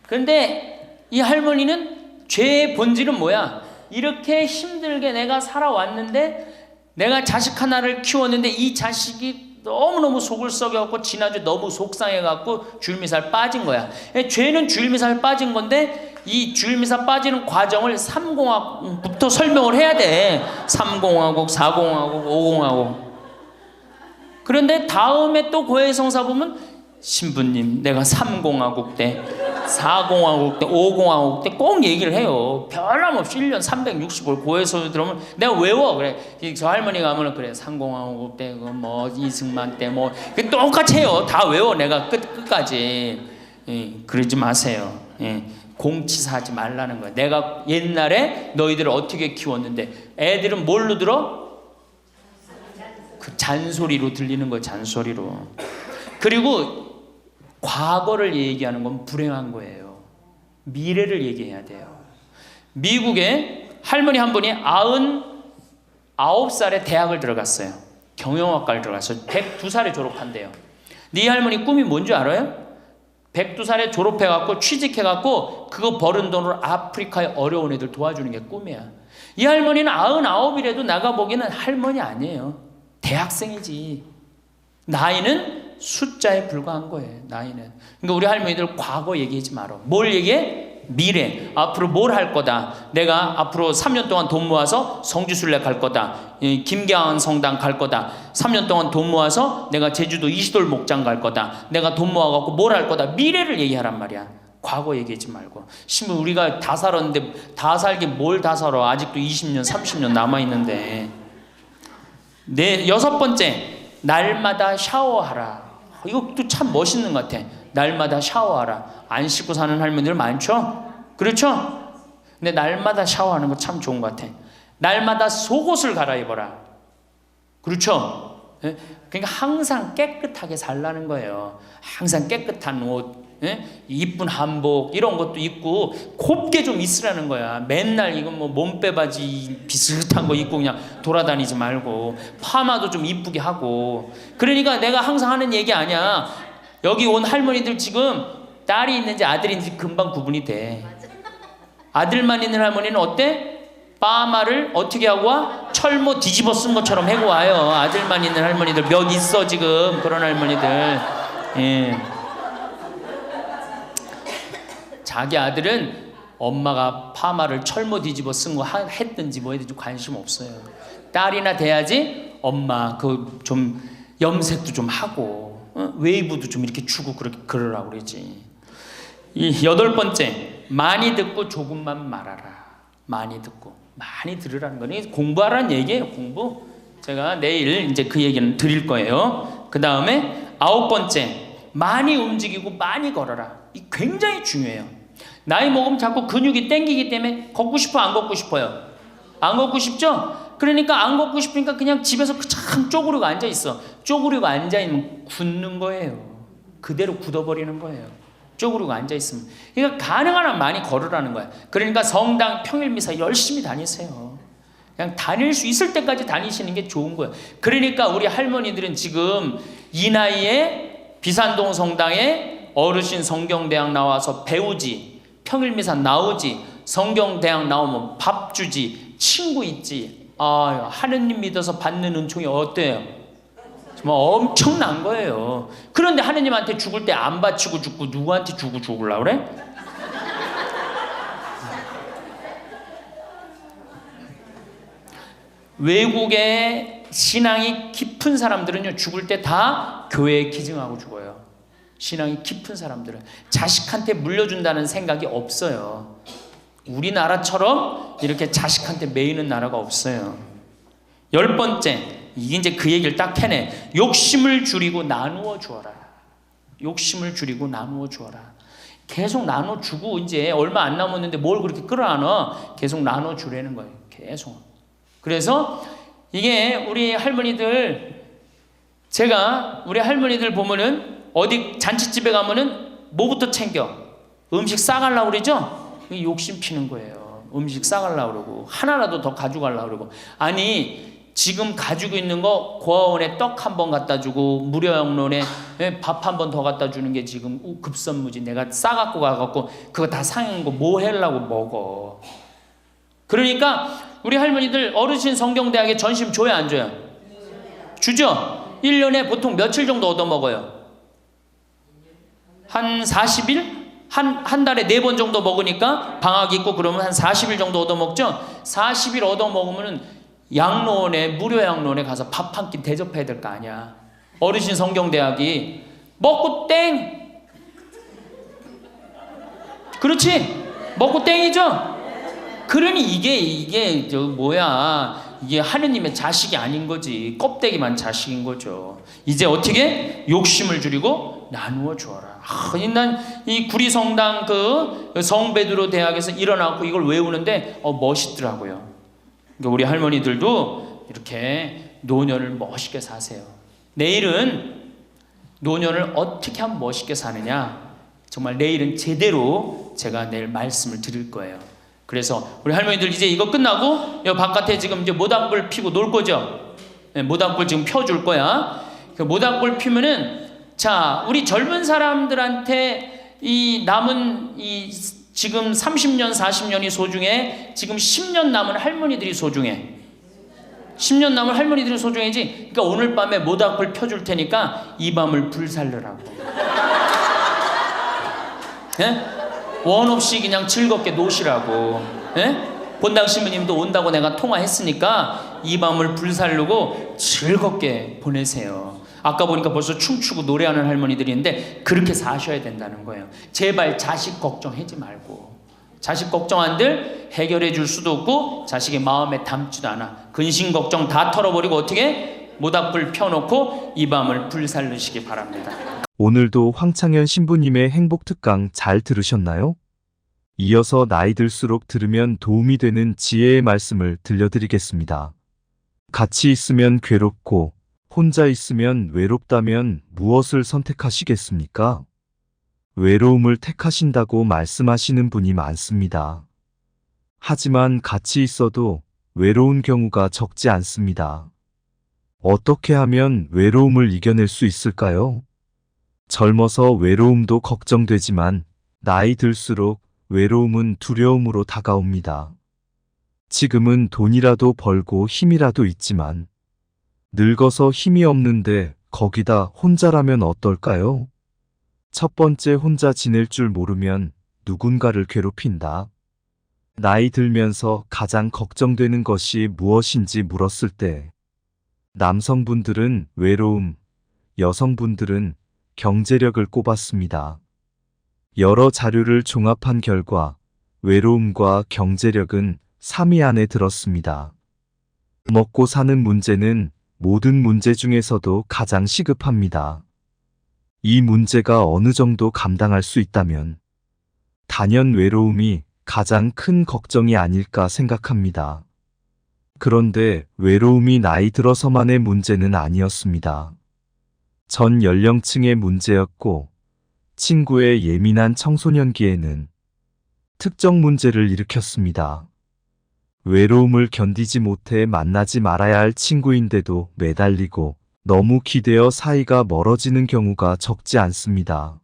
그런데 이 할머니는 죄의 본질은 뭐야? 이렇게 힘들게 내가 살아왔는데, 내가 자식 하나를 키웠는데 이 자식이 너무너무 속을 썩여갖고 지난주 너무 속상해갖고 줄미살 빠진 거야. 죄는 줄미살 빠진 건데 이 줄미살 빠지는 과정을 3공화국부터 설명을 해야 돼. 3공화국, 4공화국, 5공화국. 그런데 다음에 또 고해성사 보면 신부님 내가 3공화국 때, 4공화국 때, 5공화국 때 꼭 얘기를 해요. 변함없이 1년 365일 고해성사 들어오면 내가 외워. 그래, 저 할머니가 하면 그래 3공화국 때 뭐 이승만 때 뭐 똑같이 해요. 다 외워 내가 끝까지. 그러지 마세요. 공치사하지 말라는 거야. 내가 옛날에 너희들을 어떻게 키웠는데. 애들은 뭘로 들어? 그 잔소리로 들리는 거예요. 잔소리로. 그리고 과거를 얘기하는 건 불행한 거예요. 미래를 얘기해야 돼요. 미국에 할머니 한 분이 99살에 대학을 들어갔어요. 경영학과를 들어갔어요. 102살에 졸업한대요. 네 할머니 꿈이 뭔지 알아요? 102살에 졸업해갖고 취직해갖고 그거 버는 돈으로 아프리카의 어려운 애들 도와주는 게 꿈이야. 이 할머니는 99이라도 나가 보기에는 할머니 아니에요. 대학생이지. 나이는 숫자에 불과한 거예요. 나이는. 그러니까 우리 할머니들 과거 얘기하지 마라. 뭘 얘기해? 미래. 앞으로 뭘 할 거다. 내가 앞으로 3년 동안 돈 모아서 성지순례 갈 거다. 김계한 성당 갈 거다. 3년 동안 돈 모아서 내가 제주도 이시돌 목장 갈 거다. 내가 돈 모아갖고 뭘 할 거다. 미래를 얘기하란 말이야. 과거 얘기하지 말고. 심지어 우리가 다 살았는데 다 살기 뭘 다 살아. 아직도 20년 30년 남아있는데. 여섯 번째, 날마다 샤워하라. 이것도 참 멋있는 것 같아. 날마다 샤워하라. 안 씻고 사는 할머니들 많죠? 그렇죠? 근데 날마다 샤워하는 거 참 좋은 것 같아. 날마다 속옷을 갈아입어라. 그렇죠? 그러니까 항상 깨끗하게 살라는 거예요. 항상 깨끗한 옷, 이쁜 한복 이런 것도 입고 곱게 좀 있으라는 거야. 맨날 이건 뭐 몸빼바지 비슷한 거 입고 그냥 돌아다니지 말고 파마도 좀 이쁘게 하고. 그러니까 내가 항상 하는 얘기 아니야. 여기 온 할머니들 지금 딸이 있는지 아들이 있는지 금방 구분이 돼. 아들만 있는 할머니는 어때? 파마를 어떻게 하고 와? 철모 뒤집어 쓴 것처럼 해고 와요. 아들만 있는 할머니들 몇 있어 지금 그런 할머니들. 예. 자기 아들은 엄마가 파마를 철모 뒤집어 쓴 거 했든지 뭐 했든지 관심 없어요. 딸이나 돼야지 엄마 그 좀 염색도 좀 하고 웨이브도 좀 이렇게 주고 그러라고 그러지. 이 8번째, 많이 듣고 조금만 말하라. 많이 듣고 많이 들으라는 거니 공부하라는 얘기예요. 공부. 제가 내일 이제 그 얘기는 드릴 거예요. 그 다음에 9번째, 많이 움직이고 많이 걸어라. 이 굉장히 중요해요. 나이 먹으면 자꾸 근육이 땡기기 때문에 걷고 싶어 안 걷고 싶어요? 안 걷고 싶죠? 그러니까 안 걷고 싶으니까 그냥 집에서 참 쪼그리고 앉아있어. 쪼그리고 앉아있으면 굳는 거예요. 그대로 굳어버리는 거예요. 쪼그리고 앉아있으면. 그러니까 가능한 한 많이 걸으라는 거야. 그러니까 성당 평일미사 열심히 다니세요. 그냥 다닐 수 있을 때까지 다니시는 게 좋은 거예요. 그러니까 우리 할머니들은 지금 이 나이에 비산동 성당에 어르신 성경대학 나와서 배우지, 평일미사 나오지, 성경대학 나오면 밥 주지, 친구 있지. 아, 하느님 믿어서 받는 은총이 어때요? 정말 엄청난 거예요. 그런데 하느님한테 죽을 때 안 바치고 죽고 누구한테 주고 죽으려고 그래? 외국에 신앙이 깊은 사람들은요, 죽을 때 다 교회에 기증하고 죽어요. 신앙이 깊은 사람들은 자식한테 물려준다는 생각이 없어요. 우리나라처럼 이렇게 자식한테 매이는 나라가 없어요. 10번째, 이게 이제 그 얘기를 딱 해내. 욕심을 줄이고 나누어 주어라. 욕심을 줄이고 나누어 주어라. 계속 나눠 주고 이제 얼마 안 남았는데 뭘 그렇게 끌어안아? 계속 나눠 주라는 거예요. 계속. 그래서 이게 우리 할머니들, 제가 우리 할머니들 보면은 어디 잔치집에 가면은 뭐부터 챙겨? 음식 싸가려고 그러죠? 욕심 피는 거예요. 음식 싸가려고 그러고 하나라도 더 가져가려고 그러고. 아니 지금 가지고 있는 거 고아원에 떡 한 번 갖다 주고 무료양론에 밥 한 번 더 갖다 주는 게 지금 급선무지. 내가 싸갖고 가갖고 그거 다 상한 거 뭐 하려고 먹어. 그러니까 우리 할머니들 어르신 성경대학에 전심 줘요 안 줘요? 주죠? 1년에 보통 며칠 정도 얻어먹어요? 한 40일? 한 달에 4번 정도 먹으니까 방학 있고 그러면 한 40일 정도 얻어먹죠? 40일 얻어먹으면 양로원에 무료 양로원에 가서 밥 한 끼 대접해야 될 거 아니야. 어르신 성경대학이 먹고 땡! 그렇지? 먹고 땡이죠? 그러니 이게 저 뭐야, 이게 하느님의 자식이 아닌 거지. 껍데기만 자식인 거죠. 이제 어떻게? 욕심을 줄이고 나누어 주어라. 난 이 구리성당 그 성베드로 대학에서 일어나고 이걸 외우는데 멋있더라고요. 그러니까 우리 할머니들도 이렇게 노년을 멋있게 사세요. 내일은 노년을 어떻게 하면 멋있게 사느냐, 정말 내일은 제대로 제가 내일 말씀을 드릴 거예요. 그래서 우리 할머니들 이제 이거 끝나고 여 바깥에 지금 이제 모닥불 피고 놀 거죠? 네, 모닥불 지금 펴줄 거야. 그 모닥불 피면은, 자, 우리 젊은 사람들한테 이 남은 이 지금 30년, 40년이 소중해. 지금 10년 남은 할머니들이 소중해. 10년 남은 할머니들이 소중해지. 그러니까 오늘 밤에 모닥불 펴줄 테니까 이 밤을 불살르라고. 예? 원 없이 그냥 즐겁게 노시라고. 예? 본당 신부님도 온다고 내가 통화했으니까 이 밤을 불살르고 즐겁게 보내세요. 아까 보니까 벌써 춤추고 노래하는 할머니들이 있는데 그렇게 사셔야 된다는 거예요. 제발 자식 걱정하지 말고. 자식 걱정한들 해결해 줄 수도 없고 자식의 마음에 담지도 않아. 근심 걱정 다 털어버리고 어떻게? 모닥불 펴놓고 이 밤을 불살르시기 바랍니다. 오늘도 황창현 신부님의 행복특강 잘 들으셨나요? 이어서 나이 들수록 들으면 도움이 되는 지혜의 말씀을 들려드리겠습니다. 같이 있으면 괴롭고 혼자 있으면 외롭다면 무엇을 선택하시겠습니까? 외로움을 택하신다고 말씀하시는 분이 많습니다. 하지만 같이 있어도 외로운 경우가 적지 않습니다. 어떻게 하면 외로움을 이겨낼 수 있을까요? 젊어서 외로움도 걱정되지만 나이 들수록 외로움은 두려움으로 다가옵니다. 지금은 돈이라도 벌고 힘이라도 있지만 늙어서 힘이 없는데 거기다 혼자라면 어떨까요? 첫 번째, 혼자 지낼 줄 모르면 누군가를 괴롭힌다. 나이 들면서 가장 걱정되는 것이 무엇인지 물었을 때 남성분들은 외로움, 여성분들은 경제력을 꼽았습니다. 여러 자료를 종합한 결과 외로움과 경제력은 3위 안에 들었습니다. 먹고 사는 문제는 모든 문제 중에서도 가장 시급합니다. 이 문제가 어느 정도 감당할 수 있다면 단연 외로움이 가장 큰 걱정이 아닐까 생각합니다. 그런데 외로움이 나이 들어서만의 문제는 아니었습니다. 전 연령층의 문제였고 친구의 예민한 청소년기에는 특정 문제를 일으켰습니다. 외로움을 견디지 못해 만나지 말아야 할 친구인데도 매달리고 너무 기대어 사이가 멀어지는 경우가 적지 않습니다.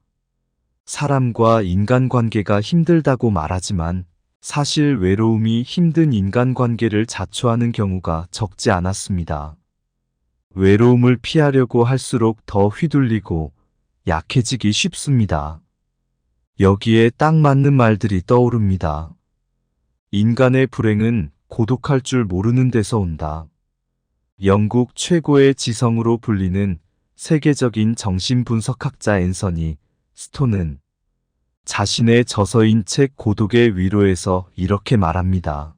사람과 인간관계가 힘들다고 말하지만 사실 외로움이 힘든 인간관계를 자초하는 경우가 적지 않았습니다. 외로움을 피하려고 할수록 더 휘둘리고 약해지기 쉽습니다. 여기에 딱 맞는 말들이 떠오릅니다. 인간의 불행은 고독할 줄 모르는 데서 온다. 영국 최고의 지성으로 불리는 세계적인 정신분석학자 앤서니 스톤은 자신의 저서인 책 고독의 위로에서 이렇게 말합니다.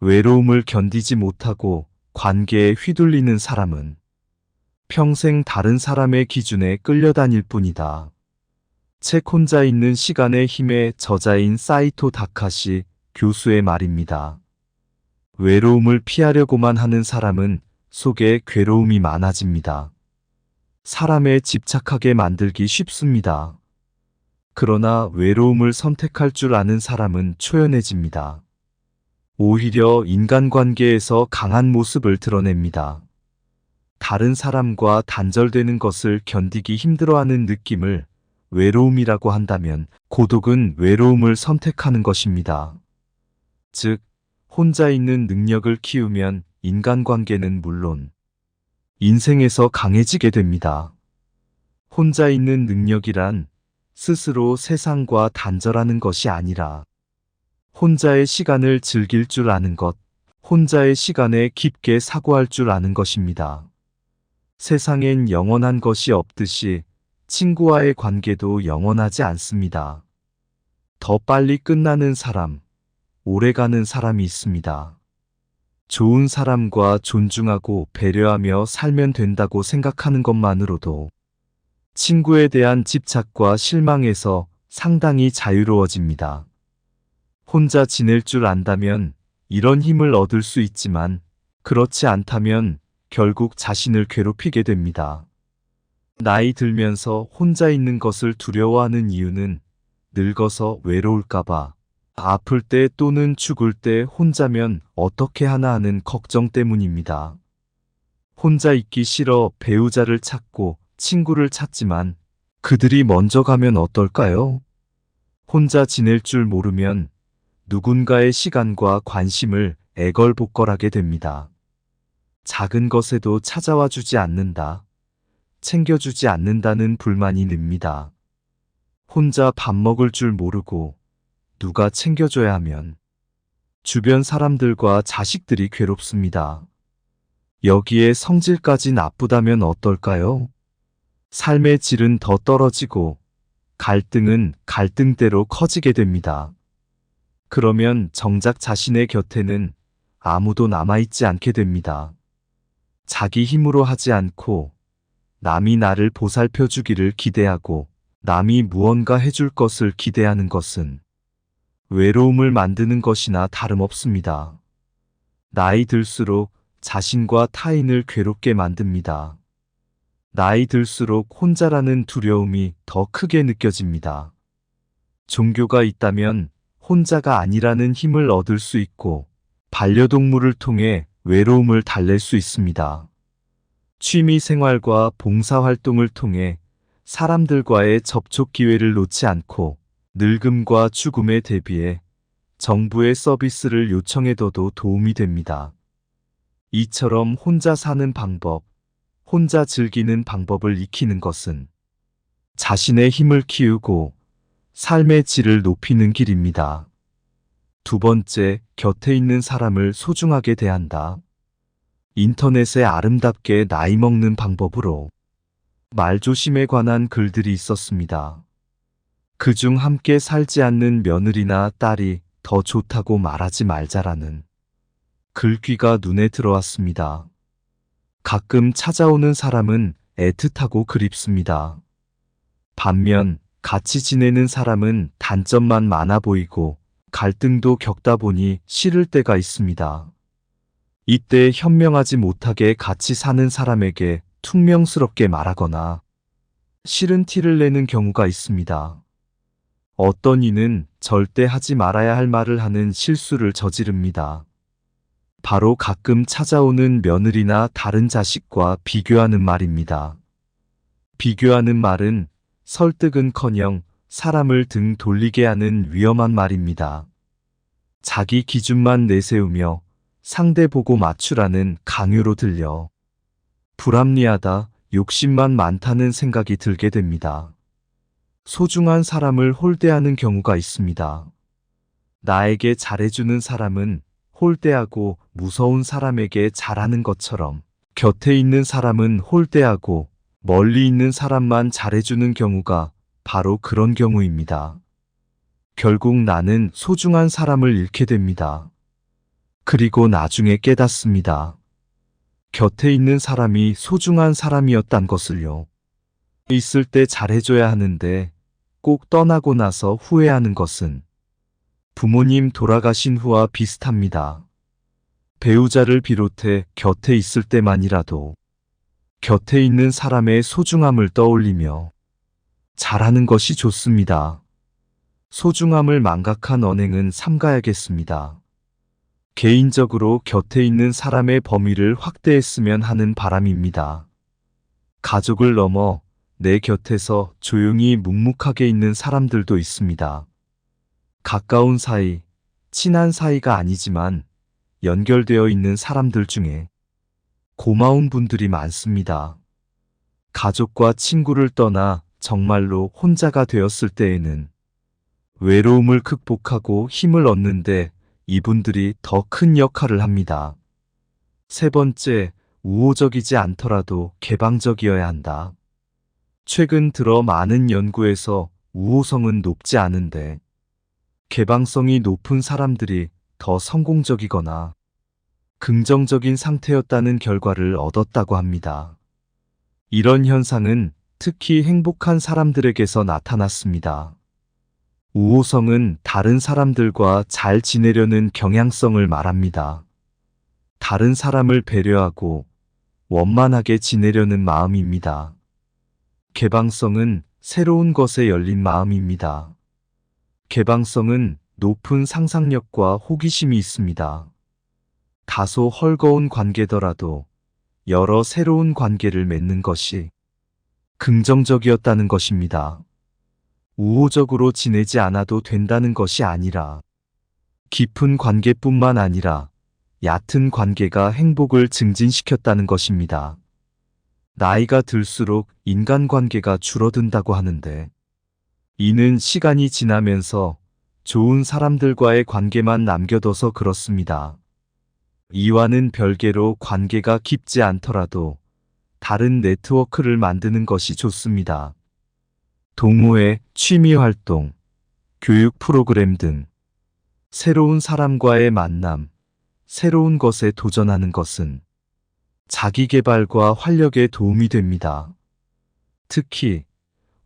외로움을 견디지 못하고 관계에 휘둘리는 사람은 평생 다른 사람의 기준에 끌려다닐 뿐이다. 책 혼자 있는 시간의 힘의 저자인 사이토 다카시 교수의 말입니다. 외로움을 피하려고만 하는 사람은 속에 괴로움이 많아집니다. 사람에 집착하게 만들기 쉽습니다. 그러나 외로움을 선택할 줄 아는 사람은 초연해집니다. 오히려 인간관계에서 강한 모습을 드러냅니다. 다른 사람과 단절되는 것을 견디기 힘들어하는 느낌을 외로움이라고 한다면 고독은 외로움을 선택하는 것입니다. 즉, 혼자 있는 능력을 키우면 인간관계는 물론 인생에서 강해지게 됩니다. 혼자 있는 능력이란 스스로 세상과 단절하는 것이 아니라 혼자의 시간을 즐길 줄 아는 것, 혼자의 시간에 깊게 사고할 줄 아는 것입니다. 세상엔 영원한 것이 없듯이 친구와의 관계도 영원하지 않습니다. 더 빨리 끝나는 사람, 오래가는 사람이 있습니다. 좋은 사람과 존중하고 배려하며 살면 된다고 생각하는 것만으로도 친구에 대한 집착과 실망에서 상당히 자유로워집니다. 혼자 지낼 줄 안다면 이런 힘을 얻을 수 있지만 그렇지 않다면 결국 자신을 괴롭히게 됩니다. 나이 들면서 혼자 있는 것을 두려워하는 이유는 늙어서 외로울까봐, 아플 때 또는 죽을 때 혼자면 어떻게 하나 하는 걱정 때문입니다. 혼자 있기 싫어 배우자를 찾고 친구를 찾지만 그들이 먼저 가면 어떨까요? 혼자 지낼 줄 모르면 누군가의 시간과 관심을 애걸복걸하게 됩니다. 작은 것에도 찾아와 주지 않는다, 챙겨주지 않는다는 불만이 늡니다. 혼자 밥 먹을 줄 모르고 누가 챙겨줘야 하면 주변 사람들과 자식들이 괴롭습니다. 여기에 성질까지 나쁘다면 어떨까요? 삶의 질은 더 떨어지고 갈등은 갈등대로 커지게 됩니다. 그러면 정작 자신의 곁에는 아무도 남아있지 않게 됩니다. 자기 힘으로 하지 않고 남이 나를 보살펴 주기를 기대하고 남이 무언가 해줄 것을 기대하는 것은 외로움을 만드는 것이나 다름없습니다. 나이 들수록 자신과 타인을 괴롭게 만듭니다. 나이 들수록 혼자라는 두려움이 더 크게 느껴집니다. 종교가 있다면 혼자가 아니라는 힘을 얻을 수 있고 반려동물을 통해 외로움을 달랠 수 있습니다. 취미 생활과 봉사활동을 통해 사람들과의 접촉 기회를 놓지 않고 늙음과 죽음에 대비해 정부의 서비스를 요청해둬도 도움이 됩니다. 이처럼 혼자 사는 방법, 혼자 즐기는 방법을 익히는 것은 자신의 힘을 키우고 삶의 질을 높이는 길입니다. 두 번째, 곁에 있는 사람을 소중하게 대한다. 인터넷에 아름답게 나이 먹는 방법으로 말조심에 관한 글들이 있었습니다. 그중 함께 살지 않는 며느리나 딸이 더 좋다고 말하지 말자라는 글귀가 눈에 들어왔습니다. 가끔 찾아오는 사람은 애틋하고 그립습니다. 반면 같이 지내는 사람은 단점만 많아 보이고 갈등도 겪다 보니 싫을 때가 있습니다. 이때 현명하지 못하게 같이 사는 사람에게 퉁명스럽게 말하거나 싫은 티를 내는 경우가 있습니다. 어떤 이는 절대 하지 말아야 할 말을 하는 실수를 저지릅니다. 바로 가끔 찾아오는 며느리나 다른 자식과 비교하는 말입니다. 비교하는 말은 설득은커녕 사람을 등 돌리게 하는 위험한 말입니다. 자기 기준만 내세우며 상대 보고 맞추라는 강요로 들려 불합리하다, 욕심만 많다는 생각이 들게 됩니다. 소중한 사람을 홀대하는 경우가 있습니다. 나에게 잘해주는 사람은 홀대하고 무서운 사람에게 잘하는 것처럼 곁에 있는 사람은 홀대하고 멀리 있는 사람만 잘해주는 경우가 바로 그런 경우입니다. 결국 나는 소중한 사람을 잃게 됩니다. 그리고 나중에 깨닫습니다. 곁에 있는 사람이 소중한 사람이었단 것을요. 있을 때 잘해줘야 하는데 꼭 떠나고 나서 후회하는 것은 부모님 돌아가신 후와 비슷합니다. 배우자를 비롯해 곁에 있을 때만이라도 곁에 있는 사람의 소중함을 떠올리며 잘하는 것이 좋습니다. 소중함을 망각한 언행은 삼가야겠습니다. 개인적으로 곁에 있는 사람의 범위를 확대했으면 하는 바람입니다. 가족을 넘어 내 곁에서 조용히 묵묵하게 있는 사람들도 있습니다. 가까운 사이, 친한 사이가 아니지만 연결되어 있는 사람들 중에 고마운 분들이 많습니다. 가족과 친구를 떠나 정말로 혼자가 되었을 때에는 외로움을 극복하고 힘을 얻는데 이분들이 더 큰 역할을 합니다. 세 번째, 우호적이지 않더라도 개방적이어야 한다. 최근 들어 많은 연구에서 우호성은 높지 않은데 개방성이 높은 사람들이 더 성공적이거나 긍정적인 상태였다는 결과를 얻었다고 합니다. 이런 현상은 특히 행복한 사람들에게서 나타났습니다. 우호성은 다른 사람들과 잘 지내려는 경향성을 말합니다. 다른 사람을 배려하고 원만하게 지내려는 마음입니다. 개방성은 새로운 것에 열린 마음입니다. 개방성은 높은 상상력과 호기심이 있습니다. 다소 헐거운 관계더라도 여러 새로운 관계를 맺는 것이 긍정적이었다는 것입니다. 우호적으로 지내지 않아도 된다는 것이 아니라 깊은 관계뿐만 아니라 얕은 관계가 행복을 증진시켰다는 것입니다. 나이가 들수록 인간관계가 줄어든다고 하는데 이는 시간이 지나면서 좋은 사람들과의 관계만 남겨둬서 그렇습니다. 이와는 별개로 관계가 깊지 않더라도 다른 네트워크를 만드는 것이 좋습니다. 동호회, 취미활동, 교육 프로그램 등 새로운 사람과의 만남, 새로운 것에 도전하는 것은 자기 개발과 활력에 도움이 됩니다. 특히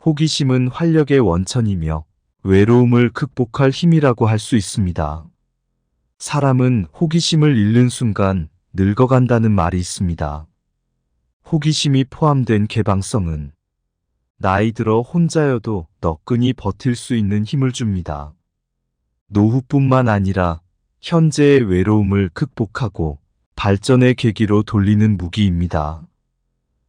호기심은 활력의 원천이며 외로움을 극복할 힘이라고 할 수 있습니다. 사람은 호기심을 잃는 순간 늙어간다는 말이 있습니다. 호기심이 포함된 개방성은 나이 들어 혼자여도 너끈히 버틸 수 있는 힘을 줍니다. 노후뿐만 아니라 현재의 외로움을 극복하고 발전의 계기로 돌리는 무기입니다.